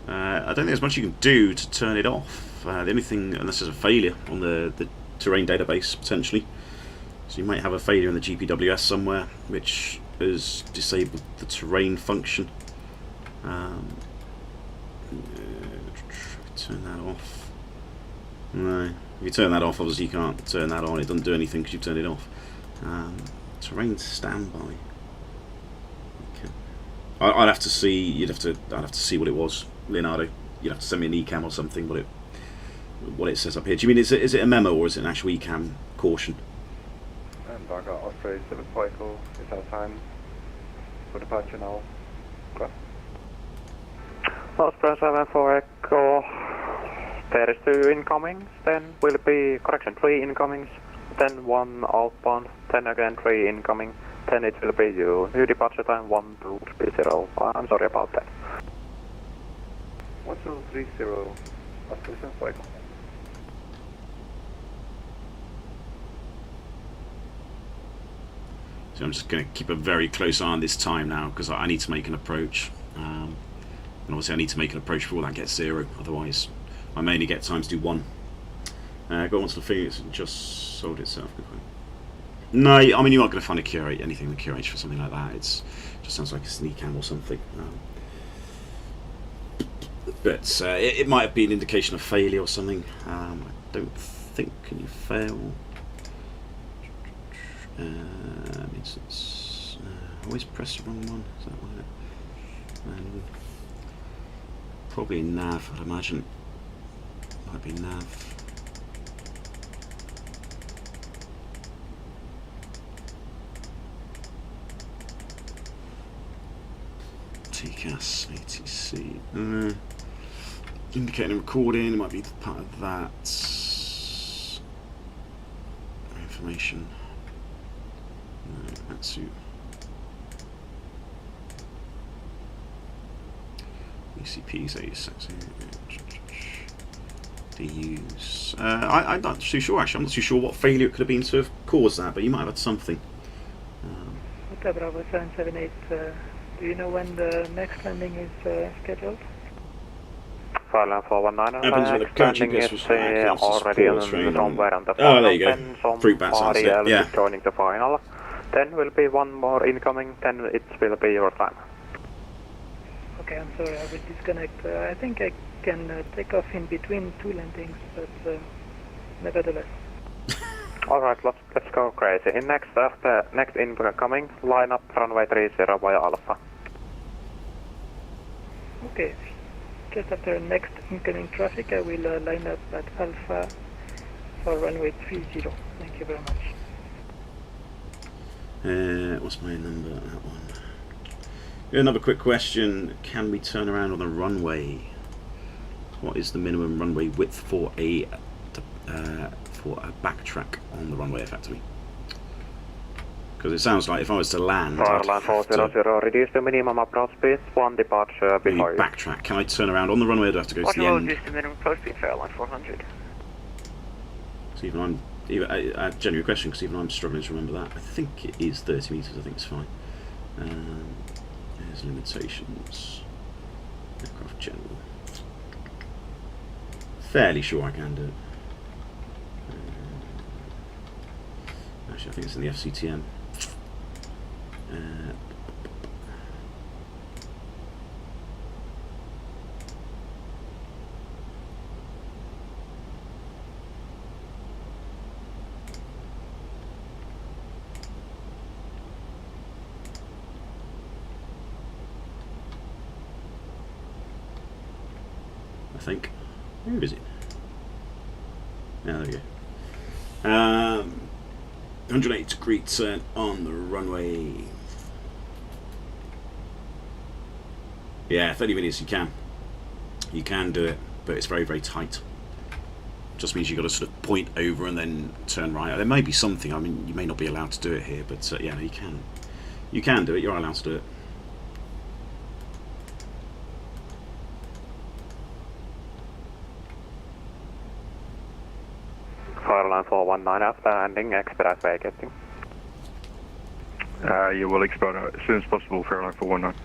I don't think there's much you can do to turn it off. The only thing, unless there's a failure on the terrain database, potentially. So you might have a failure in the GPWS somewhere, which has disabled the terrain function. Turn that off. No, if you turn that off, obviously you can't turn that on. It doesn't do anything because you've turned it off. Terrain standby. Okay. I'd have to see. I'd have to see what it was, Leonardo. You'd have to send me an ECAM or something. What it says up here. Do you mean is it a memo or is it an actual ECAM caution? And Vagar Osprey 740 is our time for departure now. Osprey 74 Echo. There is 2 incomings, then will be correction 3 incomings, then 1 outbound, then again 3 incoming, then it will be you. New departure time 1230. I'm sorry about that. 1230. Osprey 74 Echo. So I'm just going to keep a very close eye on this time now because I need to make an approach. And obviously I need to make an approach before that gets 0, otherwise I may only get time to do 1. Go on to the Phoenix and just sold itself. Good point. No, I mean, you're not going to find anything with QH for something like that. It just sounds like a sneak cam or something. But it might have been an indication of failure or something. I don't think. Can you fail? Instance. Always press the wrong one. Is that why? Probably nav, I'd imagine. Might be nav. TCAS, ATC. Indicating recording, it might be part of that. Information. No, Accu. ECPs, DUs. I'm not too sure actually. I'm not too sure what failure it could have been to have caused that, but you might have had something. Hotel Bravo 778. Do you know when the next landing is scheduled? Flyline 419. Happens when the current GPS was already on somewhere on the final. Oh, there you go. Fruit bat sounds it. Yeah. Joining the final. Then will be one more incoming. Then it will be your time. Okay, I'm sorry. I will disconnect. I think I can take off in between two landings, but nevertheless. All right, let's go crazy. In next incoming, line up runway 30 via Alpha. Okay. Just after next incoming traffic, I will line up at Alpha for runway 30. Thank you very much. What's my number? That one. Another quick question: can we turn around on the runway? What is the minimum runway width for a backtrack on the runway, effectively? Because it sounds like if I was to land, Airline 400, reduce the minimum approach speed, one departure before you. Backtrack. Can I turn around on the runway, or do I have to go to the end? Reduce the minimum approach speed for Airline 400. So a genuine question, because even I'm struggling to remember that. I think it is 30 metres, I think it's fine. There's limitations. Aircraft general. Fairly sure I can do it. Actually, I think it's in the FCTM. I think. Where is it? Yeah, there we go. 108 degree turn on the runway. Yeah, 30 minutes you can. You can do it, but it's very, very tight. Just means you've got to sort of point over and then turn right. There may be something, I mean, you may not be allowed to do it here, but yeah, you can. You can do it, you're allowed to do it. Airline 419 after landing, expedite vacating. You will expedite as soon as possible for Airline 419.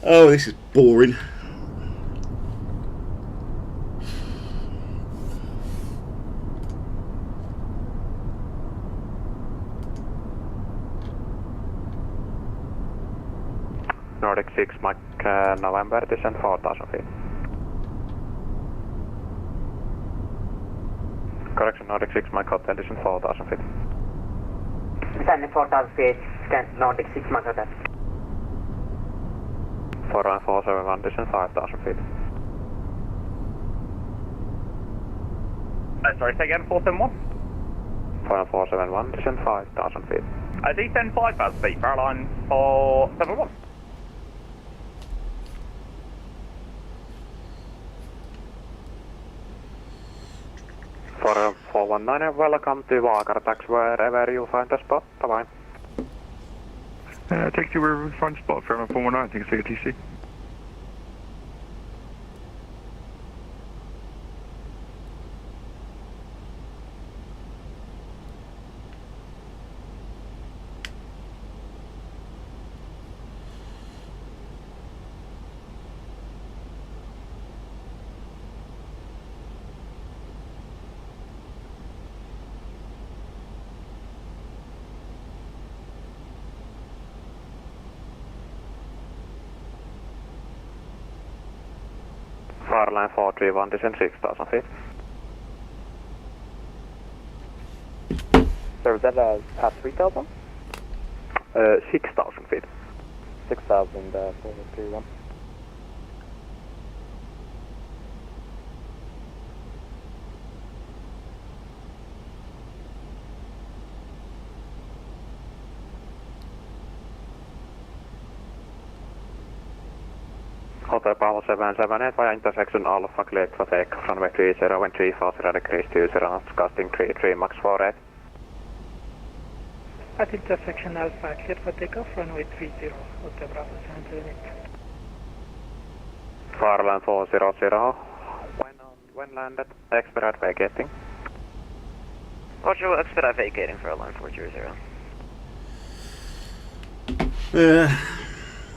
Oh, this is boring. Nordic 6 Mike November, descent 4,000 feet. Correction, Nordic 6 Mike Hotel, descent 4,000 feet. Descending 4,000 feet, scan Nordic 6 Mike Hotel. 471, descent 5,000 feet. Sorry, say again, 471? 471, descent 5,000 feet. Descend 5,000 feet, Airline 471. For 419, welcome to Vagar tax wherever you find a spot. Bye-bye. Take you wherever we find a spot for Airline 419, I think it's ATC. Airline 431, descend 6,000 feet. So was that at 3,000? 6,000 feet. 6,000, 431. Hotel Bravo 778 via intersection Alpha clear for take runway 30 and 340 degrees 20 knots, casting 33 max 48. At intersection Alpha, clear for takeoff, runway 30, Hotel Bravo 778. Airline 400, when landed, expedite vacating. Roger, we'll expedite vacating for Airline 400.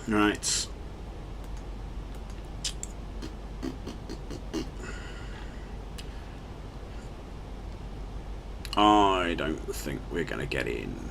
Right. I don't think we're going to get in.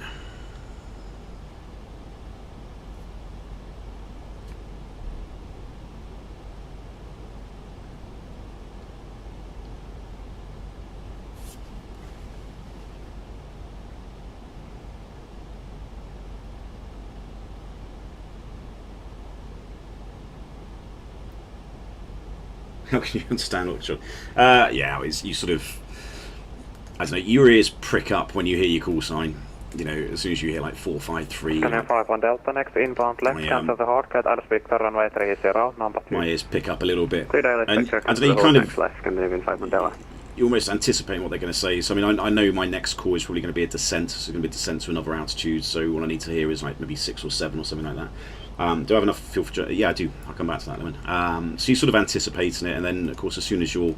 How can you understand what you're... yeah, it's, you sort of... I don't know, your ears prick up when you hear your call sign. You know, as soon as you hear like 453. Can 51 Delta, next inbound left, cancel the hard cut, Alice Victor, runway 30, number 2. My ears pick up a little bit. And I don't know, you kind of... left, Scandinavian 51 Delta. You're almost anticipating what they're going to say. So, I mean, I know my next call is probably going to be a descent. So it's going to be a descent to another altitude. So all I need to hear is like maybe 6 or 7 or something like that. Do I have enough fuel for... Yeah, I do. I'll come back to that in a minute. So you're sort of anticipating it. And then, of course, as soon as you're...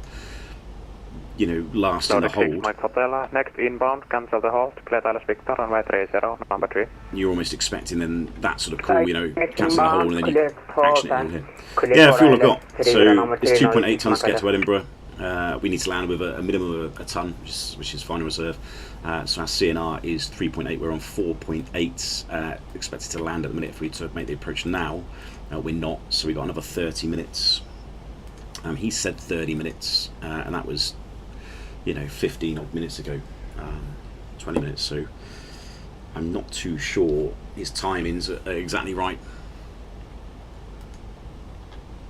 you know, last in the hold. Next inbound, cancel the hold, clear Alice Victor, runway 30, number 3. You're almost expecting then that sort of call, you know, cancel the hold and then you action it all here. Yeah, fuel I've got. So it's 2.8 tons to get to Edinburgh. We need to land with a minimum of a ton, which is final reserve. So our CNR is 3.8. We're on 4.8. Expected to land at the minute if we to make the approach now. We're not, so we've got another 30 minutes. He said 30 minutes, and that was, you know, 15 odd minutes ago, 20 minutes, so I'm not too sure his timings are exactly right.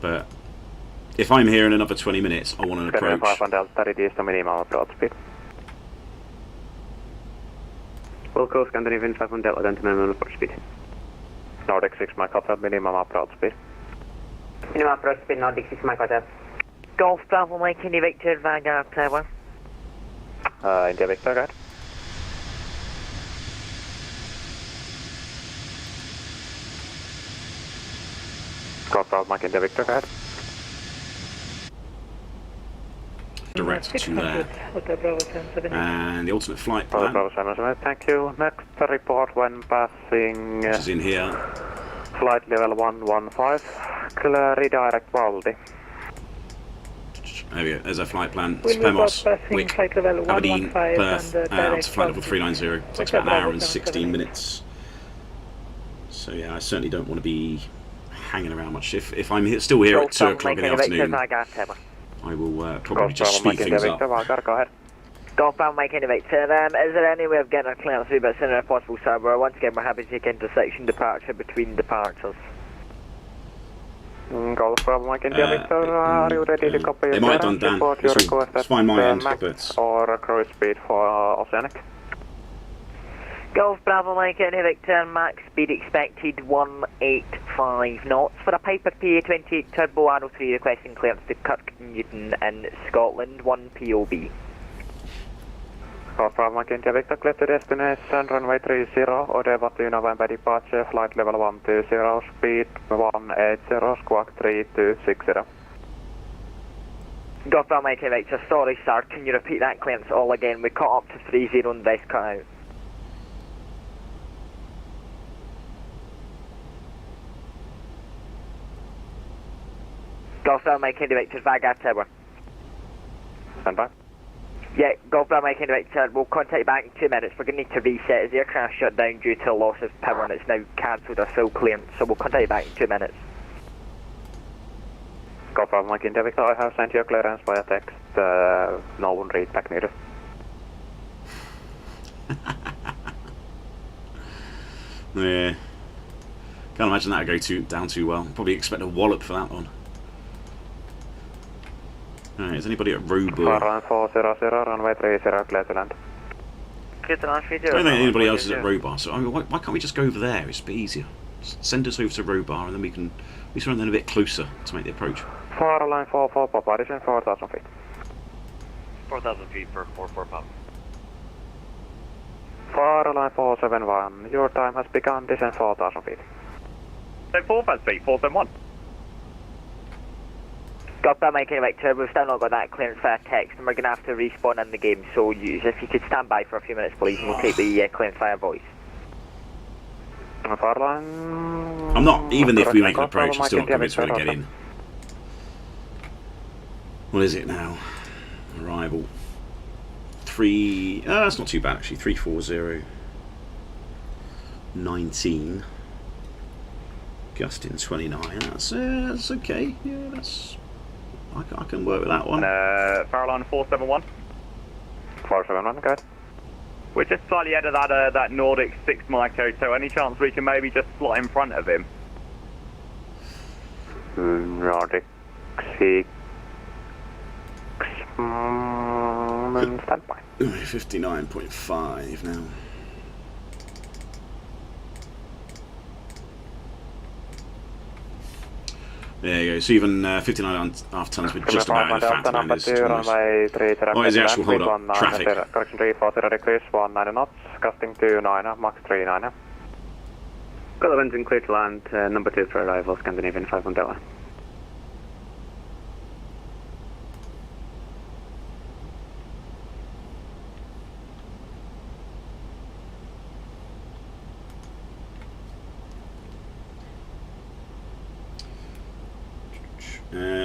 But if I'm here in another 20 minutes, I want an approach. Wilco, Scandinavian 51 Delta, then to minimum approach speed. Nordic 6 Mike Hotel, minimum approach speed. Minimum approach speed, Nordic 6 Mike Hotel. Golf Bravo Mike, India Victor, Vagar Tower. India Victor, right? Golf Bravo Mike, India Victor, right? Direct to there. And the ultimate flight plan. Thank you. Next report when passing. Which is in here. Flight level 115. Clear redirect Valdi. There we go, there's a flight plan. Spemos, Wick, Aberdeen, Perth, up to flight level 390. Takes about an hour and 16 minutes. So yeah, I certainly don't want to be hanging around much. If I'm still here at 2 o'clock in the afternoon, I will probably just speed things up. Go ahead. Golf Bravo Mike India Victor. Is there any way of getting a clearance through as soon as possible, sir? Once again, we're happy to take intersection departure between departures. Golf Bravo Mike India Victor, are you ready to copy? They might have done, Dan. It's fine my end, but... Or cruise speed for Oceanic? Golf Bravo Mike India Victor, max speed expected 185 knots for a Piper PA28 Turbo Arrow 3 requesting clearance to Kirk Newton in Scotland, 1 POB. Golf Bravo Mike India Victor, clear to destination, runway 30, Odeva to November departure, flight level 120, speed 180, squawk 3260. Golf Bravo Mike India Victor, sorry sir, can you repeat that clearance all again? We caught up to 30 and this cut out. Golf Bravo Mike India Victor, Vagar Tower. Stand by. Yeah, Golf Bravo Mike India Victor, we'll contact you back in 2 minutes. We're going to need to reset as the aircraft shut down due to loss of power and it's now cancelled our full clearance, so we'll contact you back in 2 minutes. Go from Mike India Victor, I have sent you a clearance via text. No one read back needed. Yeah. Can't imagine that would go down too well. Probably expect a wallop for that one. Alright, is anybody at Robor? Runway 400, runway 30, clear to land. I don't think anybody else is at Robor, so I mean, why can't we just go over there? It's a bit easier. Send us over to Robor and then we can run then a bit closer to make the approach. Airline 44 Papa, descend 4,000 feet. 4,000 feet for 44 Papa. Airline 471, your time has begun, descend 4,000 feet. So 4,000 feet, 471. Got that, Mike Victor. We've still not got that clearance for text, and we're going to have to respawn in the game. So, if you could stand by for a few minutes, please, and we'll take the clearance via voice. I'm not, even if we make an approach, I'm still not convinced we're going to get in. What is it now? Arrival. That's not too bad actually. 340. 19. Gustin 29. That's okay. Yeah, that's. I can work with that one. Farallon 471. 471, good. We're just slightly ahead of that Nordic 6 Micro, so any chance we can maybe just slot in front of him? Nordic 6. Standby. 59.5 now. There you go, so even 59.5 tons with just about in fact man is what is the actual hold up? Traffic. Correction 340 degrees, 19 knots, gusting to 9, max 39. Got the engine clear to land, number 2 for arrival, Scandinavian 5 Delta.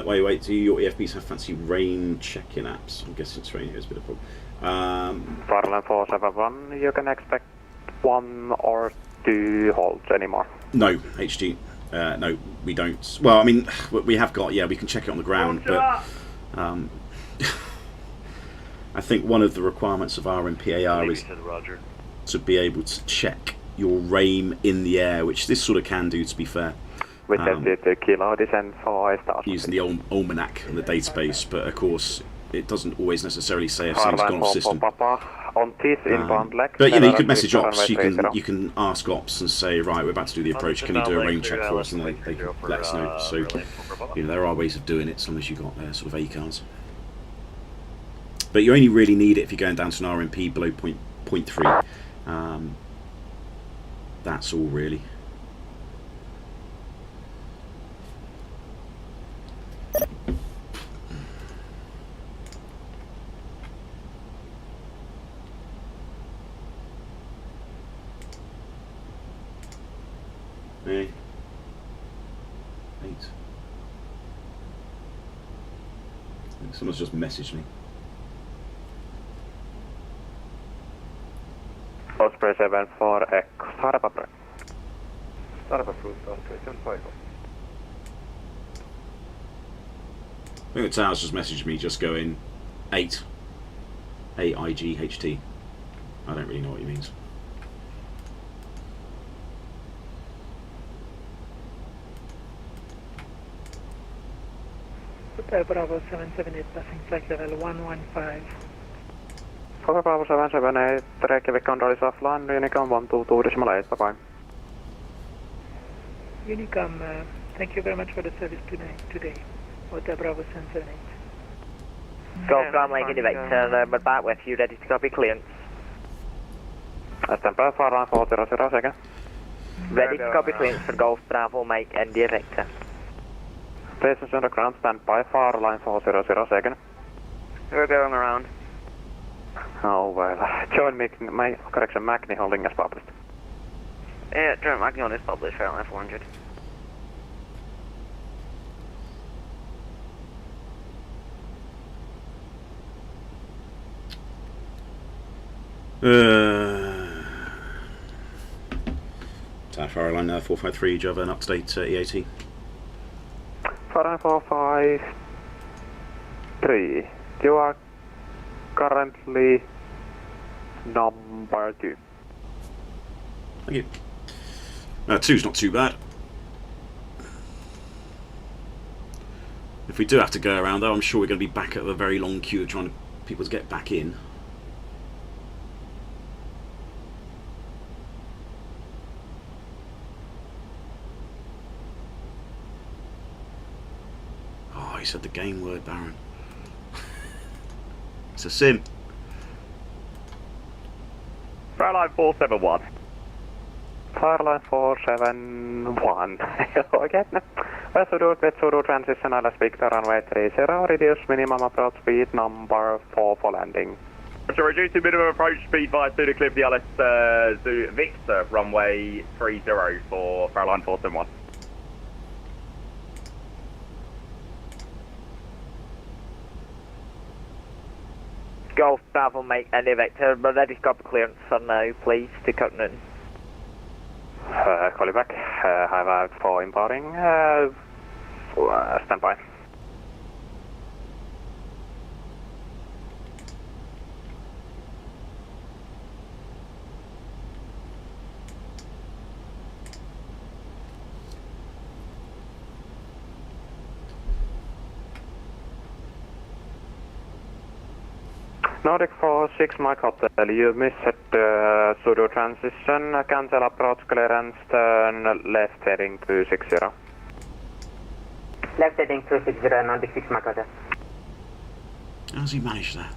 Wait, do your EFBs have fancy rain check-in apps? I'm guessing it's raining, it's a bit of a problem. Farland 471, you can expect 1 or 2 holds anymore. No, HG. No, we don't. Well, I mean, we have got, yeah, we can check it on the ground, but I think one of the requirements of RMPAR is to be able to check your RAIM in the air, which this sort of can do, to be fair. With the kilo descent for stars. Using the almanac and the database, but of course it doesn't always necessarily say if something's gone off system. But you know, you could message ops. You can ask ops and say, right, we're about to do the approach. Can you do a rain check for us? And they can let us know. So you know, there are ways of doing it, as long as you've got sort of ACARs. But you only really need it if you're going down to an RMP below 0.3. That's all really. Hey. 8. Someone's just messaged me. Osprey 7 for Echo. Startup approved. Startup approved. Osprey 7 I think the tower's just messaged me, just going 8. AIGHT. I don't really know what he means. Hotel Bravo 778, passing flight level 115. Hotel Bravo 778, Reykjavik control is offline, Unicom 122.8, bye-bye. Unicom, thank you very much for the service today. Hotel Bravo 778. Golf Ground Lake Victor, we're back with you, ready to copy clearance. Stand by for 400 second. Ready to copy clearance for Golf Bravo Mike India Victor. Stations on the ground, stand by for line 400 second. We're going around. Oh well, join Magni holding as published. Yeah, Joint Magni is published, Airline 400. Tower Airline 453, do you have an up-to-date EAT? Fahrenheit 453. You are currently number 2. Thank you. 2's not too bad. If we do have to go around though, I'm sure we're going to be back at a very long queue of trying to people to get back in. Oh, he said the game word, Baron. It's a sim. Airline 471. Airline 471. Okay. Sudo transition alla speak to runway 30. Reduce minimum approach speed number 4 for landing. So reducing minimum approach speed via Sudo Cliff the Alice Victor runway 30 for Airline 471. Golf Bravo Mike and Vector, but ready to copy clearance for now, please, to Copenhagen. Call you back. Have out for importing. Stand by. Nordic 46 Mike Hotel, you missed pseudo transition, cancel approach clearance, turn left heading 260. Left heading 260, Nordic 6 Mike Hotel. How's he managed that?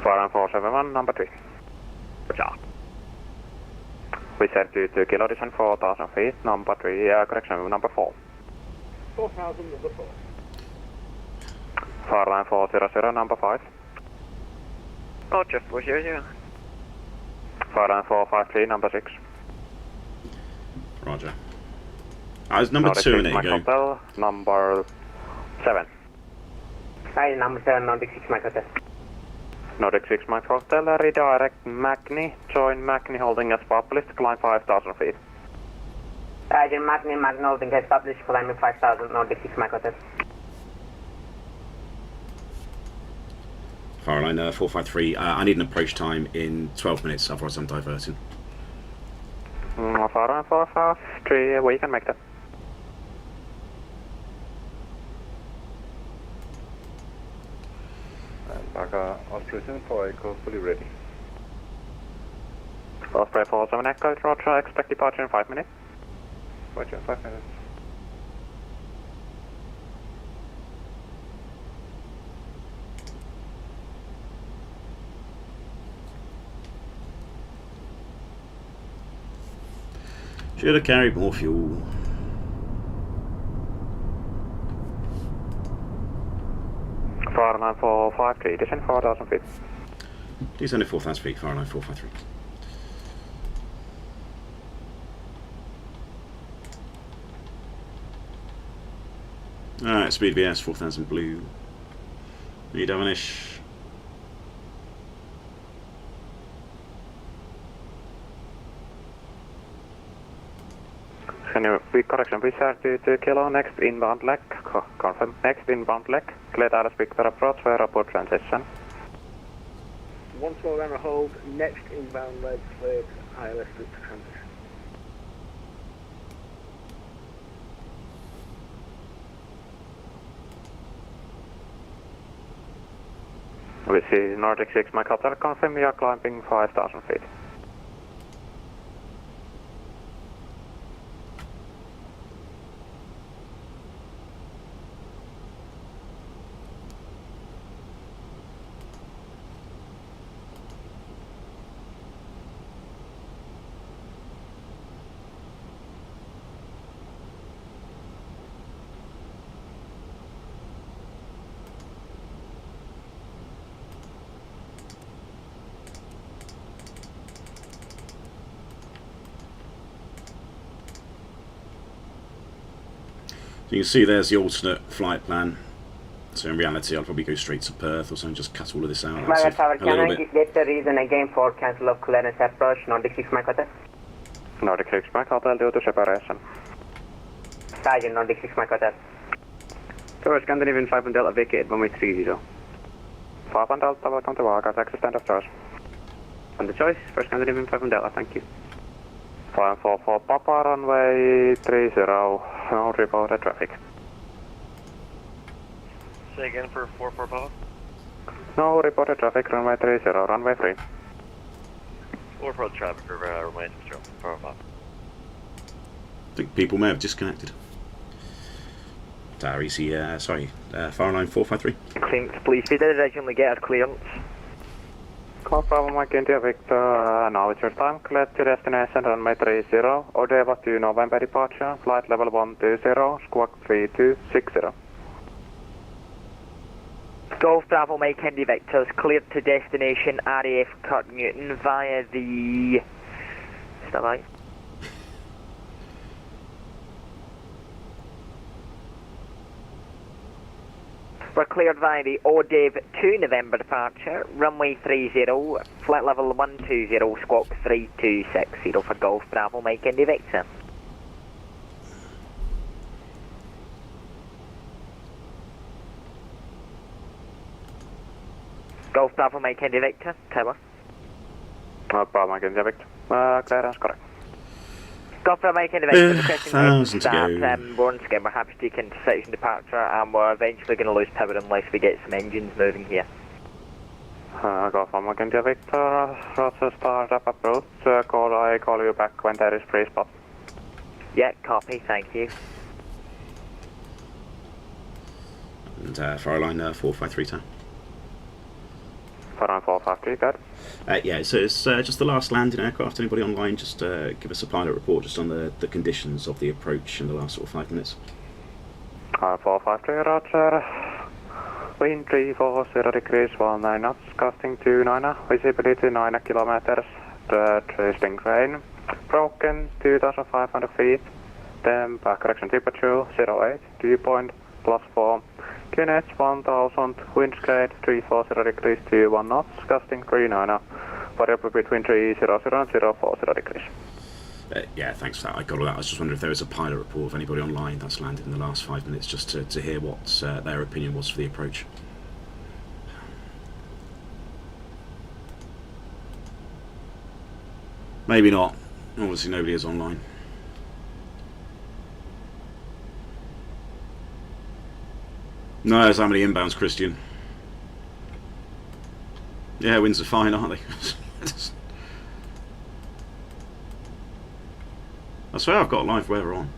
471, number 3. Roger. We said to kilo distance 4,000 feet, number 3, correction, number 4. 4,000, number 4. Airline 400, number 5. Roger, 400. Airline 453, number 6. Roger. It's number 2 a minute ago. Hotel, number 7. Hi, number 7, Nordic 6 Mike Hotel. Nordic 6 Mike Hotel, redirect Magni, join Magni holding as published, climb 5,000 feet. Roger, Magni holding has published, climbing 5,000, Nordic 6 Mike Hotel. Airline 453, I need an approach time in 12 minutes, otherwise I'm diverting. Airline 453, we can make that. Vagar, Austrian for Echo, fully ready. Osprey 47 Echo, Roger, expect departure in 5 minutes. Roger, 5 minutes. Should have carried more fuel. Airline 453, descend 4,000 feet. Descend 4,000 feet, Airline 453. Alright, speed VS 4,000 blue. Need Devonish. Can you be correction, please, sir, to kilo, next inbound leg, confirm, next inbound leg, clear data speak per approach, for report transition. Once more on a hold, next inbound leg cleared, ILS to transition. We see Nordic 6 Mike Hotel, confirm you are climbing 5,000 feet. You can see there's the alternate flight plan. So in reality I'll probably go straight to Perth or something, just cut all of this out. Vagar Tower, can I get the reason again for cancel of clearance approach, Nordic 6 Mike Hotel? Nordic 6 Mike Hotel due to separation. Roger, Nordic 6 Mike Hotel. Tower Scandinavian 5 on Delta vacate, runway 30. 5 on Delta, welcome to Vagar, taxi stand of stars. On the choice, for Scandinavian 5 on Delta, thank you. 544 Papa, runway 30, no reported traffic. Say again for 44 Papa? No reported traffic, runway 30, runway 3. 44 traffic for runway 30, Papa. I think people may have disconnected. Easy, sorry, Airline 453. Clearance, please. We did originally get our clearance. Call from Mike India Victor, now it's your time. Clear to destination runway 30, Odeva to November departure, flight level 120, squawk 3260. Golf Bravo Mike Indy Victor's cleared to destination RAF Kirk Newton via the... Is that right? We're cleared via the ODEV to November departure, runway 30, flight level 120, squawk 3260 for Golf Bravo Mike Indy Victor. Golf Bravo Mike Indy Victor, tower. Bravo Mike Indy Victor, clearance correct. Golf Bravo Mike Indy Victor, requesting thousands that to once again we're happy to take intersection departure and we're eventually going to lose power unless we get some engines moving here. Golf Bravo Mike Indy Victor, Roger start up approach, I call you back when there is free spot. Yeah, copy, thank you. And for Airline 453 town. 453, good. Yeah, so it's just the last landing aircraft. Anybody online, just give us a pilot report just on the conditions of the approach in the last sort of 5 minutes. 453, Roger. Wind 340 degrees, 19 knots, costing 29, visibility 9 kilometers, tracing rain, broken 2,500 feet, then back correction temperature 08, dew point +4. QNH 1000, wind grade 340 degrees to 1 knots, gusting 39, variable between 300 and 040 degrees. Yeah, thanks for that. I got all that. I was just wondering if there was a pilot report of anybody online that's landed in the last 5 minutes, just to hear what their opinion was for the approach. Maybe not. Obviously nobody is online. No, there's how many inbounds, Christian. Yeah, winds are fine, aren't they? I swear I've got live weather on.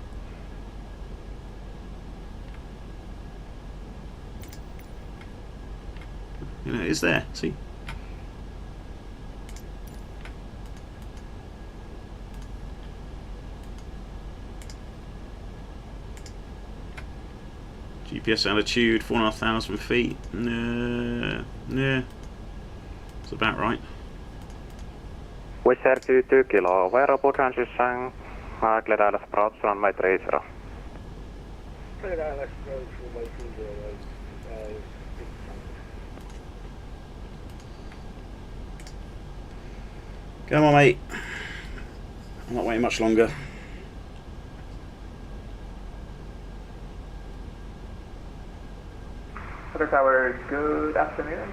You know, it's there, see? GPS altitude, 4,500 feet. Yeah, it's about right. Wizz Air 22 kilo, wearable transition, clear ILS approach, runway 30. Clear ILS approach, runway 30. Come on, mate. I'm not waiting much longer. Tower, good afternoon.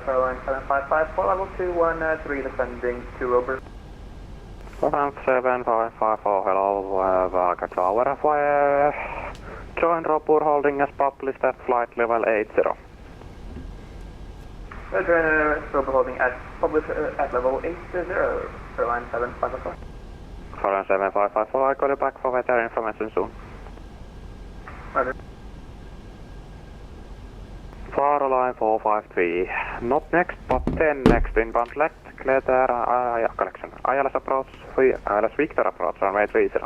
Airline 755, for level 213, descending to over. 7554, hello, Vagar Tower, fire. Join report holding as published at flight level 80. Join report holding as published at level 80, Airline 754. Airline 7554, I call you back for better information soon. Roger. Airline 453, not next, but then next inbound left, clear there, collection. ILS approach, ILS Victor approach, runway 30.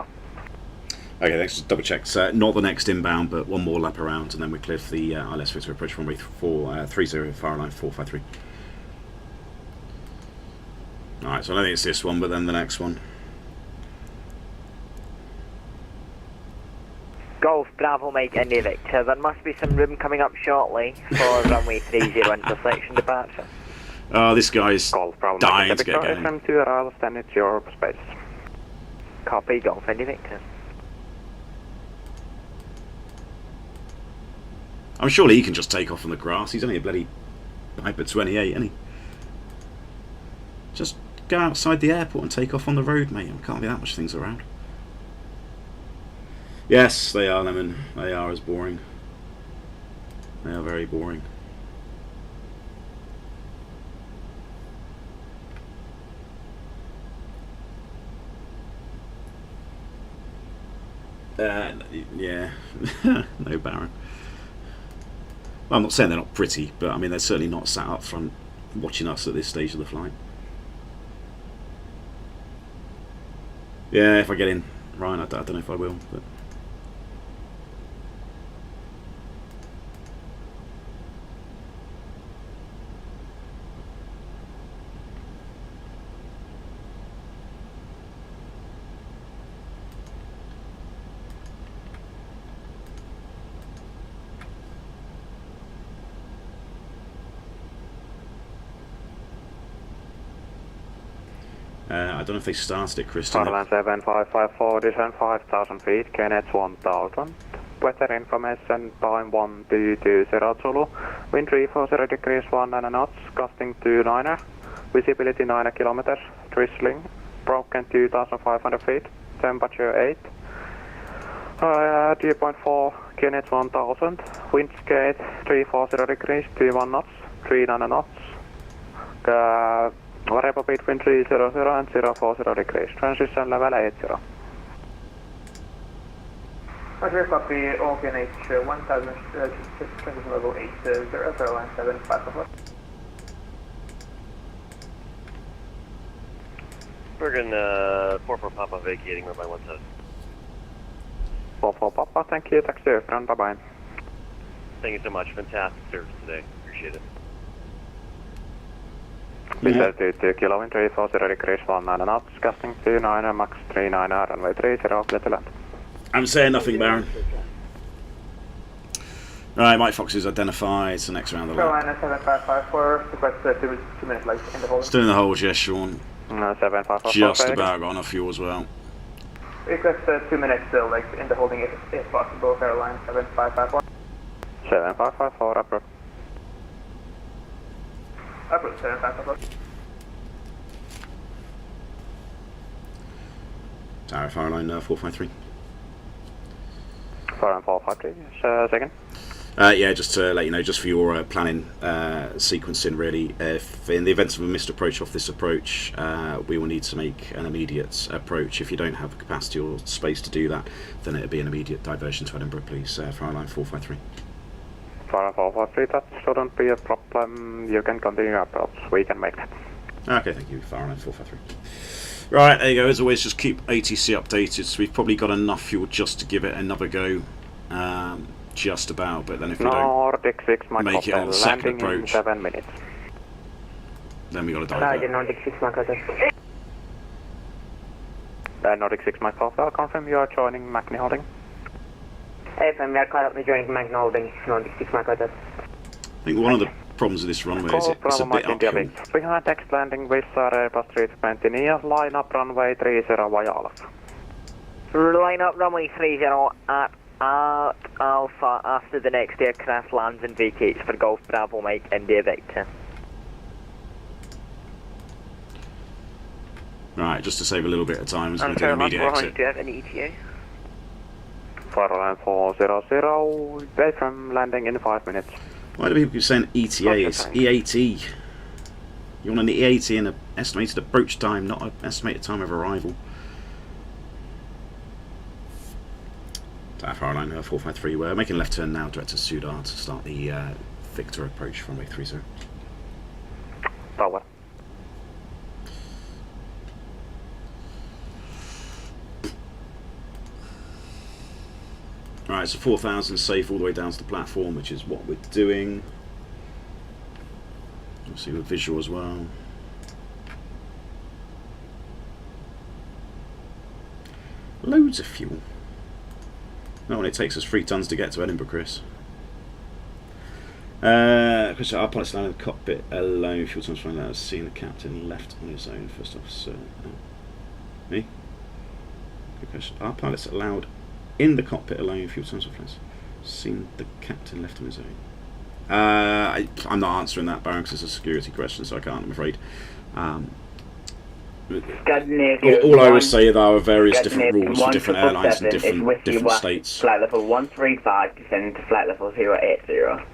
Okay, thanks, just double check. So not the next inbound, but one more lap around, and then we're clear for the ILS Victor approach runway 30 for Airline 453. Alright, so I don't think it's this one, but then the next one. Golf Bravo Mike Indy Victor, there must be some room coming up shortly for runway 30 intersection departure. Oh, this guy's Golf Bravo dying Mike to get going. FM to ILS, then it's your space. Copy, Golf Indy Victor. I'm surely he can just take off on the grass. He's only a bloody Hyper 28, isn't he? Just go outside the airport and take off on the road, mate. There can't be that much things around. Yes, they are, Lemon. They are as boring. They are very boring. Yeah. No, Baron. Well, I'm not saying they're not pretty, but I mean they're certainly not sat up front watching us at this stage of the flight. Yeah, if I get in, Ryan, I don't know if I will, but. I don't know if they started it, Chris. Airline 7554, descent 5,000 feet, KNH 1000. Weather information, time 1220 Zulu. Wind 340 degrees 19 knots, gusting 29er. Visibility 9 kilometers, drizzling. Broken 2,500 feet, temperature 8. Dew point 4, KNH 1000. Wind gate 340 degrees, 21 knots, 39 knots. Variable between 300 and 040 degrees. Transition level 80. Roger, copy. OKNH 1000, transition level 80, Airline 75. Bergen 44 Papa vacating runway 17. 44 Papa, thank you. Taxi run, bye bye. Thank you so much. Fantastic service today. Appreciate it. Visual 22 kilo, wind 340 degrees 19 knots, gusting 29er, max 39er, runway 30, clear to land. I'm saying nothing, Baron. Right, Mike Fox is identified, so next round the lap. Carolina 7554, request 2 minutes late in the hold. Still in the hold, yes, Sean. 7554. Just about got enough fuel as well. Request 2 minutes late in the holding if possible, Carolina 7554. 7554, approve. Approve, 7554. Tower Airline 453. 453, second. Yeah, just to let you know, just for your planning sequencing, really, if in the event of a missed approach off this approach, we will need to make an immediate approach. If you don't have the capacity or space to do that, then it'll be an immediate diversion to Edinburgh, please, for Airline 453. 453, that shouldn't be a problem. You can continue your approach. We can make that. Okay, thank you, Airline 453. Right, there you go. As always, just keep ATC updated. So we've probably got enough fuel just to give it another go. Just about, but then if we don't make it on the second approach, 7 minutes. Then we got to divert. Nordic 6 Mach Nordic 6 Mach I'll confirm you are joining Magni holding. FM, we are currently joining Magni holding, Nordic 6 Mach I think one of the problems with this runway is it's a bit uphill. Behind text landing with Airbus 320 near, line up runway 30 via Alpha. Line up runway 30 at Alpha after the next aircraft lands and vacates for Golf Bravo Mike India Victor. Right, just to save a little bit of time as we do an immediate exit. Do you have any ETA? 40400, away from landing in 5 minutes. Why do people keep saying ETA? It's EAT. You want an EAT and an estimated approach time, not an estimated time of arrival. Airline 453, we're making a left turn now direct to Sudar to start the Victor approach from runway 30. Power. Right, so 4,000 safe all the way down to the platform, which is what we're doing. Obviously with visual as well. Loads of fuel. Not when it takes us 3 tons to get to Edinburgh, Chris. Chris, our pilot's landed in the cockpit alone. Fuel times running out. Seeing the captain left on his own. First officer. Me? Good question. Our pilot's allowed in the cockpit alone. Fuel times are flat. Seemed the captain left on his own. I'm not answering that, Baron, because it's a security question, so I can't, I'm afraid. All I would say there are various different rules for different airlines and different states. Flight level 135, descending to flight level 080.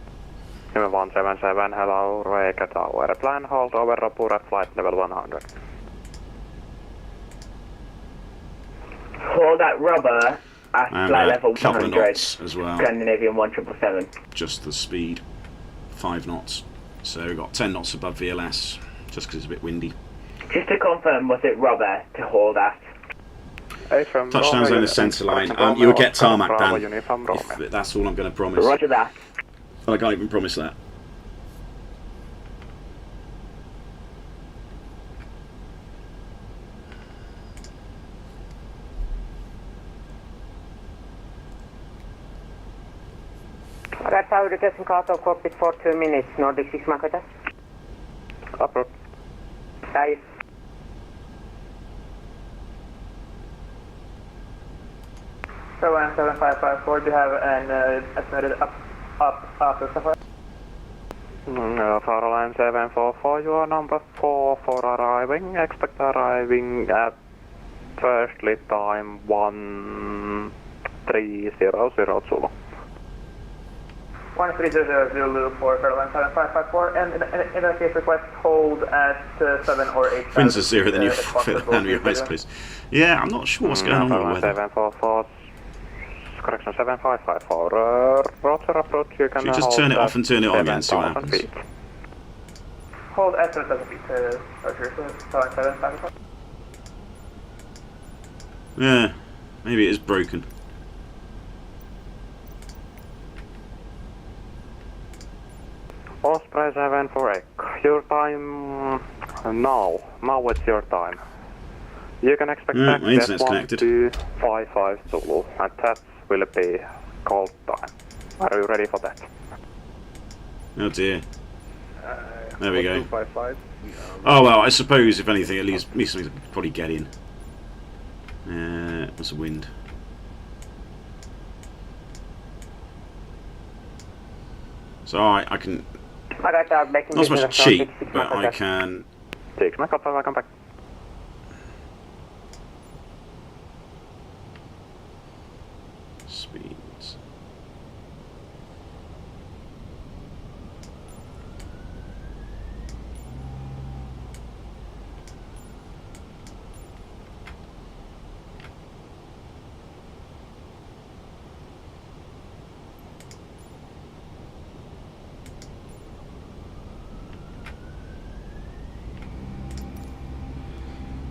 177, hello, Reka Tower. Plan hold over report at flight level 100. Hold that rubber at flight level 100. Knots as well. Scandinavian 1777. Just the speed, 5 knots. So we've got 10 knots above VLS, just because it's a bit windy. Just to confirm, was it rubber to hold at? Touchdown zone is centre line. You will get tarmac, Dan. That's all I'm going to promise. Roger that. But I can't even promise that. Alright, power requesting cut off cockpit for 2 minutes. Nordic 6 Makota. Approach. Nice. So 7554, do you have an estimated up after safari? Airline 744, you are number 4 for arriving. Expect arriving at firstly time 1300 Zulu. 1300 Zulu for Airline 7554, and in that case request hold at 7 or 8. Wins a 0, then you forfeit the hand with your eyes closed. Yeah, I'm not sure what's going on with the weather. 744, correction 7554, roger approach, you can you just turn it off and turn it on again, see what happens. Feet. Hold at 7 feet, roger, so 754. Yeah, maybe it is broken. Osprey 748, your time now it's your time. You can expect my internet's connected. 1255 Zulu, and that will be cold time. Are you ready for that? Oh dear. There we go. Oh well, I suppose if anything, at least we could probably get in. What's the wind? So I can. Not so much cheat, but I can. Take my cup, welcome back. Speeds.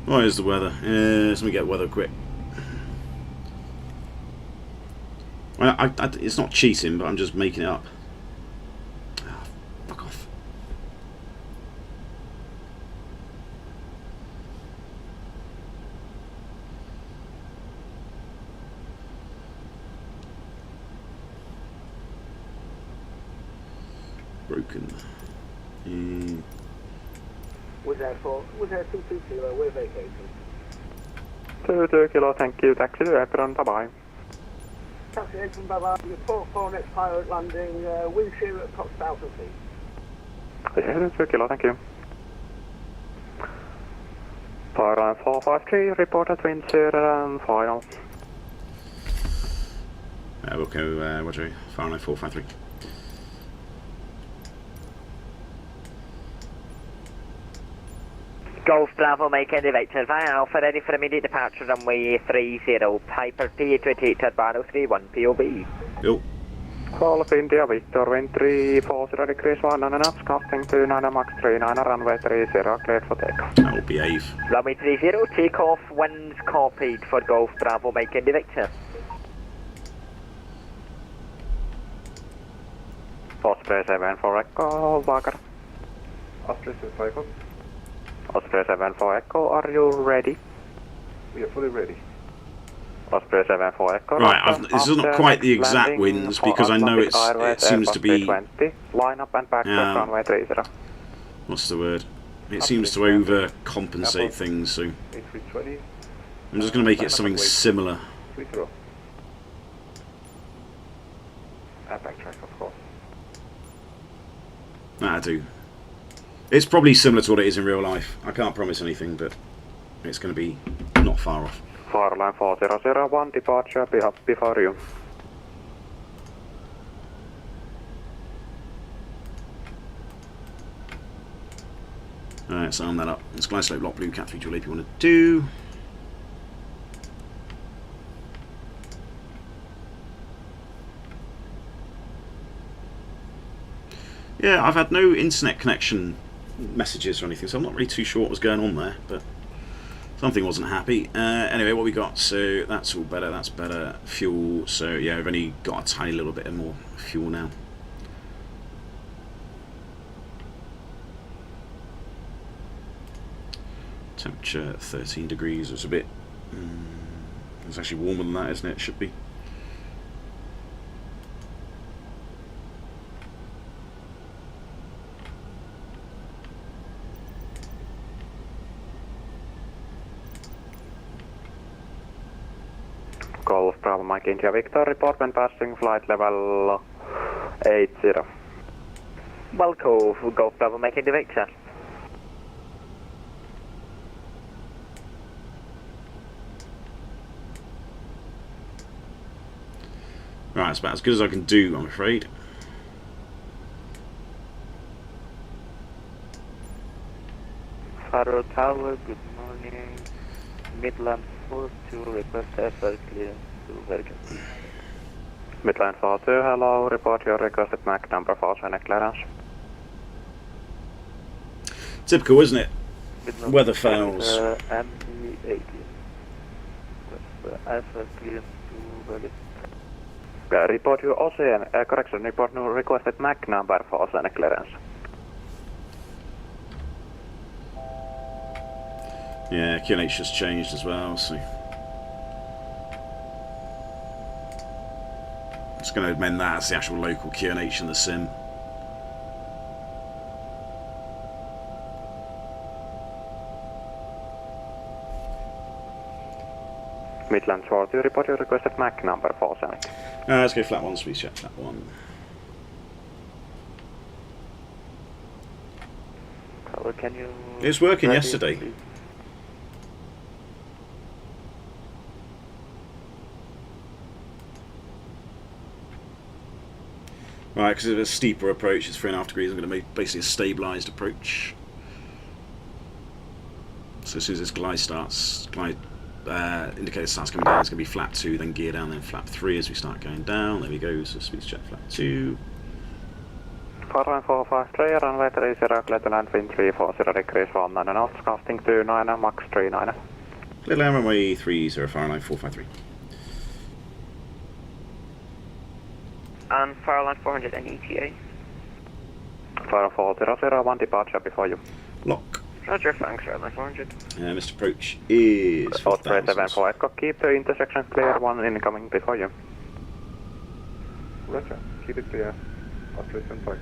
What is the weather? Let me get weather quick. Well, it's not cheating, but I'm just making it up. Oh, fuck off. Broken. Was there 220, we're vacating. 22 kilo, thank you, taxi to Apron, bye bye. Taxi Apron, bye bye, report for next pilot landing, wind shear at top 1,000 feet. Yeah, 2 kilo, thank you. Airline 453, report at wind shear and final. We'll go, Roger, Airline 453. Golf Bravo, Mike and Victor, Via Alpha, ready for immediate departure runway 30, Piper PA28 Turbano 31, POB. Yo. Call of India, Victor, wind 340 degrees 1.5, costing 29 Max 39, runway 30, cleared for takeoff. That will behave. Runway 30, takeoff, winds copied for Golf Bravo, Mike and Victor. Osprey 74 Echo, Vagar. Osprey 74 Echo. Osprey 74 Echo, are you ready? We are fully ready. Osprey 74 Echo. Right, this is not quite the exact winds because I know it seems to be. Line up and back to runway 30. What's the word? It seems to overcompensate things, so. A320. I'm just going to make it something similar. backtrack, of course. I do. It's probably similar to what it is in real life. I can't promise anything, but it's going to be not far off. Airline 4001 departure before you. Alright, let's arm that up. It's glide slope lock blue, cat 3 dual AP you want to do. Yeah, I've had no internet connection messages or anything, so I'm not really too sure what was going on there, but something wasn't happy. Anyway, what we got, so that's all better, that's better. Fuel, so yeah, we've only got a tiny little bit more fuel now. Temperature 13 degrees, it's a bit, it's actually warmer than that, isn't it? It should be. Golf Bravo Mike India Victor, report when passing flight level 80. Welcome, Golf Bravo Mike India Victor. Right, it's about as good as I can do, I'm afraid. Faro Tower, good morning. Midland 42, request FR clearance to Bergen. Midland 42, hello, report your requested MAC number for Fenix clearance. Typical, isn't it? Weather fails. MD80. FR clearance to Bergen. Report your Ocean, correction, report no requested MAC number for Ocean clearance. Yeah, QNH has changed as well, so just going to amend that as the actual local QNH in the sim. Midland 40, report your requested MAC number for Ocean. Let's go flat one, please check flat one. Can you... It was working yesterday. Please? Right, because of a steeper approach, it's 3.5 degrees, I'm going to make basically a stabilised approach. So as soon as this glide starts, indicator starts coming down, it's going to be flap 2, then gear down, then flap 3 as we start going down. There we go, so speed check flap 2. 41453, runway 30, clear to land, wind 340 degrees, 19 knots, casting 29, max 39. Clear land, runway 30, Fahrenheit 453. And Fahrenheit 400 and ETA. 4001, departure before you. Lock. Roger, thanks, Fahrenheit 400. Missed approach is 474 Echo, keep the intersection clear, one incoming before you. Roger, keep it clear. Operation cycle.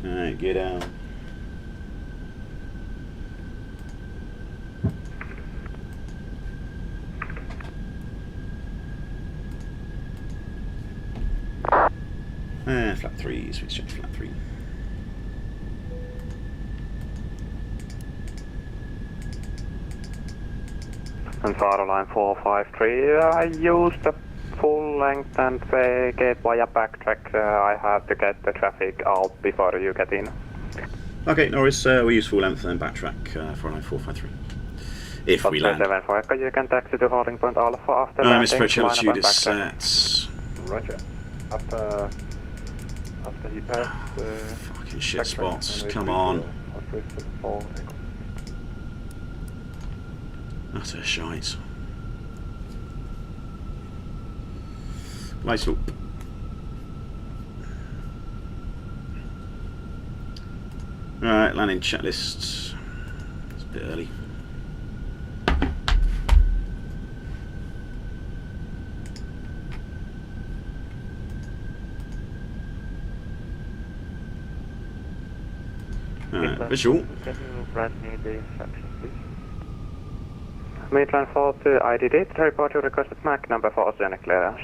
Alright, get down. Flap 3, switch check flap 3. And Line 453, I used the full length and gate via backtrack. I have to get the traffic out before you get in. Okay, no worries, we use full length and then backtrack for line 453. If we land. 74, you can taxi to holding point Alpha after landing. Missed approach altitude is set. Roger. After he passed fucking shit spots, come on. Utter shite. Lights up. Alright, landing checklist. It's a bit early. Alright, visual. Can you grant me the instructions, please? Midland 4 to IDD, report you requested MAC number 4 oceanic clearance.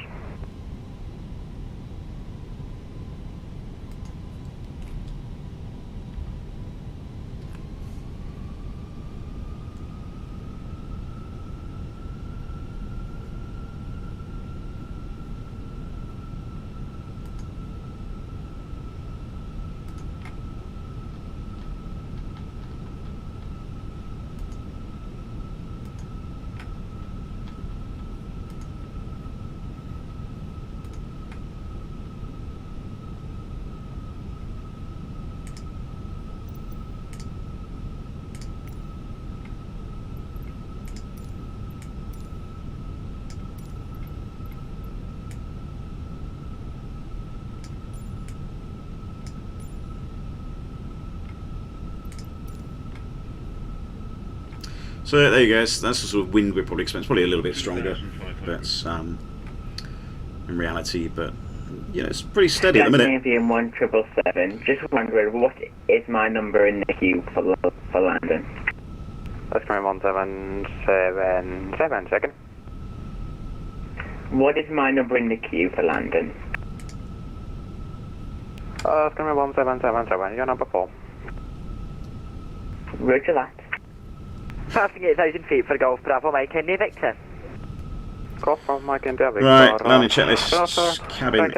So there you go. That's the sort of wind we're probably expecting. Probably a little bit stronger, but in reality, but it's pretty steady at the minute. Canadian 1777. Just wondering, what is my number in the queue for landing? That's going 1777. Second. What is my number in the queue for landing? That's going 1777. You're number 4. Roger that. Passing 8,000 feet for Golf Bravo Mike India Victor. Golf from Mike India Victor. Right, landing checklist. Cabin is...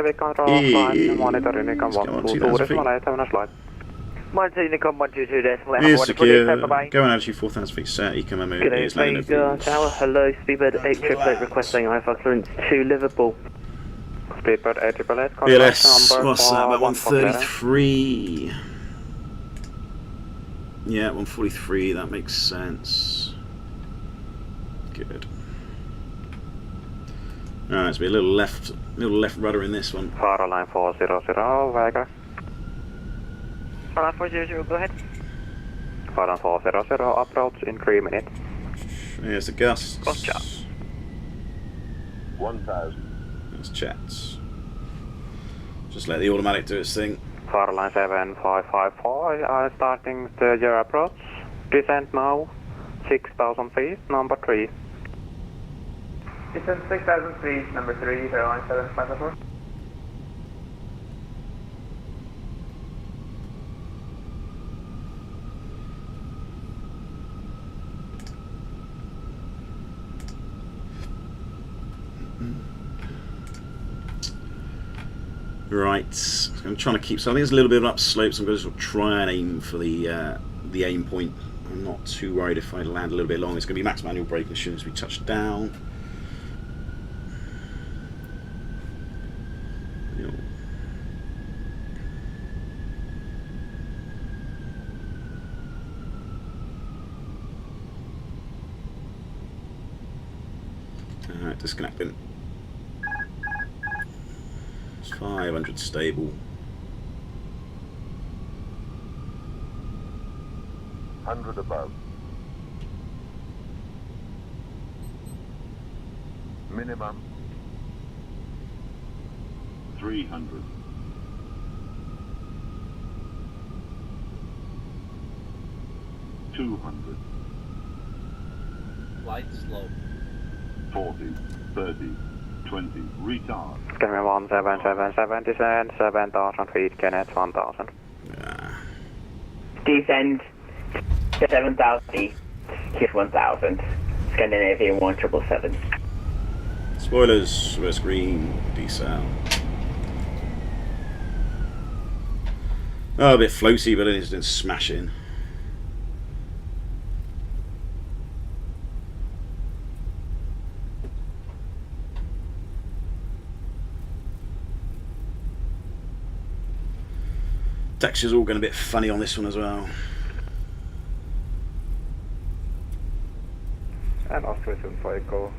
Is secure. Going altitude 4,000 feet set. Eco memo is landing at Tower. Hello, Speedbird 888 requesting IFR clearance to Liverpool. Speedbird 888. BLS, what's that? About 133. Yeah, 143, that makes sense. Good. Alright, let's be a little left rudder in this one. Airline 400, Vagar. Airline 400, go ahead. Airline 400, approach in 3 minutes. Here's the gusts. Gotcha. 1,000. That's chats. Just let the automatic do its thing. Airline 7554, starting your approach. Descent now, 6,000 feet, number 3. Descent 6,000 feet, number 3, Airline 7554. Right, I'm trying to keep. So I think it's a little bit of upslope. So I'm going to sort of try and aim for the aim point. I'm not too worried if I land a little bit long. It's going to be max manual braking as soon as we touch down. Alright, disconnecting. 500 stable. 100 above. Minimum 300. 200. Light slope. 40, 30, 20. Retard. Give me 1777, descend 7,000 feet, Kenneth 1,000. Descend 7,000 feet, hit 1,000. Scandinavian 1777. Spoilers, reverse green, desal. Oh, a bit floaty, but it didn't smash in. Texture's all going a bit funny on this one as well. And Oscar 74 Echo,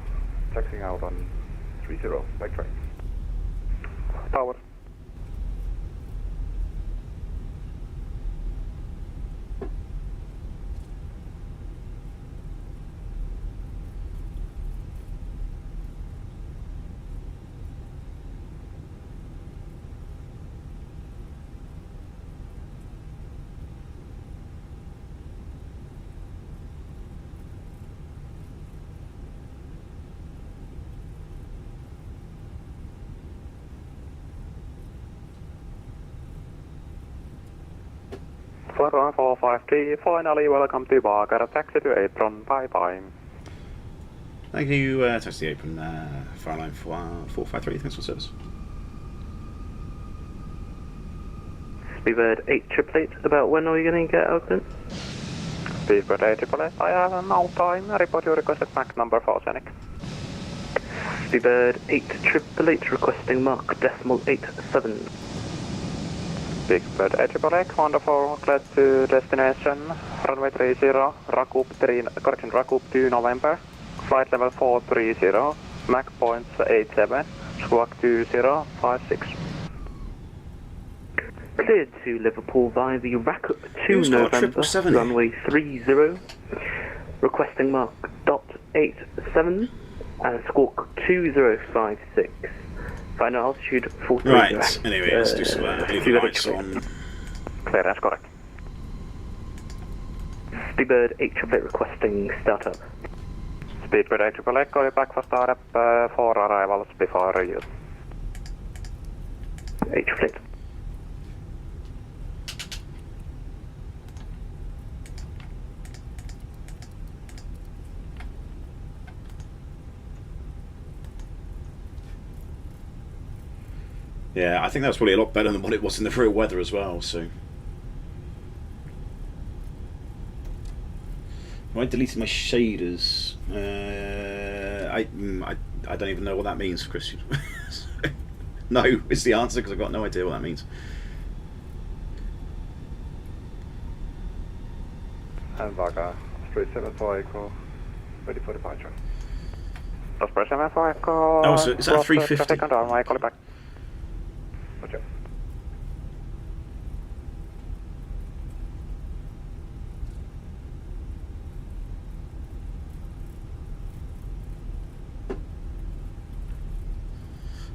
taxing out on 30, back track. Power. Flyline 453, finally welcome to Vagar, taxi to apron, bye bye. Thank you, taxi to apron, Flyline 453, thanks for service. Speedbird 888, about when are we going to get open? Speedbird 888, I have no time, report your requested Mac number for Scenic. Speedbird 888, requesting Mach decimal 87. Speedbird 888, wonderful, glad to destination, runway 30, Racoup 2 November, flight level 430, Mach points 87, squawk 2056. Cleared to Liverpool via the Racoup 2 November, runway 30, requesting Mach .87, squawk 2056. Final altitude 43. Right, anyway, let's do some leave the lights on. Clear, that's correct. Speedbird 888 requesting startup. Speedbird 888, call you back for startup for arrivals before you. 888. Yeah, I think that's probably a lot better than what it was in the real weather as well, so. I deleted my shaders. I don't even know what that means, Christian. No, is the answer, because I've got no idea what that means. And Vagar, 374 Echo, ready for departure. Osprey 74 Echo. Oh, so is that 350? Second arm, I call it back. Roger.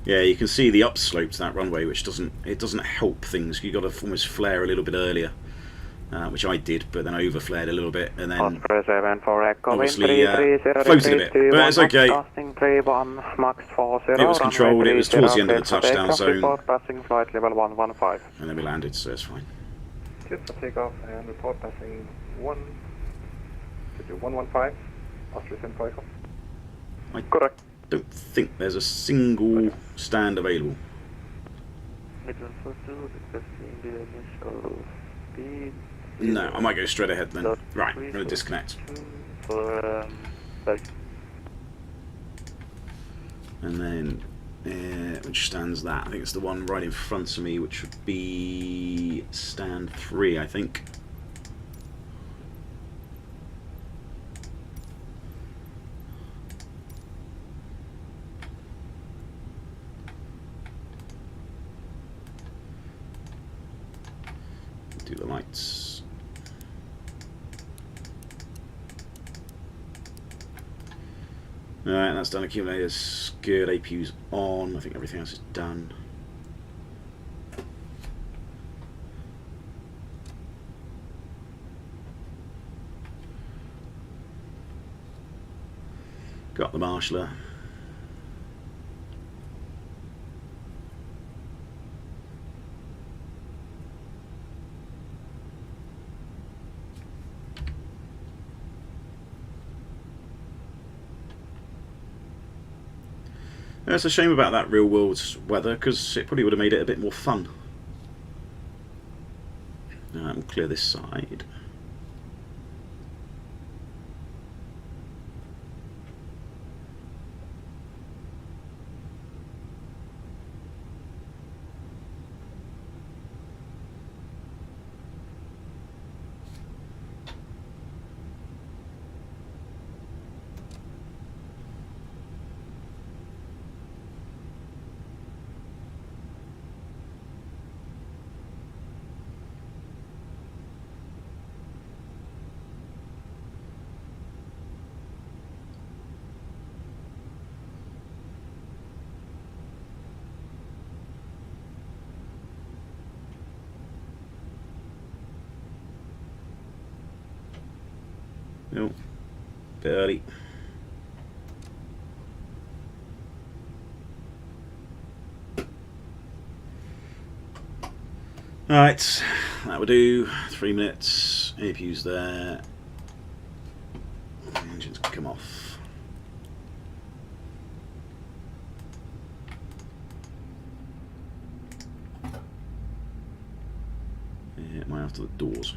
Yeah, you can see the upslope to that runway, which doesn't help things. You got to almost flare a little bit earlier, which I did, but then I overflared a little bit, and then obviously floated a bit, but it's okay. It was controlled. It was towards the end of the touchdown zone, passing flight level 115, and then we landed, so it's fine. Just for takeoff and report passing 115. Austrian Echo. Correct. I don't think there's a single stand available. No, I might go straight ahead then. Right, I'm going to disconnect. And then, which stand's that? I think it's the one right in front of me, which would be stand 3, I think. Do the lights. Alright, that's done. Accumulators good. APU's on. I think everything else is done. Got the marshaller. It's a shame about that real world weather, because it probably would have made it a bit more fun. We'll clear this side. No, bit early. Alright, that will do. 3 minutes. APU's there. Engines can come off. Yeah, am I after the doors?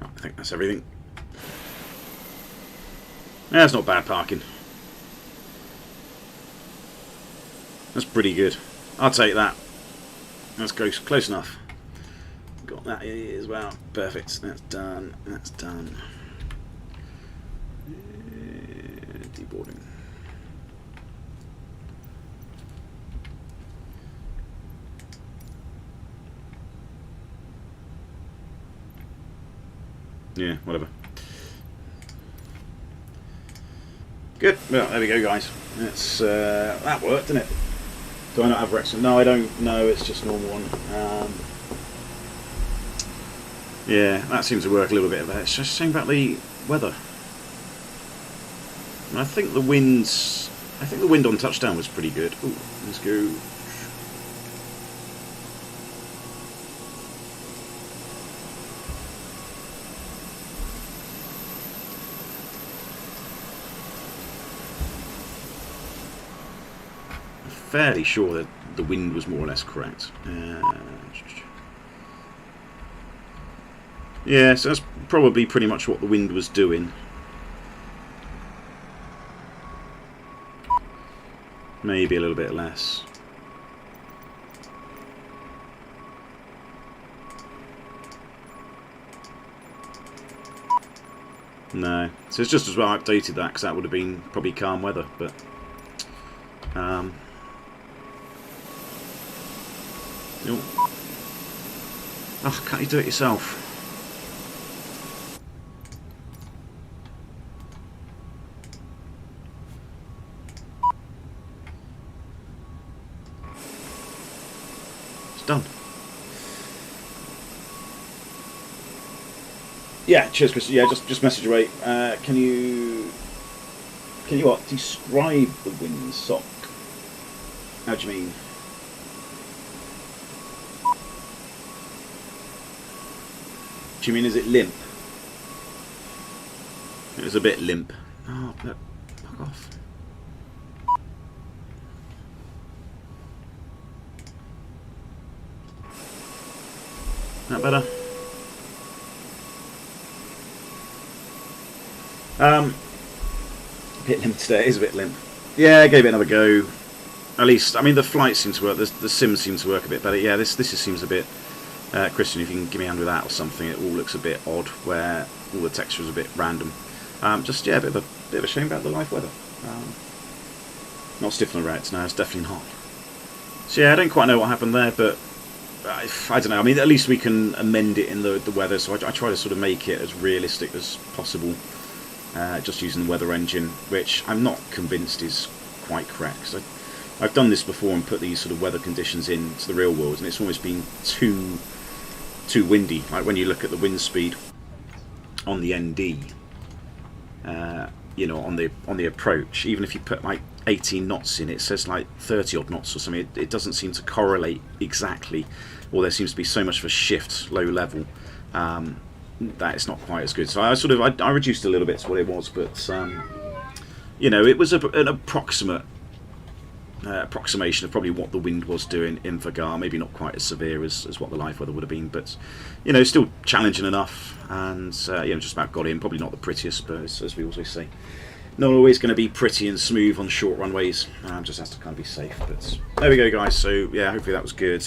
I think that's everything. Yeah, that's not bad parking. That's pretty good. I'll take that. That's close enough. Got that here as well. Perfect. That's done. That's done. Deboarding. Yeah, whatever. Good. Well, there we go, guys. That's that worked, didn't it? Do I not have Wrexham? No, I don't. No, it's just normal one. Yeah, that seems to work a little bit. But it's just saying about the weather. And I think the winds. I think the wind on touchdown was pretty good. Ooh, let's go. Fairly sure that the wind was more or less correct. Yeah, so that's probably pretty much what the wind was doing. Maybe a little bit less. No, so it's just as well I updated that because that would have been probably calm weather, but oh, can't you do it yourself? It's done. Yeah, cheers, Chris. Yeah, just message away. Can you what? Describe the windsock. How do you mean? Do you mean is it limp? It was a bit limp. Oh, but fuck off. That better? A bit limp today. It is a bit limp. Yeah, I gave it another go. At least, I mean, the flight seems to work. The sim seems to work a bit better. Yeah, this just seems a bit. Christian, if you can give me a hand with that or something, it all looks a bit odd where all the texture is a bit random. Just yeah, a bit of a shame about the live weather. Not stiff on the rats, no, it's definitely not. So yeah, I don't quite know what happened there, but I don't know. I mean, at least we can amend it in the weather. So I try to sort of make it as realistic as possible, just using the weather engine, which I'm not convinced is quite correct. Because I've done this before and put these sort of weather conditions into the real world, and it's almost been too windy. Like when you look at the wind speed on the ND, you know, on the approach, even if you put like 18 knots in, it says like 30 odd knots or something. It doesn't seem to correlate exactly, or there seems to be so much of a shift low level that it's not quite as good. So I reduced a little bit to what it was, but you know, it was an approximate approximation of probably what the wind was doing in Vagar. Maybe not quite as severe as what the live weather would have been, but you know, still challenging enough, and you know, just about got in. Probably not the prettiest, but as we always say, not always going to be pretty and smooth on short runways. Just has to kind of be safe. But there we go, guys. So yeah, hopefully that was good.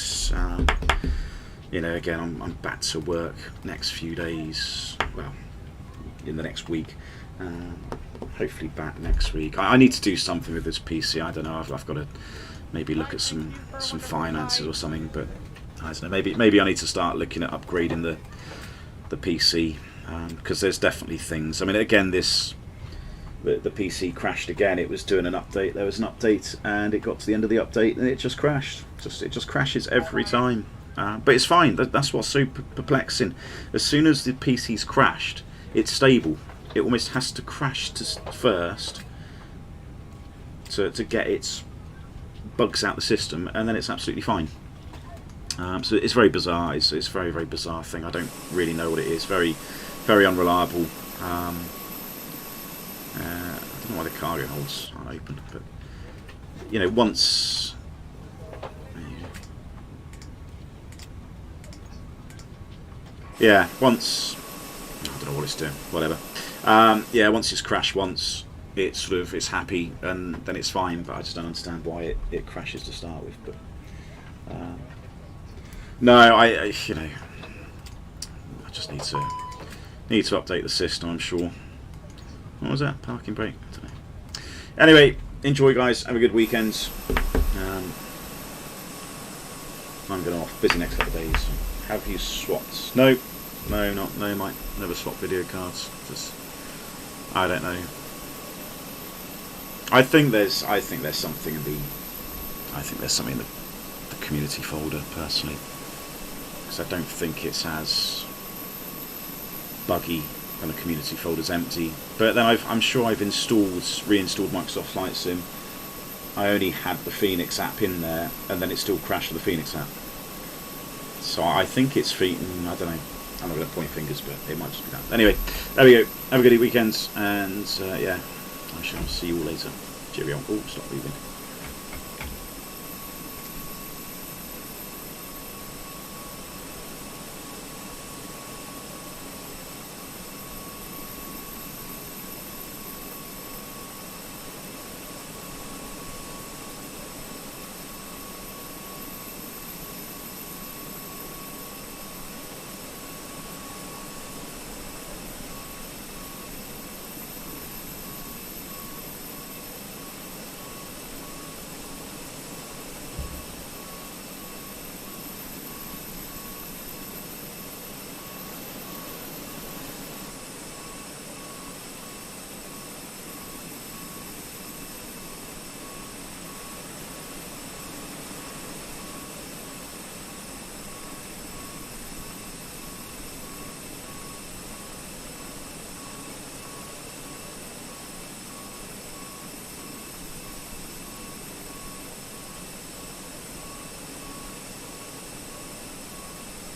You know, again, I'm back to work next few days. Well, in the next week. Hopefully back next week. I need to do something with this PC. I don't know. I've got to maybe look at some finances or something. But I don't know. Maybe I need to start looking at upgrading the PC, because there's definitely things. I mean, again, this the PC crashed again. It was doing an update. There was an update, and it got to the end of the update, and it just crashed. It just crashes every time. But it's fine. That's what's so perplexing. As soon as the PC's crashed, it's stable. It almost has to crash first to get its bugs out the system, and then it's absolutely fine. So it's very bizarre. It's a very, very bizarre thing. I don't really know what it is. Very, very unreliable. I don't know why the cargo holds aren't open, but you know, once I don't know what it's doing. Whatever. Yeah, once it's crashed once, it's happy, and then it's fine. But I just don't understand why it crashes to start with. But no, I you know, I just need to update the system. I'm sure. What was that? Parking brake? I don't know. Anyway, enjoy, guys. Have a good weekend. I'm going off. Busy next couple of days. Have you swapped? No, might never swap video cards. Just, I don't know. I think there's something in the community folder personally, because I don't think it's as buggy when the community folder's empty. But then I'm sure I've reinstalled Microsoft Flight Sim. I only had the Fenix app in there, and then it still crashed with the Fenix app. So I think it's I don't know. I'm not going to point fingers, but it might just be that. Anyway, there we go. Have a good weekend, and yeah, I shall see you all later. Cheerio. Oh, stop moving.